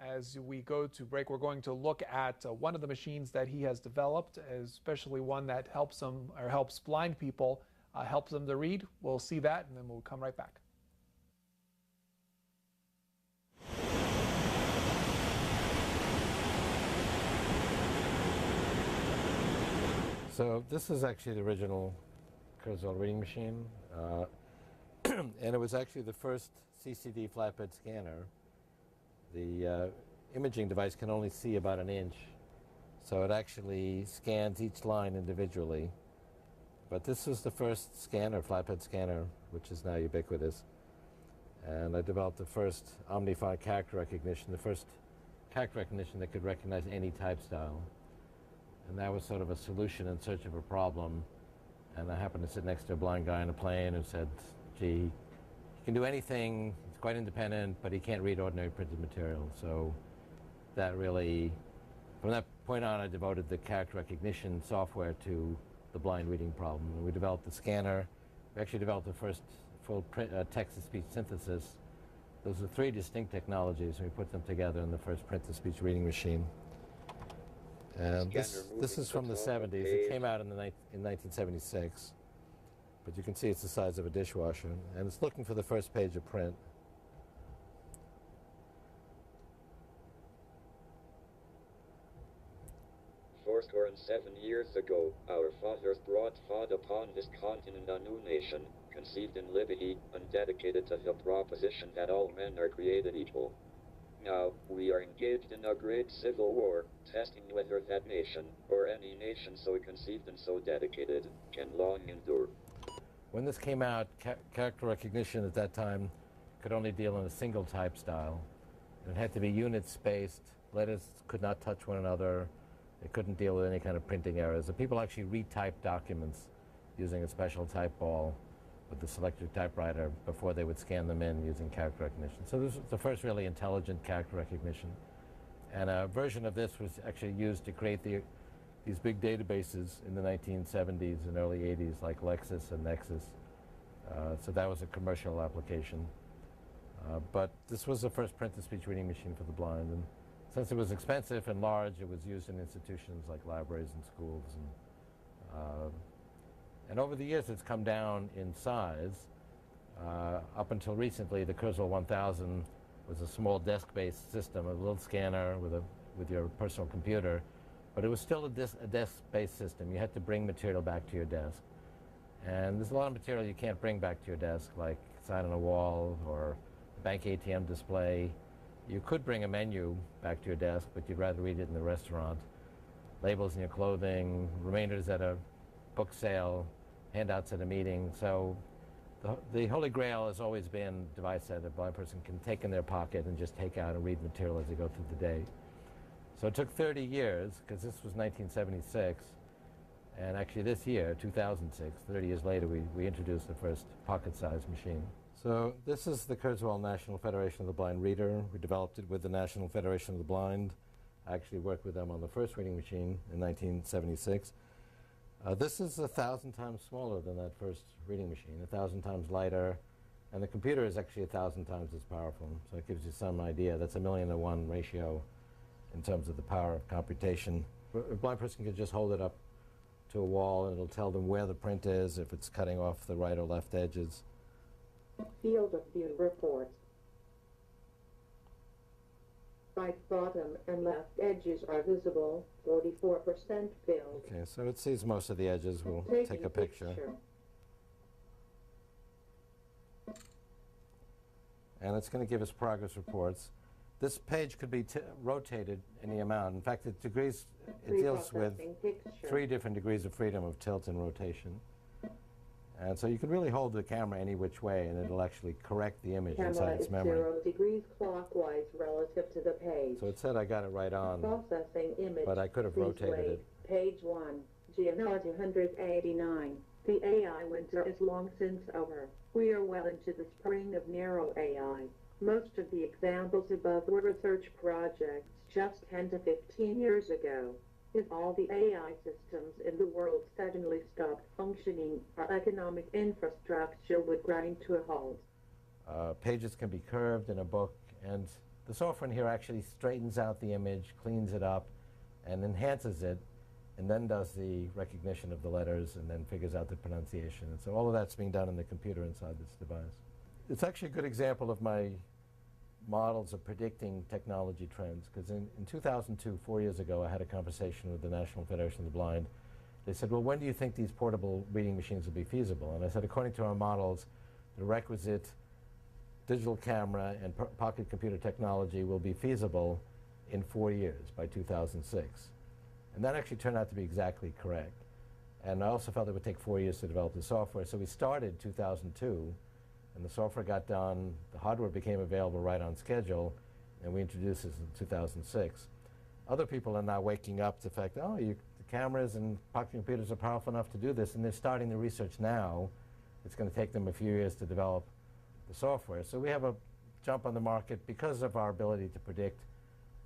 As we go to break, we're going to look at one of the machines that he has developed, especially one that helps them, or helps blind people, helps them to read. We'll see that, and then we'll come right back. So this is actually the original Kurzweil reading machine, and it was actually the first CCD flatbed scanner. The imaging device can only see about an inch, so it actually scans each line individually. But this was the first scanner, flatbed scanner, which is now ubiquitous. And I developed the first omnified character recognition, the first character recognition that could recognize any type style. And that was sort of a solution in search of a problem. And I happened to sit next to a blind guy on a plane who said, gee, he can do anything, he's quite independent, but he can't read ordinary printed material. So that really, from that point on, I devoted the character recognition software to the blind reading problem. And we developed the scanner. We actually developed the first full text-to-speech synthesis. Those are three distinct technologies, and we put them together in the first print-to-speech reading machine. And this is from the 70s. It came out in 1976. But you can see it's the size of a dishwasher. And it's looking for the first page of print. Fourscore and 7 years ago, our fathers brought forth upon this continent a new nation, conceived in liberty, and dedicated to the proposition that all men are created equal. Now, we are engaged in a great civil war, testing whether that nation, or any nation so conceived and so dedicated, can long endure. When this came out, character recognition at that time could only deal in a single type style. It had to be unit-spaced. Letters could not touch one another. It couldn't deal with any kind of printing errors. And people actually retyped documents using a special type ball with the selectric typewriter before they would scan them in using character recognition. So this was the first really intelligent character recognition. And a version of this was actually used to create these big databases in the 1970s and early 80s, like Lexis and Nexus. So that was a commercial application. But this was the first print-to-speech reading machine for the blind. And since it was expensive and large, it was used in institutions like libraries and schools. And over the years, it's come down in size. Up until recently, the Kurzweil 1000 was a small desk-based system, a little scanner with your personal computer. But it was still a desk-based system. You had to bring material back to your desk. And there's a lot of material you can't bring back to your desk, like sign on a wall or a bank ATM display. You could bring a menu back to your desk, but you'd rather read it in the restaurant. Labels in your clothing, remainders at a book sale, handouts at a meeting. So the Holy Grail has always been a device that a blind person can take in their pocket and just take out and read material as they go through the day. So it took 30 years, because this was 1976, and actually this year, 2006, 30 years later, we introduced the first pocket-sized machine. So this is the Kurzweil National Federation of the Blind Reader. We developed it with the National Federation of the Blind. I actually worked with them on the first reading machine in 1976. This is 1,000 times smaller than that first reading machine, 1,000 times lighter, and the computer is actually 1,000 times as powerful. So it gives you some idea. That's a 1,000,000-to-1 ratio in terms of the power of computation. A blind person can just hold it up to a wall and it'll tell them where the print is, if it's cutting off the right or left edges. Field of view report. Right bottom and left edges are visible, 44% filled. Okay, so it sees most of the edges. We'll take a picture. And it's going to give us progress reports. This page could be rotated any amount. In fact, it deals with 3 different degrees of freedom of tilt and rotation. And so you can really hold the camera any which way, and it'll actually correct the image inside its memory. 0 degrees clockwise relative to the page. So it said I got it right on, Processing image. but I could have rotated it. Page 1, GNR 289. The AI winter is long since over. We are well into the spring of narrow AI. Most of the examples above were research projects just 10 to 15 years ago. If all the AI systems in the world suddenly stopped functioning, our economic infrastructure would grind to a halt. Pages can be curved in a book, and the software in here actually straightens out the image, cleans it up, and enhances it, and then does the recognition of the letters, and then figures out the pronunciation. And so all of that's being done in the computer inside this device. It's actually a good example of my models of predicting technology trends, because in 2002, 4 years ago, I had a conversation with the National Federation of the Blind. They said, well, when do you think these portable reading machines will be feasible? And I said, according to our models, the requisite digital camera and pocket computer technology will be feasible in 4 years, by 2006. And that actually turned out to be exactly correct. And I also felt it would take 4 years to develop the software. So we started 2002, and the software got done, the hardware became available right on schedule, and we introduced this in 2006. Other people are now waking up to the fact, oh, the cameras and pocket computers are powerful enough to do this, and they're starting the research now. It's going to take them a few years to develop the software. So we have a jump on the market because of our ability to predict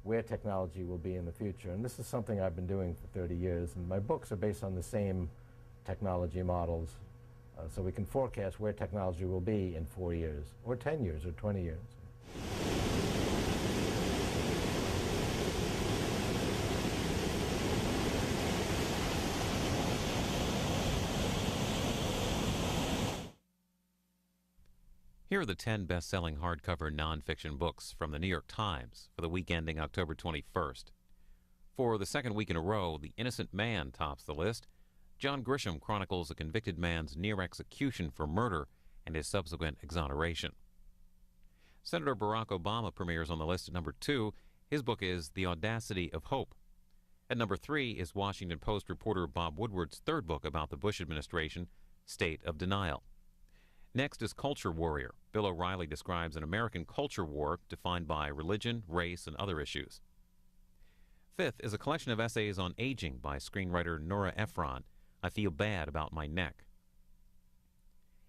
where technology will be in the future. And this is something I've been doing for 30 years, and my books are based on the same technology models. So we can forecast where technology will be in 4 years, or 10 years, or 20 years. Here are the 10 best-selling hardcover nonfiction books from the New York Times for the week ending October 21st. For the second week in a row, The Innocent Man tops the list. John Grisham chronicles a convicted man's near execution for murder and his subsequent exoneration. Senator Barack Obama premieres on the list at number 2. His book is The Audacity of Hope. At number 3 is Washington Post reporter Bob Woodward's third book about the Bush administration, State of Denial. Next is Culture Warrior. Bill O'Reilly describes an American culture war defined by religion, race, and other issues. Fifth is a collection of essays on aging by screenwriter Nora Ephron, I Feel Bad About My Neck.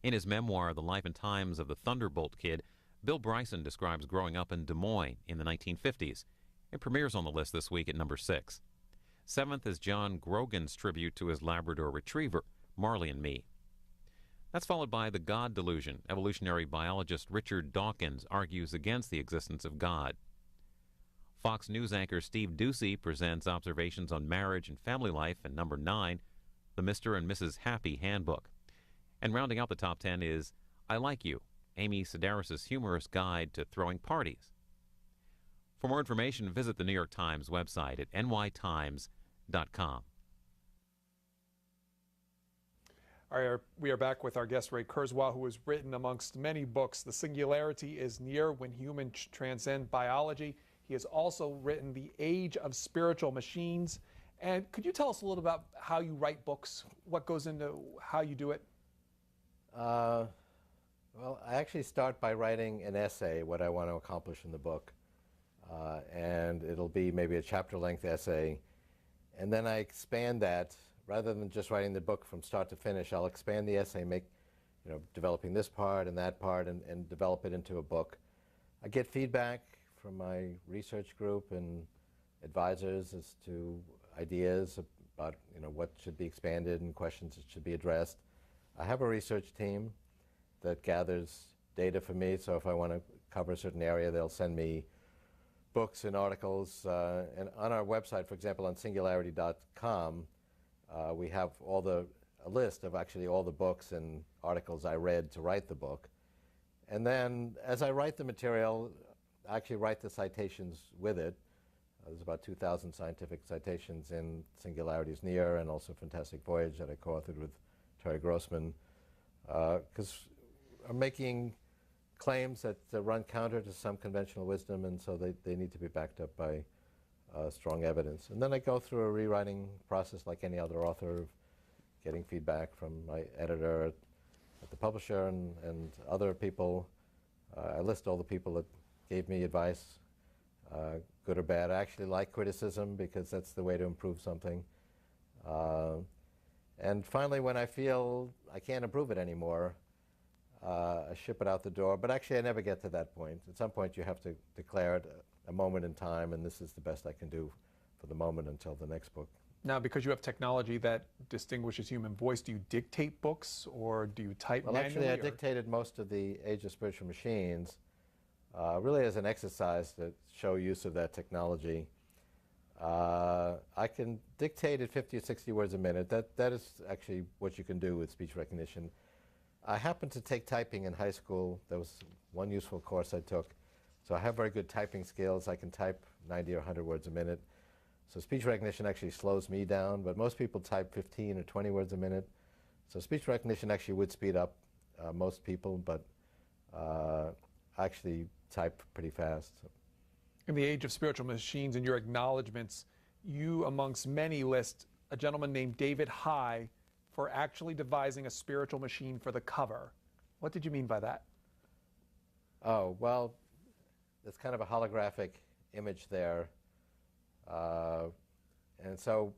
In his memoir, The Life and Times of the Thunderbolt Kid, Bill Bryson describes growing up in Des Moines in the 1950s. It premieres on the list this week at number 6. Seventh is John Grogan's tribute to his Labrador retriever, Marley and Me. That's followed by The God Delusion. Evolutionary biologist Richard Dawkins argues against the existence of God. Fox News anchor Steve Doocy presents observations on marriage and family life at number 9, The Mr. and Mrs. Happy Handbook. And rounding out the top 10 is I Like You, Amy Sedaris' humorous guide to throwing parties. For more information, visit the New York Times website at nytimes.com. All right, we are back with our guest, Ray Kurzweil, who has written, amongst many books, The Singularity is Near When Humans Transcend Biology. He has also written The Age of Spiritual Machines. And could you tell us a little about how you write books? What goes into how you do it? Well, I actually start by writing an essay, what I want to accomplish in the book. And it'll be maybe a chapter-length essay. And then I expand that. Rather than just writing the book from start to finish, I'll expand the essay, developing this part and that part, and develop it into a book. I get feedback from my research group and advisors as to ideas about what should be expanded and questions that should be addressed. I have a research team that gathers data for me, so if I want to cover a certain area, they'll send me books and articles. And on our website, for example, on singularity.com, we have a list of actually all the books and articles I read to write the book. And then as I write the material, I actually write the citations with it. There's about 2,000 scientific citations in Singularity is Near and also Fantastic Voyage that I co-authored with Terry Grossman, because I'm making claims that run counter to some conventional wisdom, and so they need to be backed up by strong evidence. And then I go through a rewriting process like any other author, of getting feedback from my editor at the publisher and other people. I list all the people that gave me advice, good or bad. I actually like criticism because that's the way to improve something. And finally, when I feel I can't improve it anymore, I ship it out the door. But actually, I never get to that point. At some point, you have to declare it a moment in time, and this is the best I can do for the moment until the next book. Now, because you have technology that distinguishes human voice, do you dictate books or do you type manually? Well, actually, I dictated most of the Age of Spiritual Machines, really as an exercise to show use of that technology. I can dictate at 50 or 60 words a minute. That is actually what you can do with speech recognition. I happened to take typing in high school. That was one useful course I took. So I have very good typing skills. I can type 90 or 100 words a minute. So speech recognition actually slows me down, but most people type 15 or 20 words a minute. So speech recognition actually would speed up most people, but I actually type pretty fast. In the Age of Spiritual Machines, in your acknowledgments, you, amongst many, list a gentleman named David High for actually devising a spiritual machine for the cover. What did you mean by that? Oh, well, there's kind of a holographic image there. And so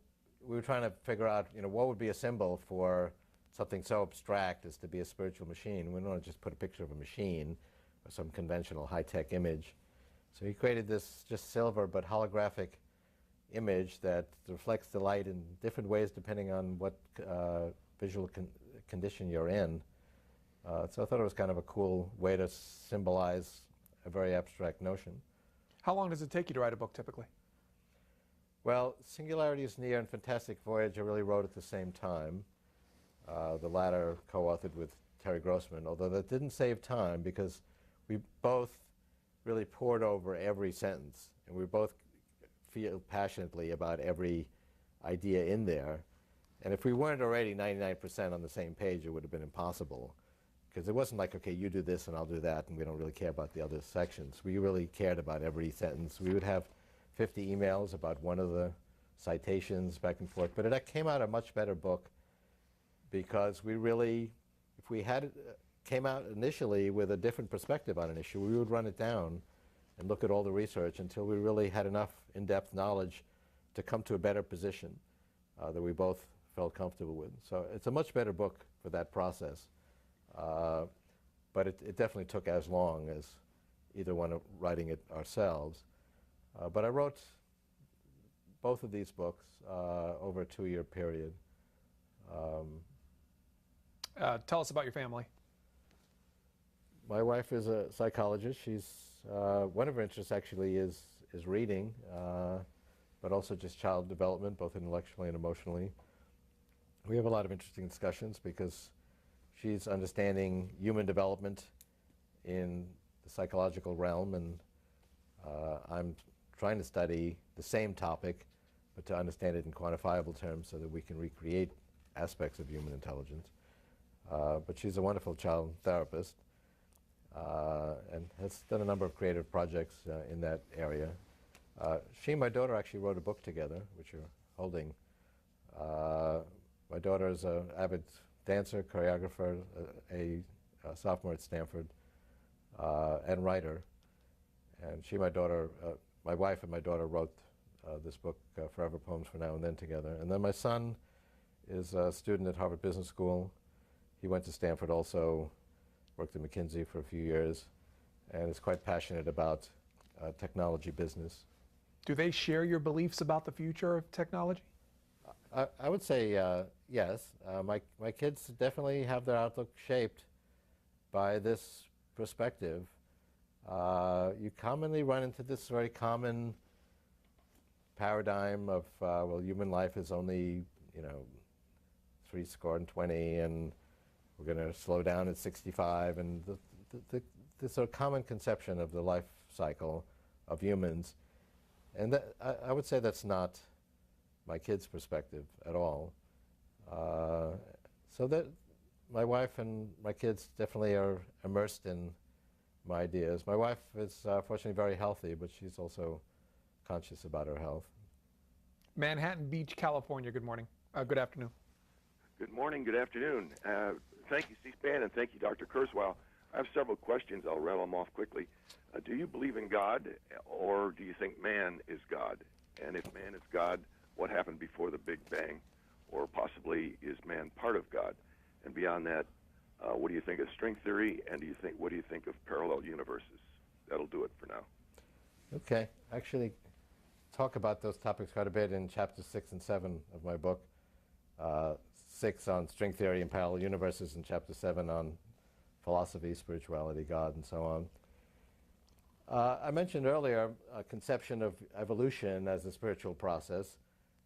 we were trying to figure out, what would be a symbol for something so abstract as to be a spiritual machine. We don't want to just put a picture of a machine or some conventional high-tech image. So he created this just silver but holographic image that reflects the light in different ways depending on what visual condition you're in. So I thought it was kind of a cool way to symbolize a very abstract notion. How long does it take you to write a book typically? Well, Singularity is Near and Fantastic Voyage I really wrote at the same time. The latter co-authored with Terry Grossman, although that didn't save time because we both really poured over every sentence, and we both feel passionately about every idea in there. And if we weren't already 99% on the same page, it would have been impossible. Because it wasn't like, okay, you do this and I'll do that, and we don't really care about the other sections. We really cared about every sentence. We would have 50 emails about one of the citations back and forth. But it came out a much better book because we really, if we had came out initially with a different perspective on an issue, we would run it down and look at all the research until we really had enough in-depth knowledge to come to a better position that we both felt comfortable with. So it's a much better book for that process. But it definitely took as long as either one of writing it ourselves. But I wrote both of these books over a 2-year period. Tell us about your family. My wife is a psychologist. She's one of her interests actually is reading, but also just child development, both intellectually and emotionally. We have a lot of interesting discussions because she's understanding human development in the psychological realm, and I'm trying to study the same topic, but to understand it in quantifiable terms so that we can recreate aspects of human intelligence. But she's a wonderful child therapist and has done a number of creative projects in that area. She and my daughter actually wrote a book together, which you're holding. My daughter is an avid dancer, choreographer, a sophomore at Stanford, and writer. And she, my daughter, my wife and my daughter wrote this book, Forever Poems for Now and Then, together. And then my son is a student at Harvard Business School. He went to Stanford also, worked at McKinsey for a few years, and is quite passionate about technology business. Do they share your beliefs about the future of technology? I would say yes. My kids definitely have their outlook shaped by this perspective. You commonly run into this very common paradigm of, well, human life is only, 70, and we're going to slow down at 65, and the the sort of common conception of the life cycle of humans. And that, I would say that's not my kids' perspective at all. So that my wife and my kids definitely are immersed in my ideas. My wife is fortunately very healthy, but she's also conscious about her health. Manhattan Beach, California. Good morning. Good afternoon. Good morning, good afternoon. Thank you, C-SPAN, and thank you, Dr. Kurzweil. I have several questions. I'll rattle them off quickly. Do you believe in God, or do you think man is God? And if man is God, what happened before the Big Bang? Or possibly, is man part of God? And beyond that, what do you think of string theory, and what do you think of parallel universes? That'll do it for now. Okay. Actually, talk about those topics quite a bit in chapters 6 and 7 of my book. 6 on string theory and parallel universes, and chapter 7 on philosophy, spirituality, God, and so on. I mentioned earlier a conception of evolution as a spiritual process.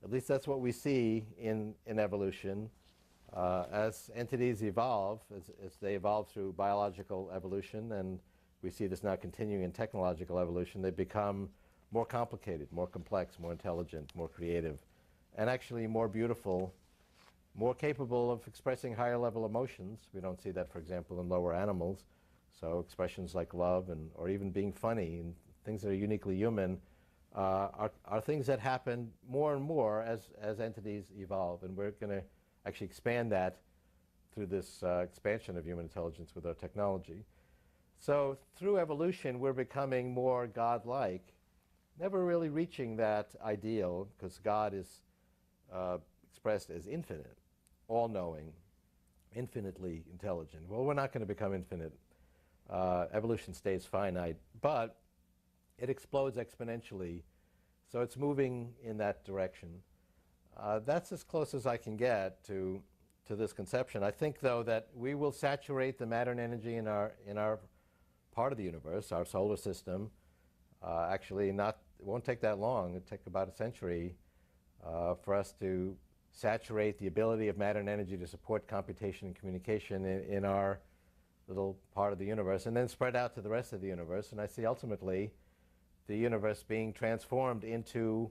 At least that's what we see in evolution. As entities evolve, as they evolve through biological evolution, and we see this now continuing in technological evolution, they become more complicated, more complex, more intelligent, more creative, and actually more beautiful, more capable of expressing higher level emotions. We don't see that, for example, in lower animals. So expressions like love or even being funny and things that are uniquely human are things that happen more and more as entities evolve. And we're going to actually expand that through this expansion of human intelligence with our technology. So through evolution, we're becoming more God-like, never really reaching that ideal, because God is expressed as infinite, all-knowing, infinitely intelligent. Well, we're not going to become infinite. Evolution stays finite, but it explodes exponentially, so it's moving in that direction. That's as close as I can get to this conception. I think, though, that we will saturate the matter and energy in our part of the universe, our solar system. Actually, it won't take that long. It'll take about a century for us to saturate the ability of matter and energy to support computation and communication in our little part of the universe, and then spread out to the rest of the universe. And I see ultimately the universe being transformed into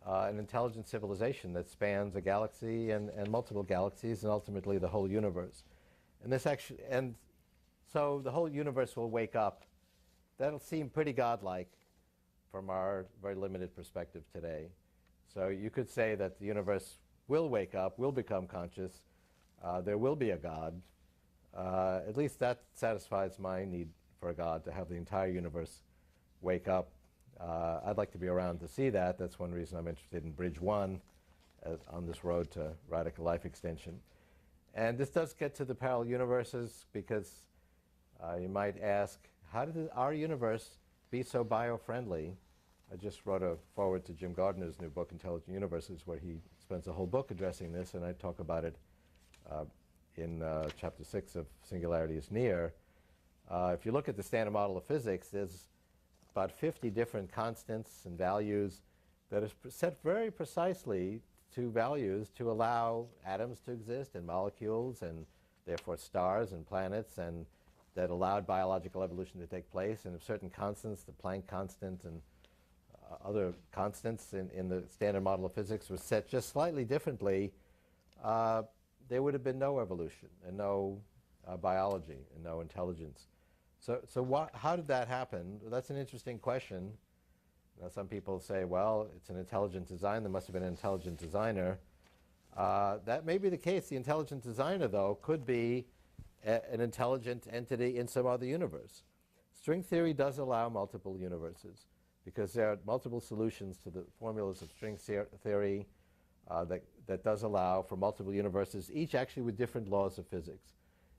an intelligent civilization that spans a galaxy and multiple galaxies, and ultimately the whole universe. And so the whole universe will wake up. That'll seem pretty godlike from our very limited perspective today. So you could say that the universe will wake up, will become conscious. There will be a God. At least that satisfies my need for a God, to have the entire universe wake up. I'd like to be around to see that. That's one reason I'm interested in Bridge 1 on this road to radical life extension. And this does get to the parallel universes, because you might ask, how did our universe be so bio-friendly? I just wrote a foreword to Jim Gardner's new book, Intelligent Universes, where he spends a whole book addressing this, and I talk about it in chapter 6 of Singularity is Near. If you look at the standard model of physics, there's about 50 different constants and values that are set very precisely to values to allow atoms to exist, and molecules, and therefore stars and planets, and that allowed biological evolution to take place. And if certain constants, the Planck constant and other constants in the standard model of physics, were set just slightly differently, there would have been no evolution and no biology and no intelligence. So how did that happen? Well, that's an interesting question. Now, some people say, well, it's an intelligent design. There must have been an intelligent designer. That may be the case. The intelligent designer, though, could be an intelligent entity in some other universe. String theory does allow multiple universes, because there are multiple solutions to the formulas of string theory that does allow for multiple universes, each actually with different laws of physics.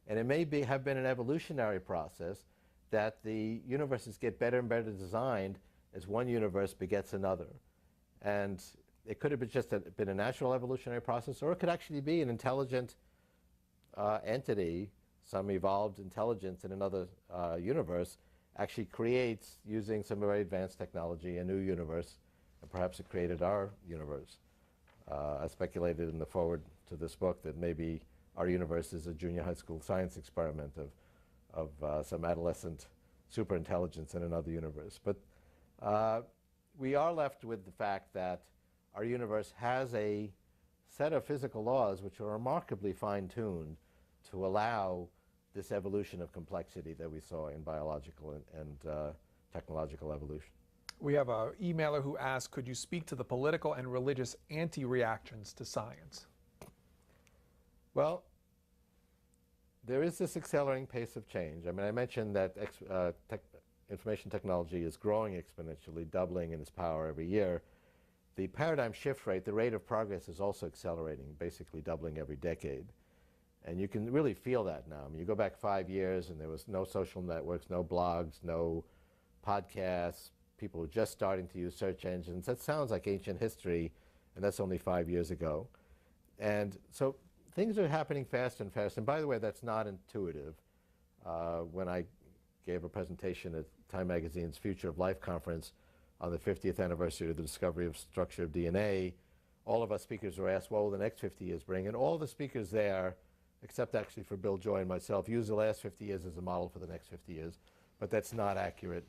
And it may have been an evolutionary process that the universes get better and better designed as one universe begets another. And it could have been a natural evolutionary process, or it could actually be an intelligent entity, some evolved intelligence in another universe, actually creates, using some very advanced technology, a new universe, and perhaps it created our universe. I speculated in the foreword to this book that maybe our universe is a junior high school science experiment of some adolescent superintelligence in another universe. But we are left with the fact that our universe has a set of physical laws which are remarkably fine-tuned to allow this evolution of complexity that we saw in biological and technological evolution. We have an emailer who asks, could you speak to the political and religious anti-reactions to science? Well, there is this accelerating pace of change. I mean, I mentioned that information technology is growing exponentially, doubling in its power every year. The paradigm shift rate, the rate of progress, is also accelerating, basically doubling every decade. And you can really feel that now. I mean, you go back 5 years and there was no social networks, no blogs, no podcasts. People were just starting to use search engines. That sounds like ancient history, and that's only 5 years ago. And so things are happening faster and faster. And by the way, that's not intuitive. When I gave a presentation at Time Magazine's Future of Life conference on the 50th anniversary of the discovery of structure of DNA, all of us speakers were asked, what will the next 50 years bring? And all the speakers there, except actually for Bill Joy and myself, use the last 50 years as a model for the next 50 years. But that's not accurate,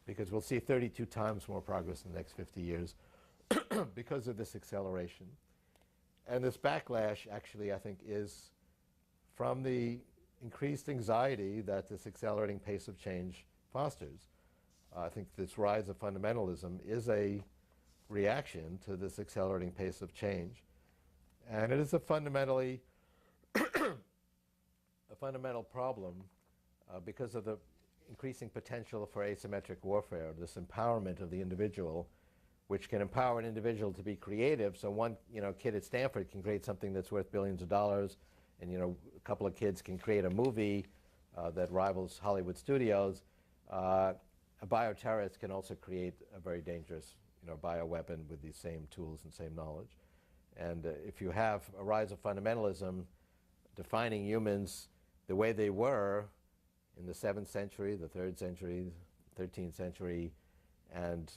because we'll see 32 times more progress in the next 50 years because of this acceleration. And this backlash, actually, I think, is from the increased anxiety that this accelerating pace of change fosters. I think this rise of fundamentalism is a reaction to this accelerating pace of change. And it is a fundamentally a fundamental problem because of the increasing potential for asymmetric warfare, this empowerment of the individual, which can empower an individual to be creative. So one kid at Stanford can create something that's worth billions of dollars, and a couple of kids can create a movie that rivals Hollywood studios. A bioterrorist can also create a very dangerous bioweapon with these same tools and same knowledge. And if you have a rise of fundamentalism defining humans the way they were in the 7th century, the 3rd century, 13th century, and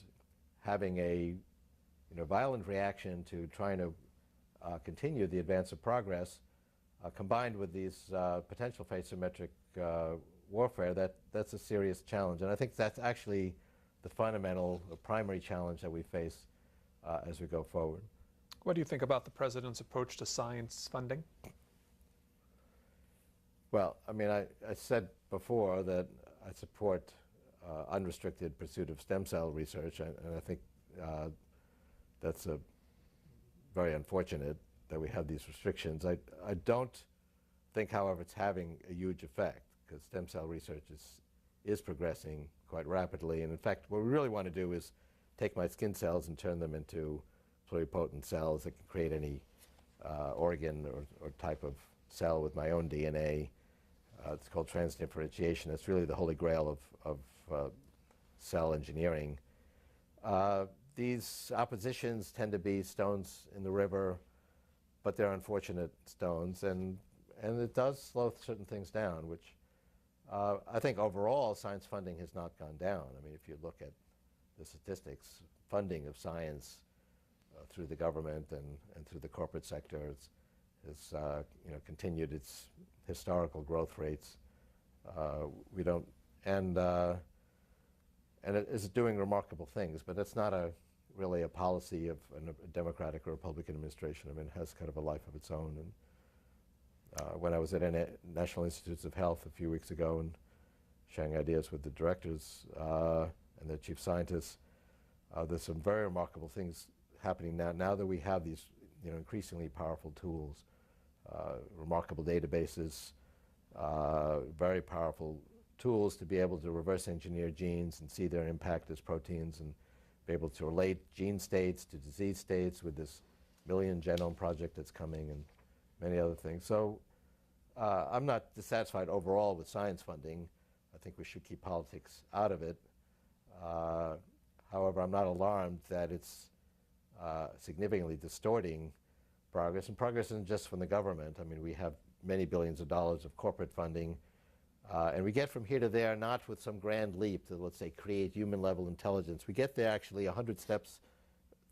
having a violent reaction to trying to continue the advance of progress, combined with these potential for asymmetric warfare, that's a serious challenge. And I think that's actually the fundamental, the primary challenge that we face as we go forward. What do you think about the president's approach to science funding? Well, I mean, I said before that I support unrestricted pursuit of stem cell research, and I think that's very unfortunate that we have these restrictions. I don't think, however, it's having a huge effect, because stem cell research is progressing quite rapidly. And in fact, what we really want to do is take my skin cells and turn them into pluripotent cells that can create any organ or type of cell with my own DNA. It's called transdifferentiation. It's really the holy grail of cell engineering. These oppositions tend to be stones in the river, but they're unfortunate stones, and it does slow certain things down, which I think overall science funding has not gone down. I mean, if you look at the statistics, funding of science through the government and through the corporate sector has continued its historical growth rates. And it is doing remarkable things, but it's not really a policy of a Democratic or Republican administration. I mean, it has kind of a life of its own. And when I was at National Institutes of Health a few weeks ago and sharing ideas with the directors and the chief scientists, there's some very remarkable things happening now that we have these increasingly powerful tools, remarkable databases, very powerful tools to be able to reverse engineer genes and see their impact as proteins, and be able to relate gene states to disease states with this Million Genome Project that's coming, and many other things. So I'm not dissatisfied overall with science funding. I think we should keep politics out of it. However, I'm not alarmed that it's significantly distorting progress. And progress isn't just from the government. I mean, we have many billions of dollars of corporate funding. And we get from here to there not with some grand leap to, let's say, create human-level intelligence. We get there actually 100 steps,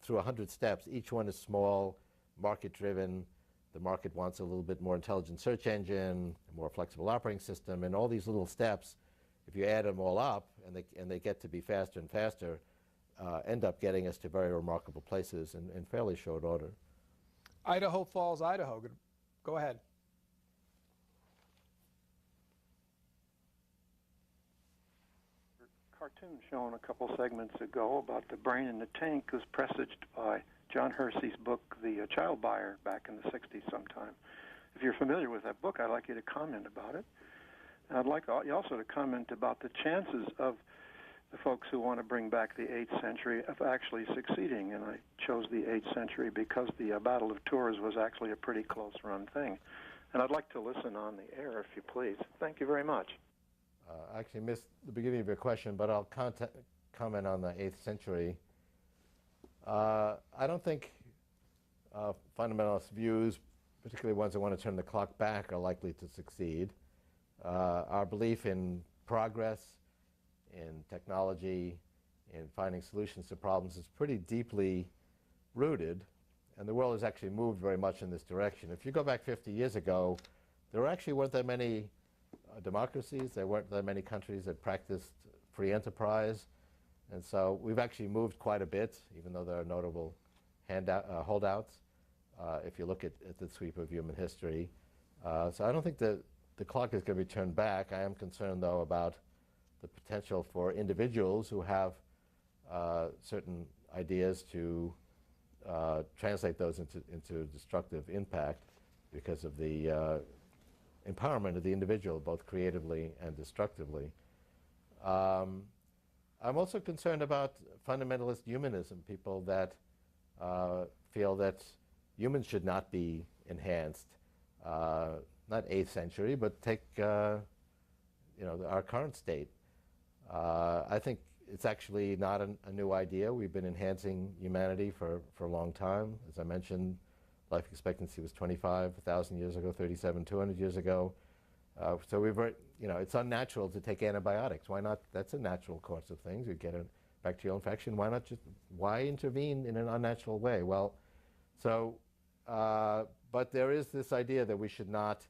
through 100 steps. Each one is small, market-driven, the market wants a little bit more intelligent search engine, a more flexible operating system, and all these little steps, if you add them all up and they get to be faster and faster, end up getting us to very remarkable places in fairly short order. Idaho Falls, Idaho. Go ahead. Cartoon shown a couple segments ago about the brain in the tank was presaged by John Hersey's book, The Child Buyer, back in the 60s sometime. If you're familiar with that book, I'd like you to comment about it. And I'd like you also to comment about the chances of the folks who want to bring back the 8th century of actually succeeding. And I chose the 8th century because the Battle of Tours was actually a pretty close-run thing. And I'd like to listen on the air, if you please. Thank you very much. I actually missed the beginning of your question, but I'll comment on the 8th century. I don't think fundamentalist views, particularly ones that want to turn the clock back, are likely to succeed. Our belief in progress, in technology, in finding solutions to problems is pretty deeply rooted, and the world has actually moved very much in this direction. If you go back 50 years ago, there actually weren't that many democracies. There weren't that many countries that practiced free enterprise. And so we've actually moved quite a bit, even though there are notable holdouts, if you look at the sweep of human history. So I don't think that the clock is going to be turned back. I am concerned, though, about the potential for individuals who have certain ideas to translate those into destructive impact because of the empowerment of the individual, both creatively and destructively. I'm also concerned about fundamentalist humanism, people that feel that humans should not be enhanced. Not 8th century, but take our current state. I think it's actually not a new idea. We've been enhancing humanity for a long time. As I mentioned, life expectancy was 25,000 years ago, 200 years ago. So it's unnatural to take antibiotics. Why not? That's a natural course of things. You get a bacterial infection. Why intervene in an unnatural way? Well, but there is this idea that we should not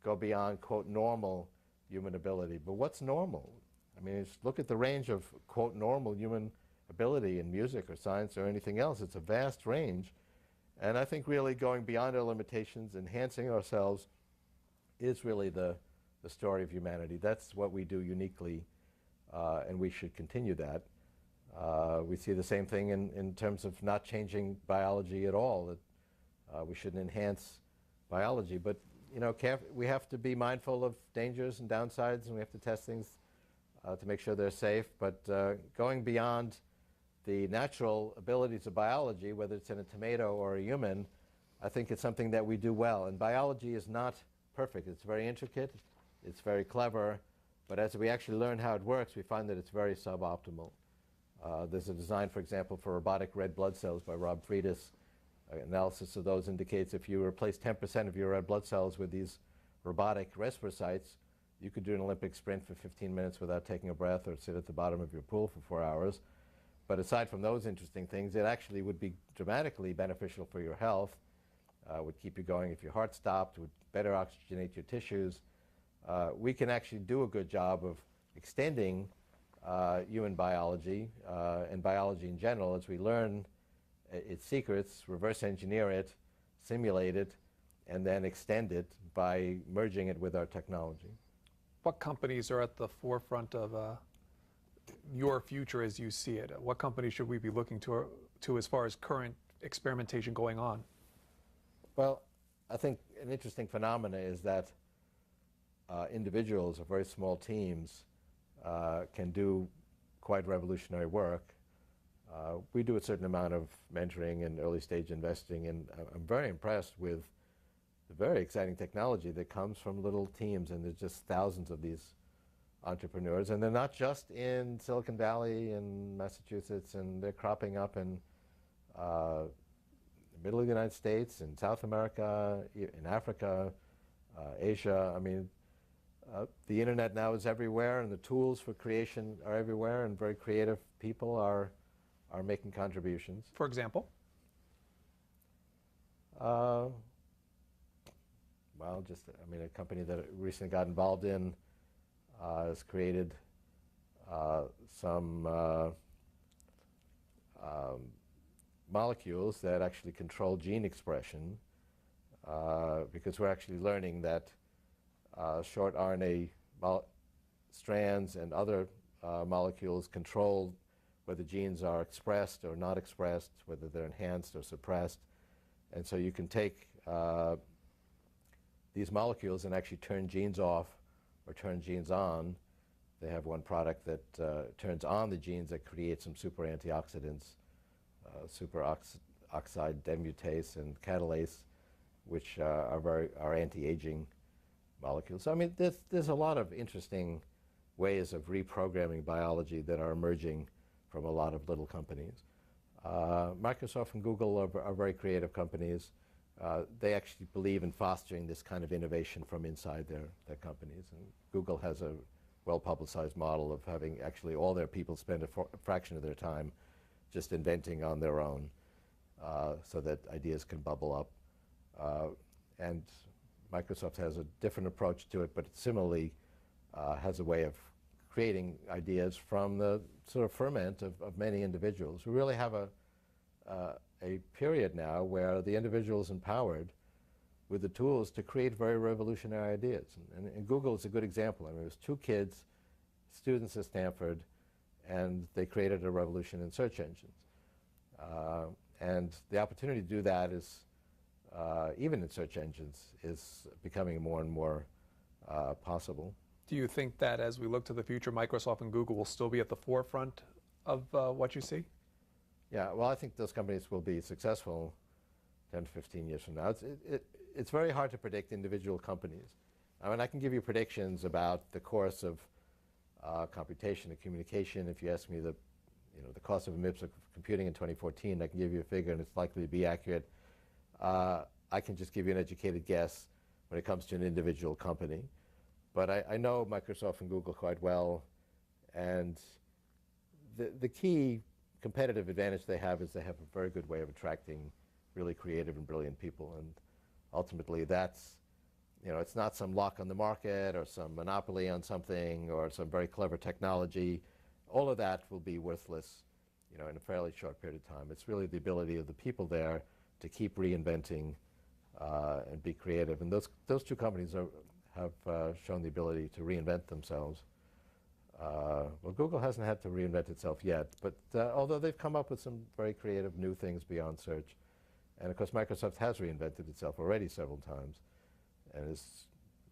go beyond, quote, normal human ability. But what's normal? I mean, just look at the range of, quote, normal human ability in music or science or anything else. It's a vast range. And I think really going beyond our limitations, enhancing ourselves, is really the story of humanity. That's what we do uniquely, and we should continue that. We see the same thing in terms of not changing biology at all, that we shouldn't enhance biology. But we have to be mindful of dangers and downsides, and we have to test things to make sure they're safe. But going beyond the natural abilities of biology, whether it's in a tomato or a human, I think it's something that we do well. And biology is not perfect. It's very intricate. It's very clever. But as we actually learn how it works, we find that it's very suboptimal. There's a design, for example, for robotic red blood cells by Rob Friedis. Analysis of those indicates if you replace 10% of your red blood cells with these robotic respirocytes, you could do an Olympic sprint for 15 minutes without taking a breath or sit at the bottom of your pool for 4 hours. But aside from those interesting things, it actually would be dramatically beneficial for your health, would keep you going if your heart stopped, would better oxygenate your tissues. We can actually do a good job of extending human biology and biology in general as we learn its secrets, reverse engineer it, simulate it, and then extend it by merging it with our technology. What companies are at the forefront of your future as you see it? What companies should we be looking to as far as current experimentation going on? Well, I think an interesting phenomena is that individuals or very small teams can do quite revolutionary work. We do a certain amount of mentoring and early stage investing, and I'm very impressed with the very exciting technology that comes from little teams, and there's just thousands of these entrepreneurs, and they're not just in Silicon Valley and Massachusetts, and they're cropping up in the middle of the United States, in South America, in Africa, Asia. I mean, the internet now is everywhere, and the tools for creation are everywhere, and very creative people are making contributions. For example? well, just, I mean, a company that I recently got involved in has created some molecules that actually control gene expression, because we're actually learning that short RNA strands and other molecules control whether genes are expressed or not expressed, whether they're enhanced or suppressed. And so you can take these molecules and actually turn genes off or turn genes on. They have one product that turns on the genes that create some super antioxidants, superoxide demutase and catalase, which are anti-aging molecules. So I mean, there's a lot of interesting ways of reprogramming biology that are emerging from a lot of little companies. Microsoft and Google are very creative companies. They actually believe in fostering this kind of innovation from inside their companies. And Google has a well-publicized model of having actually all their people spend a fraction of their time just inventing on their own, so that ideas can bubble up. And Microsoft has a different approach to it, but it similarly has a way of creating ideas from the sort of ferment of many individuals. We really have a period now where the individual is empowered with the tools to create very revolutionary ideas. And Google is a good example. I mean, it was two kids, students at Stanford, and they created a revolution in search engines. And the opportunity to do that is, even in search engines, is becoming more and more possible. Do you think that as we look to the future, Microsoft and Google will still be at the forefront of what you see? Yeah, well, I think those companies will be successful 10 to 15 years from now. It's very hard to predict individual companies. I mean, I can give you predictions about the course of computation and communication. If you ask me the cost of a MIPS of computing in 2014, I can give you a figure and it's likely to be accurate. I can just give you an educated guess when it comes to an individual company. But I know Microsoft and Google quite well, and the key competitive advantage they have is they have a very good way of attracting really creative and brilliant people. And ultimately that's, it's not some lock on the market or some monopoly on something or some very clever technology. All of that will be worthless, in a fairly short period of time. It's really the ability of the people there to keep reinventing and be creative. And those two companies have shown the ability to reinvent themselves. Well, Google hasn't had to reinvent itself yet, but although they've come up with some very creative new things beyond search. And of course, Microsoft has reinvented itself already several times and is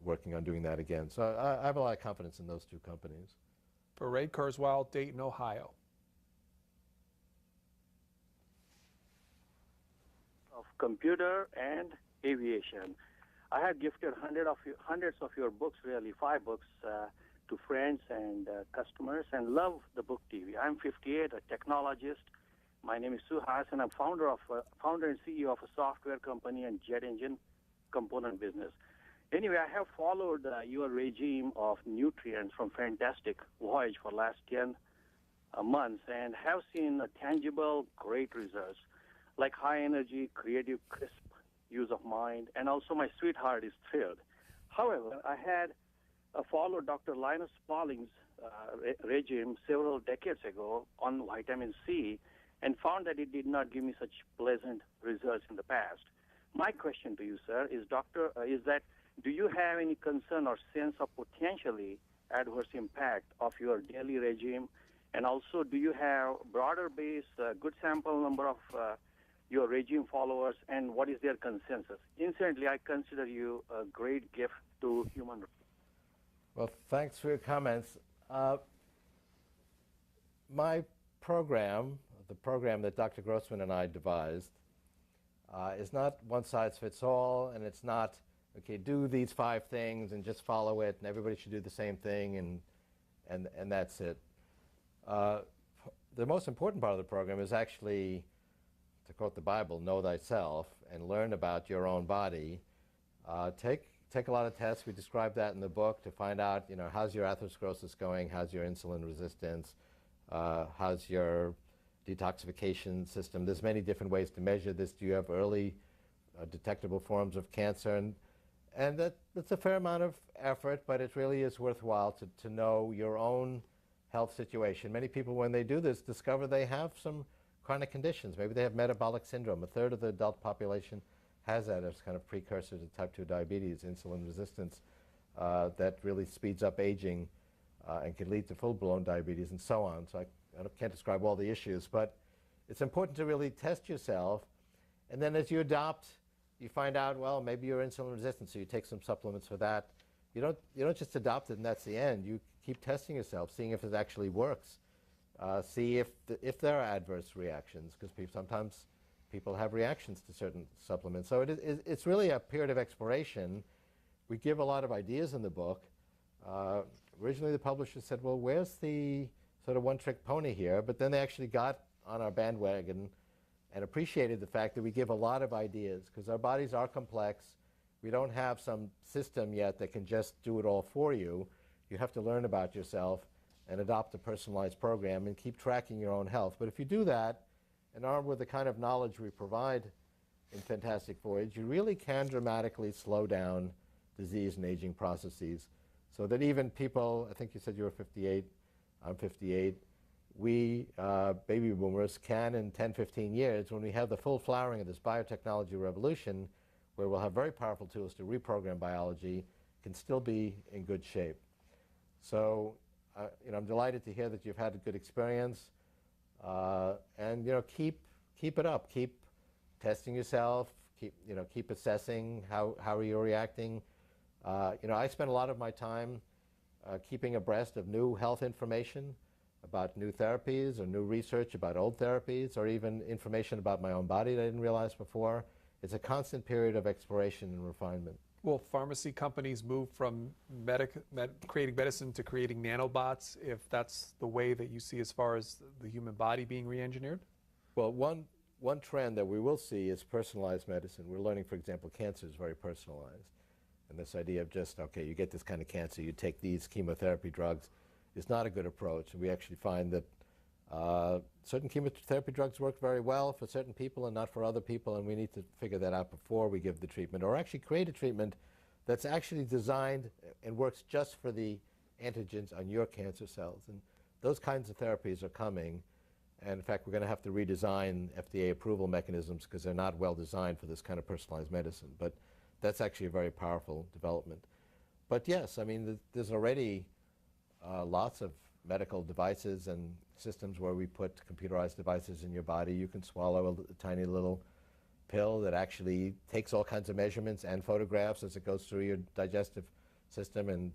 working on doing that again. So I have a lot of confidence in those two companies. For Ray Kurzweil, Dayton, Ohio. Of computer and aviation. I have gifted hundreds of your books, really 5 books, to friends and customers, and love the book TV. I'm 58, a technologist. My name is Suhas, and I'm founder and CEO of a software company and jet engine component business. Anyway, I have followed your regime of nutrients from Fantastic Voyage for last 10 months and have seen tangible, great results, like high energy, creative, crisp use of mind, and also my sweetheart is thrilled. However, I had followed Dr. Linus Pauling's regime several decades ago on vitamin C and found that it did not give me such pleasant results in the past. My question to you, sir, is that do you have any concern or sense of potentially adverse impact of your daily regime? And also, do you have broader base, good sample number of your regime followers, and what is their consensus? Incidentally, I consider you a great gift to human race. Well, thanks for your comments. My program, the program that Dr. Grossman and I devised, is not one size fits all, and it's not, okay, do these 5 things and just follow it, and everybody should do the same thing, and that's it. The most important part of the program is actually, to quote the Bible, know thyself and learn about your own body. Take a lot of tests. We describe that in the book to find out, how's your atherosclerosis going, how's your insulin resistance, how's your detoxification system. There's many different ways to measure this. Do you have early detectable forms of cancer? And that's a fair amount of effort, but it really is worthwhile to know your own health situation. Many people, when they do this, discover they have some chronic conditions. Maybe they have metabolic syndrome. A third of the adult population has that as kind of precursor to type 2 diabetes, insulin resistance, that really speeds up aging and can lead to full-blown diabetes and so on. So I can't describe all the issues, but it's important to really test yourself. And then as you adopt, you find out, well, maybe you're insulin resistant, so you take some supplements for that. You don't just adopt it and that's the end. You keep testing yourself, seeing if it actually works. See if there are adverse reactions, because sometimes people have reactions to certain supplements. So it's really a period of exploration. We give a lot of ideas in the book. Originally the publisher said, well, where's the sort of one-trick pony here? But then they actually got on our bandwagon and appreciated the fact that we give a lot of ideas, because our bodies are complex. We don't have some system yet that can just do it all for you. You have to learn about yourself and adopt a personalized program and keep tracking your own health. But if you do that, and armed with the kind of knowledge we provide in Fantastic Voyage, you really can dramatically slow down disease and aging processes, so that even people, I think you said you were 58, I'm 58, we baby boomers can, in 10, 15 years, when we have the full flowering of this biotechnology revolution, where we'll have very powerful tools to reprogram biology, can still be in good shape. So I'm delighted to hear that you've had a good experience, and keep it up. Keep testing yourself. Keep assessing how are you reacting. I spend a lot of my time keeping abreast of new health information about new therapies or new research about old therapies, or even information about my own body that I didn't realize before. It's a constant period of exploration and refinement. Will pharmacy companies move from creating medicine to creating nanobots, if that's the way that you see as far as the human body being re-engineered? Well, one trend that we will see is personalized medicine. We're learning, for example, cancer is very personalized. And this idea of just, okay, you get this kind of cancer, you take these chemotherapy drugs, is not a good approach. And we actually find that certain chemotherapy drugs work very well for certain people and not for other people, and we need to figure that out before we give the treatment, or actually create a treatment that's actually designed and works just for the antigens on your cancer cells. And those kinds of therapies are coming. And in fact, we're going to have to redesign FDA approval mechanisms because they're not well designed for this kind of personalized medicine. But that's actually a very powerful development. But yes, I mean, there's already lots of medical devices and systems where we put computerized devices in your body. You can swallow a tiny little pill that actually takes all kinds of measurements and photographs as it goes through your digestive system, and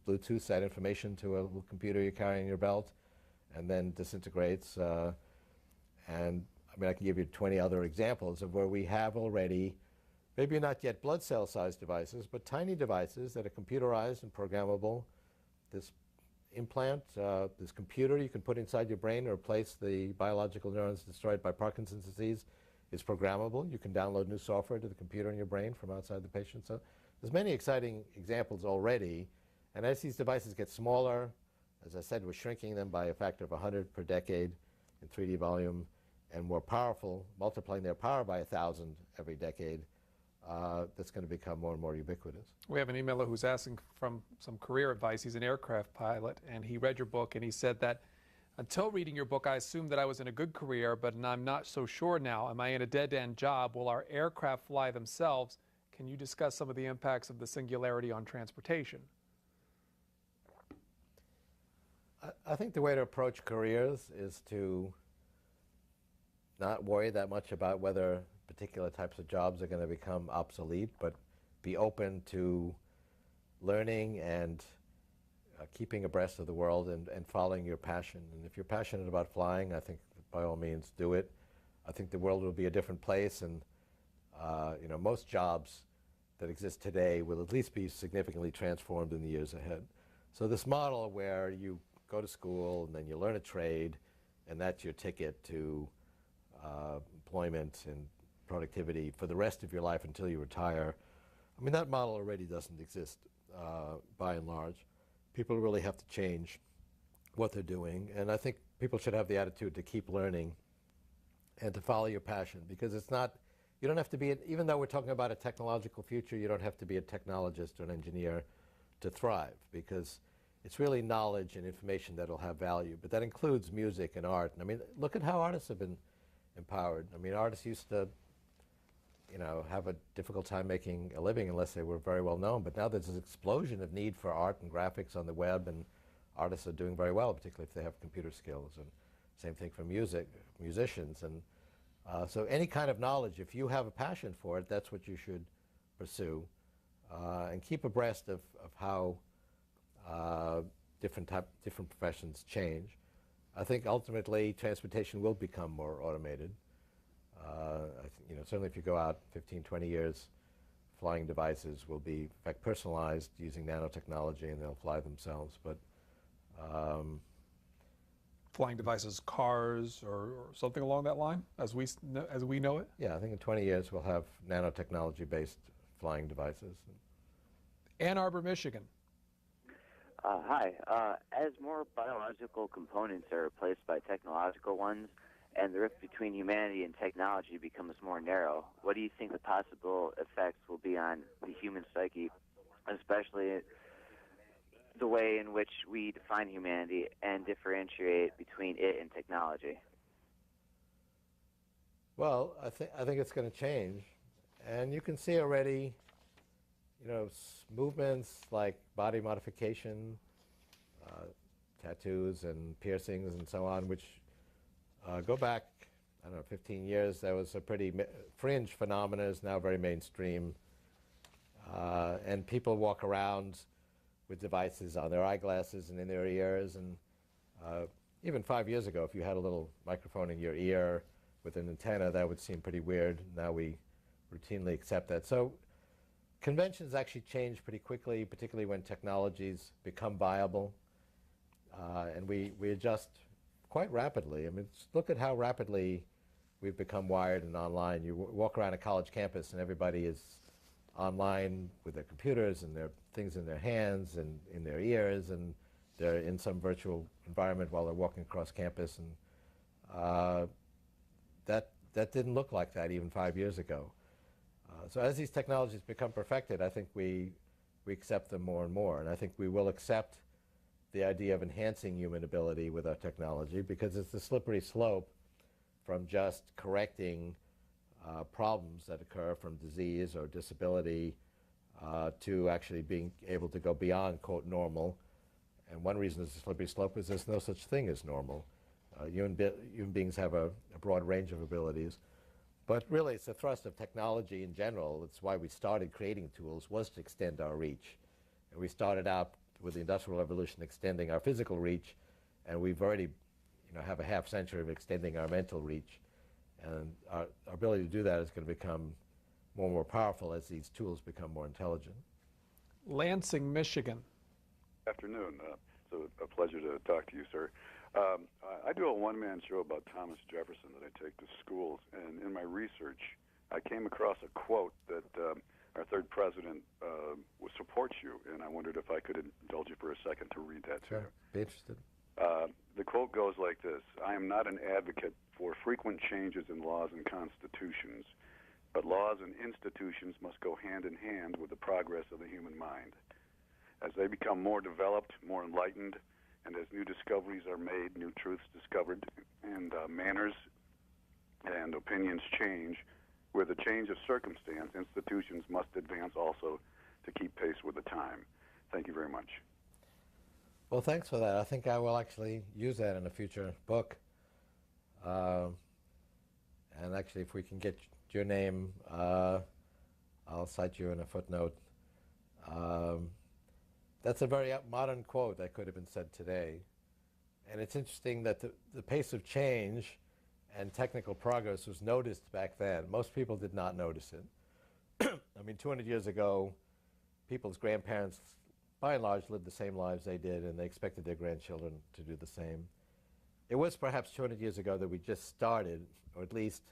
Bluetooth that information to a little computer you carry in your belt, and then disintegrates. And I mean, I can give you 20 other examples of where we have already, maybe not yet blood cell sized devices, but tiny devices that are computerized and programmable. This implant, this computer you can put inside your brain to replace the biological neurons destroyed by Parkinson's disease, is programmable. You can download new software to the computer in your brain from outside the patient. So there's many exciting examples already. And as these devices get smaller, as I said, we're shrinking them by a factor of 100 per decade in 3D volume, and more powerful, multiplying their power by 1,000 every decade. That's going to become more and more ubiquitous. We have an emailer who's asking from some career advice. He's an aircraft pilot, and he read your book, and he said that until reading your book, I assumed that I was in a good career, but I'm not so sure now. Am I in a dead-end job? Will our aircraft fly themselves? Can you discuss some of the impacts of the singularity on transportation? I think the way to approach careers is to not worry that much about whether particular types of jobs are going to become obsolete, but be open to learning and keeping abreast of the world and following your passion. And if you're passionate about flying, I think by all means do it. I think the world will be a different place, and most jobs that exist today will at least be significantly transformed in the years ahead. So this model where you go to school and then you learn a trade, and that's your ticket to employment and productivity for the rest of your life until you retire, I mean, that model already doesn't exist by and large. People really have to change what they're doing, and I think people should have the attitude to keep learning and to follow your passion, because it's not you don't have to be, even though we're talking about a technological future, you don't have to be a technologist or an engineer to thrive, because it's really knowledge and information that'll have value. But that includes music and art. And I mean, look at how artists have been empowered. I mean, artists used to, have a difficult time making a living unless they were very well known. But now there's this explosion of need for art and graphics on the web, and artists are doing very well, particularly if they have computer skills. And same thing for musicians. And so any kind of knowledge, if you have a passion for it, that's what you should pursue. And keep abreast of how different professions change. I think ultimately transportation will become more automated. Certainly if you go out 15, 20 years, flying devices will be, in fact, personalized using nanotechnology, and they'll fly themselves. But flying devices, cars, or something along that line, as we know it? Yeah, I think in 20 years we'll have nanotechnology-based flying devices. Ann Arbor, Michigan. Hi. As more biological components are replaced by technological ones, and the rift between humanity and technology becomes more narrow, what do you think the possible effects will be on the human psyche, especially the way in which we define humanity and differentiate between it and technology? Well, I think it's going to change, and you can see already, movements like body modification, tattoos and piercings and so on, which go back, 15 years. That was a pretty fringe phenomenon. Is now very mainstream, and people walk around with devices on their eyeglasses and in their ears. And even 5 years ago, if you had a little microphone in your ear with an antenna, that would seem pretty weird. Now we routinely accept that. So conventions actually change pretty quickly, particularly when technologies become viable, and we adjust quite rapidly. I mean, look at how rapidly we've become wired and online. You walk around a college campus and everybody is online with their computers and their things in their hands and in their ears, and they're in some virtual environment while they're walking across campus. And that didn't look like that even 5 years ago. So as these technologies become perfected, I think we accept them more and more. And I think we will accept the idea of enhancing human ability with our technology, because it's a slippery slope from just correcting problems that occur from disease or disability to actually being able to go beyond, quote, normal. And one reason it's a slippery slope is there's no such thing as normal. Human beings have a broad range of abilities. But really, it's the thrust of technology in general. It's why we started creating tools, was to extend our reach. And we started out with the Industrial Revolution extending our physical reach, and we've already have a half century of extending our mental reach. And our ability to do that is going to become more and more powerful as these tools become more intelligent. Lansing, Michigan. Good afternoon. It's a pleasure to talk to you, sir. I do a one-man show about Thomas Jefferson that I take to schools, and in my research, I came across a quote that our third president supports you, and I wondered if I could indulge you for a second to read that to you. Sure, be interested. The quote goes like this: "I am not an advocate for frequent changes in laws and constitutions, but laws and institutions must go hand in hand with the progress of the human mind. As they become more developed, more enlightened, and as new discoveries are made, new truths discovered, and manners and opinions change, with a change of circumstance, institutions must advance also to keep pace with the time." Thank you very much. Well, thanks for that. I think I will actually use that in a future book. And actually, if we can get your name, I'll cite you in a footnote. That's a very modern quote that could have been said today. And it's interesting that the pace of change and technical progress was noticed back then. Most people did not notice it. I mean, 200 years ago, people's grandparents, by and large, lived the same lives they did, and they expected their grandchildren to do the same. It was perhaps 200 years ago that we just started, or at least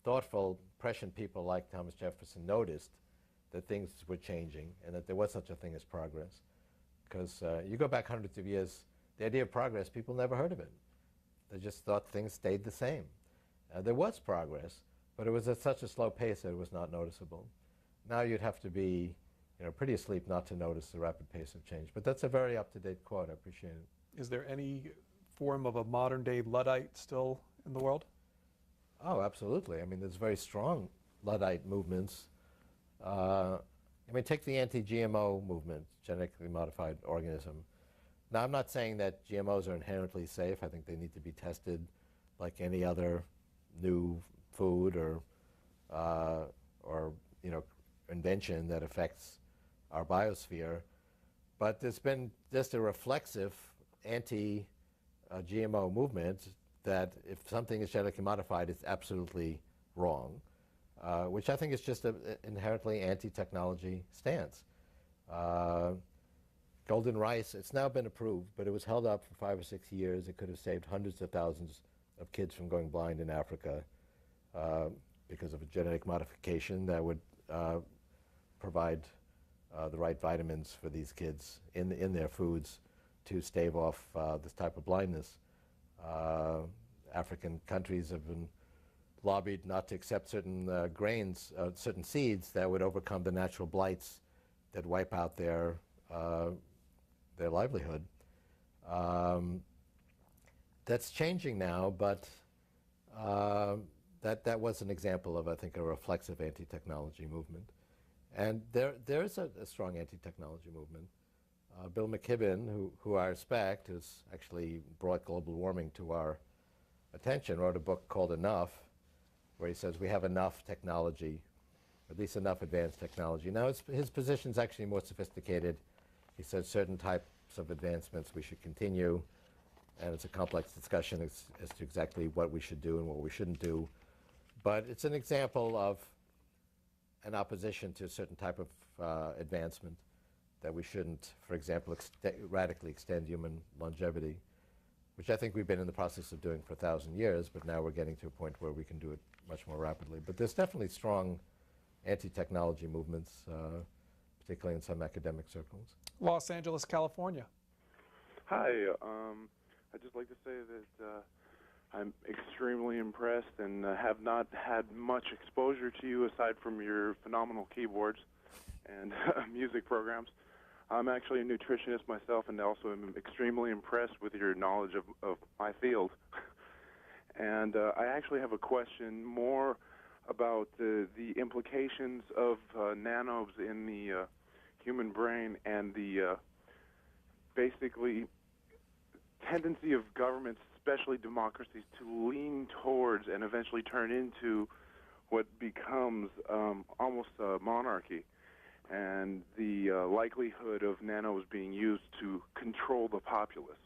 thoughtful, prescient people like Thomas Jefferson noticed that things were changing and that there was such a thing as progress. Because you go back hundreds of years, the idea of progress, people never heard of it. They just thought things stayed the same. There was progress, but it was at such a slow pace that it was not noticeable. Now you'd have to be, pretty asleep not to notice the rapid pace of change. But that's a very up-to-date quote. I appreciate it. Is there any form of a modern-day Luddite still in the world? Oh, absolutely. I mean, there's very strong Luddite movements. Take the anti-GMO movement, genetically modified organism. Now, I'm not saying that GMOs are inherently safe. I think they need to be tested like any other new food or invention that affects our biosphere. But there's been just a reflexive anti-GMO movement that if something is genetically modified, it's absolutely wrong, which I think is just an inherently anti-technology stance. Golden rice, it's now been approved, but it was held up for 5 or 6 years. It could have saved hundreds of thousands of kids from going blind in Africa because of a genetic modification that would provide the right vitamins for these kids in their foods to stave off this type of blindness. African countries have been lobbied not to accept certain grains, certain seeds that would overcome the natural blights that wipe out their livelihood. That's changing now, but that was an example of, I think, a reflexive anti-technology movement. And there is a strong anti-technology movement. Bill McKibben, who I respect, who's actually brought global warming to our attention, wrote a book called Enough, where he says we have enough technology, at least enough advanced technology. Now, his position is actually more sophisticated. He says certain types of advancements we should continue, and it's a complex discussion as to exactly what we should do and what we shouldn't do. But it's an example of an opposition to a certain type of advancement, that we shouldn't, for example, radically extend human longevity, which I think we've been in the process of doing for 1,000 years, but now we're getting to a point where we can do it much more rapidly. But there's definitely strong anti-technology movements, particularly in some academic circles. Los Angeles, California. Hi. I'd just like to say that I'm extremely impressed and have not had much exposure to you aside from your phenomenal keyboards and music programs. I'm actually a nutritionist myself, and also am extremely impressed with your knowledge of my field. And I actually have a question more about the implications of nanos in the human brain and the basically tendency of governments, especially democracies, to lean towards and eventually turn into what becomes almost a monarchy, and the likelihood of nanos being used to control the populace,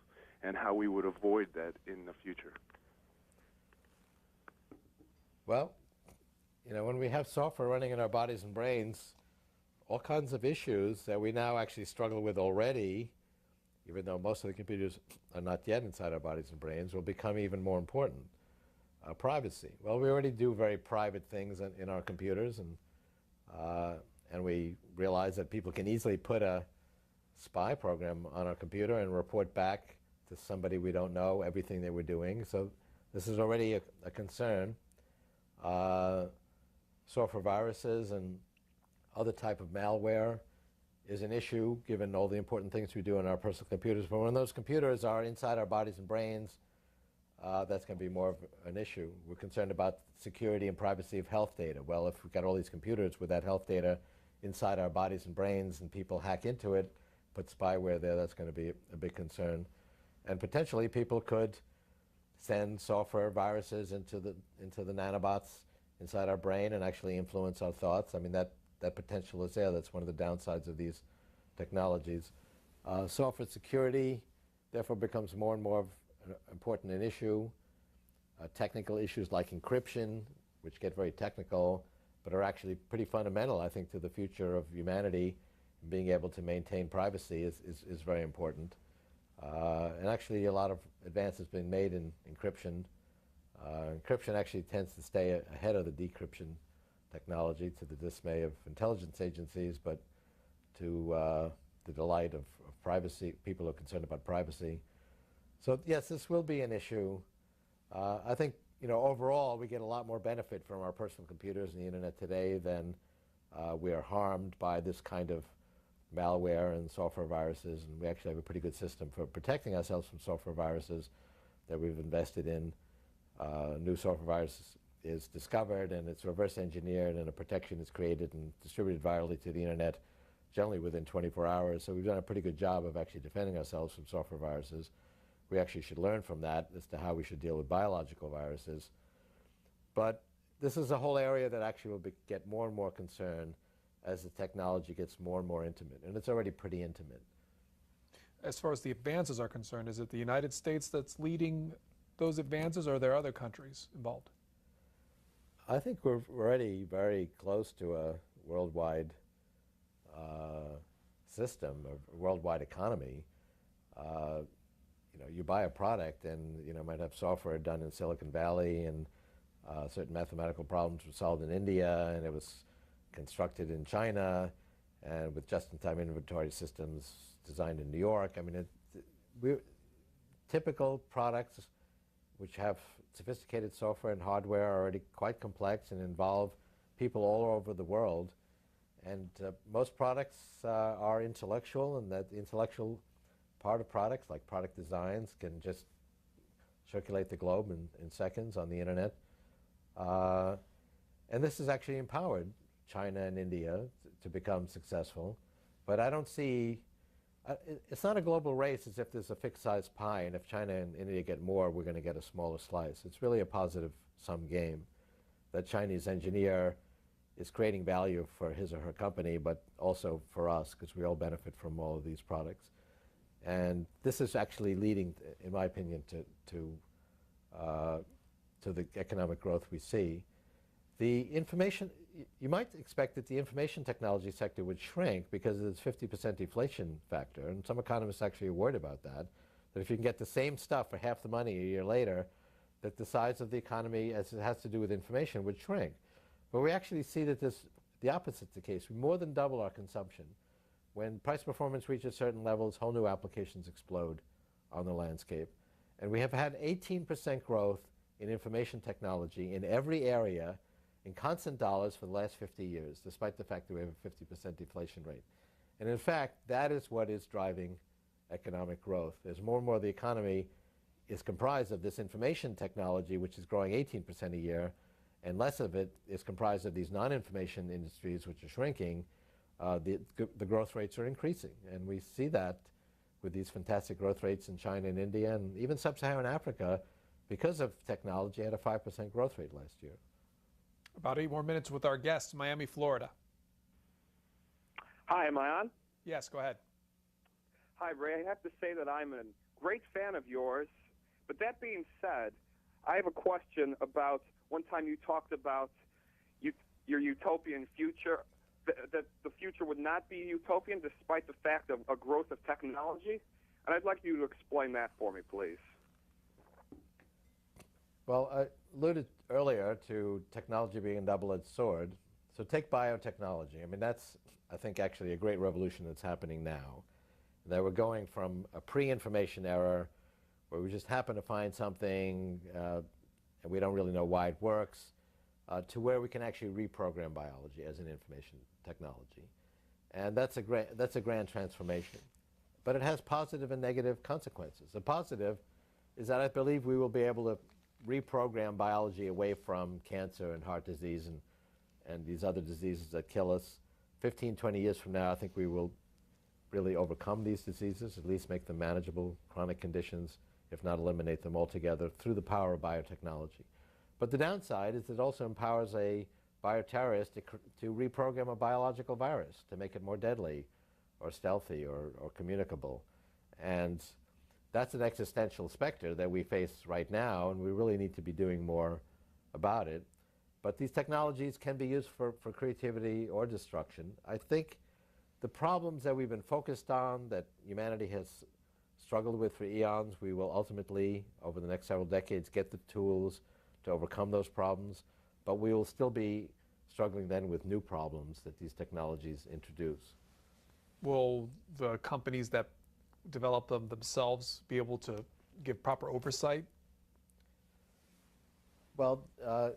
and how we would avoid that in the future. Well, when we have software running in our bodies and brains, all kinds of issues that we now actually struggle with already, even though most of the computers are not yet inside our bodies and brains, will become even more important. Privacy. Well, we already do very private things in our computers, and we realize that people can easily put a spy program on our computer and report back to somebody we don't know everything they were doing. So this is already a concern. Software viruses and other type of malware is an issue, given all the important things we do on our personal computers. But when those computers are inside our bodies and brains, that's going to be more of an issue. We're concerned about security and privacy of health data. Well, if we've got all these computers with that health data inside our bodies and brains, and people hack into it, put spyware there, that's going to be a big concern. And potentially people could send software viruses into the nanobots inside our brain and actually influence our thoughts. I mean, that potential is there. That's one of the downsides of these technologies. Software security, therefore, becomes more and more important an issue. Technical issues like encryption, which get very technical, but are actually pretty fundamental, I think, to the future of humanity. Being able to maintain privacy is very important. And actually, a lot of advances have been made in encryption. Encryption actually tends to stay ahead of the decryption technology, to the dismay of intelligence agencies, but to the delight of privacy, people who are concerned about privacy. So yes, this will be an issue. I think overall, we get a lot more benefit from our personal computers and the internet today than we are harmed by this kind of malware and software viruses. And we actually have a pretty good system for protecting ourselves from software viruses that we've invested in. New software virus is discovered, and it's reverse engineered, and a protection is created and distributed virally to the internet, generally within 24 hours. So we've done a pretty good job of actually defending ourselves from software viruses. We actually should learn from that as to how we should deal with biological viruses. But this is a whole area that actually will get more and more concern as the technology gets more and more intimate, and it's already pretty intimate. As far as the advances are concerned, is it the United States that's leading those advances, or are there other countries involved? I think we're already very close to a worldwide system, a worldwide economy. You buy a product and might have software done in Silicon Valley, and certain mathematical problems were solved in India, and it was constructed in China, and with just-in-time inventory systems designed in New York. I mean, typical products which have sophisticated software and hardware are already quite complex and involve people all over the world. And most products are intellectual, and that the intellectual part of products, like product designs, can just circulate the globe in seconds on the internet. And this has actually empowered China and India to become successful. But I don't see, it's not a global race as if there's a fixed size pie, and if China and India get more, we're going to get a smaller slice. It's really a positive sum game. The Chinese engineer is creating value for his or her company, but also for us, because we all benefit from all of these products. And this is actually leading, in my opinion, to the economic growth we see. The information, you might expect that the information technology sector would shrink because of this 50% deflation factor, and some economists actually are worried about that, that if you can get the same stuff for half the money a year later, that the size of the economy, as it has to do with information, would shrink. But we actually see that the opposite's the case. We more than double our consumption. When price performance reaches certain levels, whole new applications explode on the landscape. And we have had 18% growth in information technology in every area in constant dollars for the last 50 years, despite the fact that we have a 50% deflation rate. And in fact, that is what is driving economic growth. As more and more of the economy is comprised of this information technology, which is growing 18% a year, and less of it is comprised of these non-information industries, which are shrinking, the growth rates are increasing. And we see that with these fantastic growth rates in China and India, and even sub-Saharan Africa, because of technology, had a 5% growth rate last year. About 8 more minutes with our guest, Miami, Florida. Hi, am I on? Yes, go ahead. Hi, Ray. I have to say that I'm a great fan of yours. But that being said, I have a question about one time you talked about your utopian future, that the future would not be utopian despite the fact of a growth of technology. And I'd like you to explain that for me, please. Well, I alluded earlier to technology being a double-edged sword. So take biotechnology. I mean, that's, I think, actually a great revolution that's happening now. That we're going from a pre-information era where we just happen to find something and we don't really know why it works, to where we can actually reprogram biology as an information technology. And that's a grand transformation. But it has positive and negative consequences. The positive is that I believe we will be able to reprogram biology away from cancer and heart disease and these other diseases that kill us. 15, 20 years from now, I think we will really overcome these diseases, at least make them manageable chronic conditions, if not eliminate them altogether, through the power of biotechnology. But the downside is it also empowers a bioterrorist to reprogram a biological virus, to make it more deadly or stealthy or communicable. And that's an existential specter that we face right now, and we really need to be doing more about it. But these technologies can be used for creativity or destruction. I think the problems that we've been focused on, that humanity has struggled with for eons, we will ultimately, over the next several decades, get the tools to overcome those problems, but we will still be struggling then with new problems that these technologies introduce. Will the companies that develop them themselves be able to give proper oversight? Well, I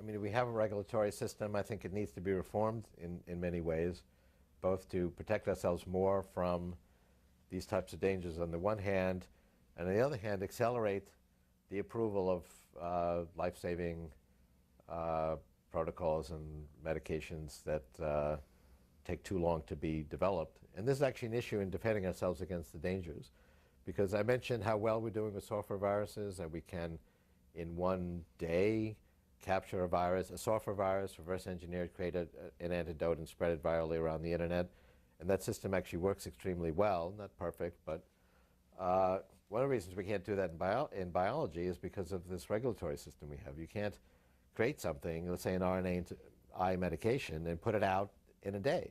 mean, we have a regulatory system. I think it needs to be reformed in many ways, both to protect ourselves more from these types of dangers on the one hand, and on the other hand, accelerate the approval of life-saving protocols and medications that take too long to be developed. And this is actually an issue in defending ourselves against the dangers, because I mentioned how well we're doing with software viruses, and we can, in one day, capture a virus, a software virus, reverse engineer it, create an antidote, and spread it virally around the internet. And that system actually works extremely well, not perfect, but one of the reasons we can't do that in biology is because of this regulatory system we have. You can't create something, let's say an RNAi medication, and put it out in a day.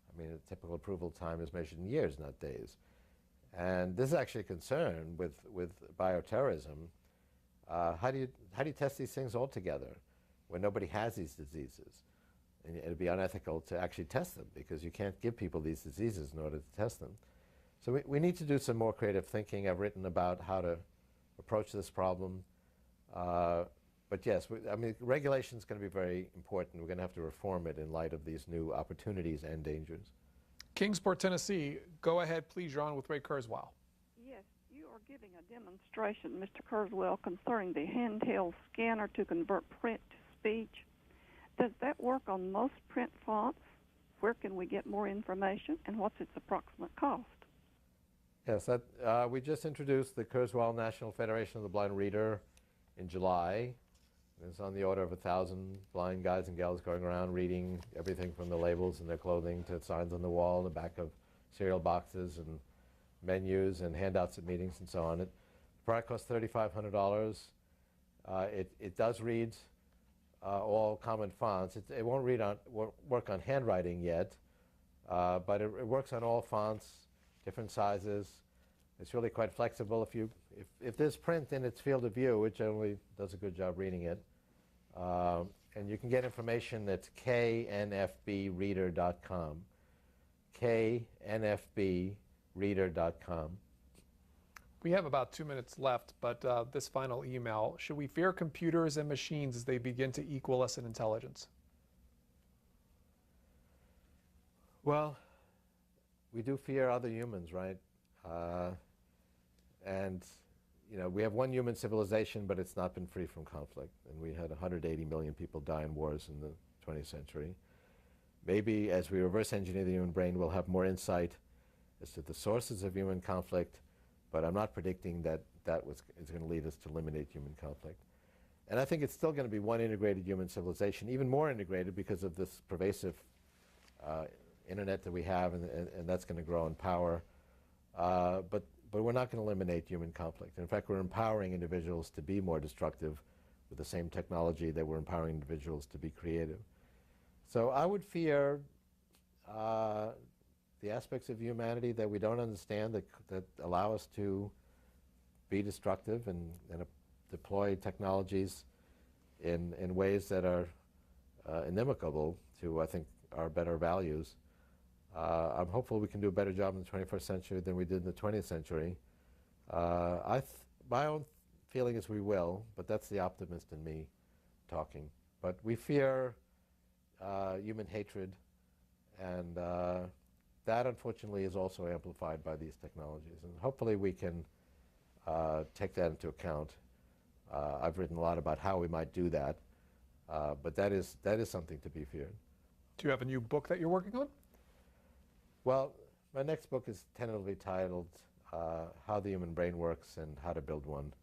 I mean, a typical approval time is measured in years, not days. And this is actually a concern with bioterrorism. How do you test these things all together when nobody has these diseases? And it'd be unethical to actually test them, because you can't give people these diseases in order to test them. So we need to do some more creative thinking. I've written about how to approach this problem. But yes, I mean, regulation is going to be very important. We're going to have to reform it in light of these new opportunities and dangers. Kingsport, Tennessee. Go ahead, please. You're on with Ray Kurzweil. Yes, you are giving a demonstration, Mr. Kurzweil, concerning the handheld scanner to convert print to speech. Does that work on most print fonts? Where can we get more information, and what's its approximate cost? Yes, we just introduced the Kurzweil National Federation of the Blind Reader in July. There's on the order of 1,000 blind guys and gals going around reading everything from the labels in their clothing to signs on the wall, the back of cereal boxes and menus and handouts at meetings and so on. The product costs $3,500. It does read all common fonts. It won't work on handwriting yet, but it works on all fonts, different sizes. It's really quite flexible. If there's print in its field of view, it generally does a good job reading it. And you can get information that's knfbreader.com. knfbreader.com. We have about 2 minutes left, but this final email: should we fear computers and machines as they begin to equal us in intelligence? Well, we do fear other humans, right? And you know, we have one human civilization, but it's not been free from conflict. And we had 180 million people die in wars in the 20th century. Maybe as we reverse engineer the human brain, we'll have more insight as to the sources of human conflict, but I'm not predicting that is going to lead us to eliminate human conflict. And I think it's still going to be one integrated human civilization, even more integrated because of this pervasive internet that we have, and that's going to grow in power. But we're not going to eliminate human conflict. In fact, we're empowering individuals to be more destructive with the same technology that we're empowering individuals to be creative. So I would fear the aspects of humanity that we don't understand that allow us to be destructive and deploy technologies in ways that are inimical to, I think, our better values. I'm hopeful we can do a better job in the 21st century than we did in the 20th century. My own feeling is we will, but that's the optimist in me talking. But we fear human hatred, and that unfortunately is also amplified by these technologies. And hopefully we can take that into account. I've written a lot about how we might do that, but that is something to be feared. Do you have a new book that you're working on? Well, my next book is tentatively titled How the Human Brain Works and How to Build One.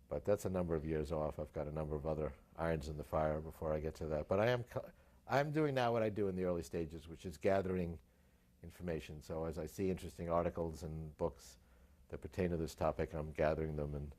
But that's a number of years off. I've got a number of other irons in the fire before I get to that. But I'm doing now what I do in the early stages, which is gathering information. So as I see interesting articles and books that pertain to this topic, I'm gathering them and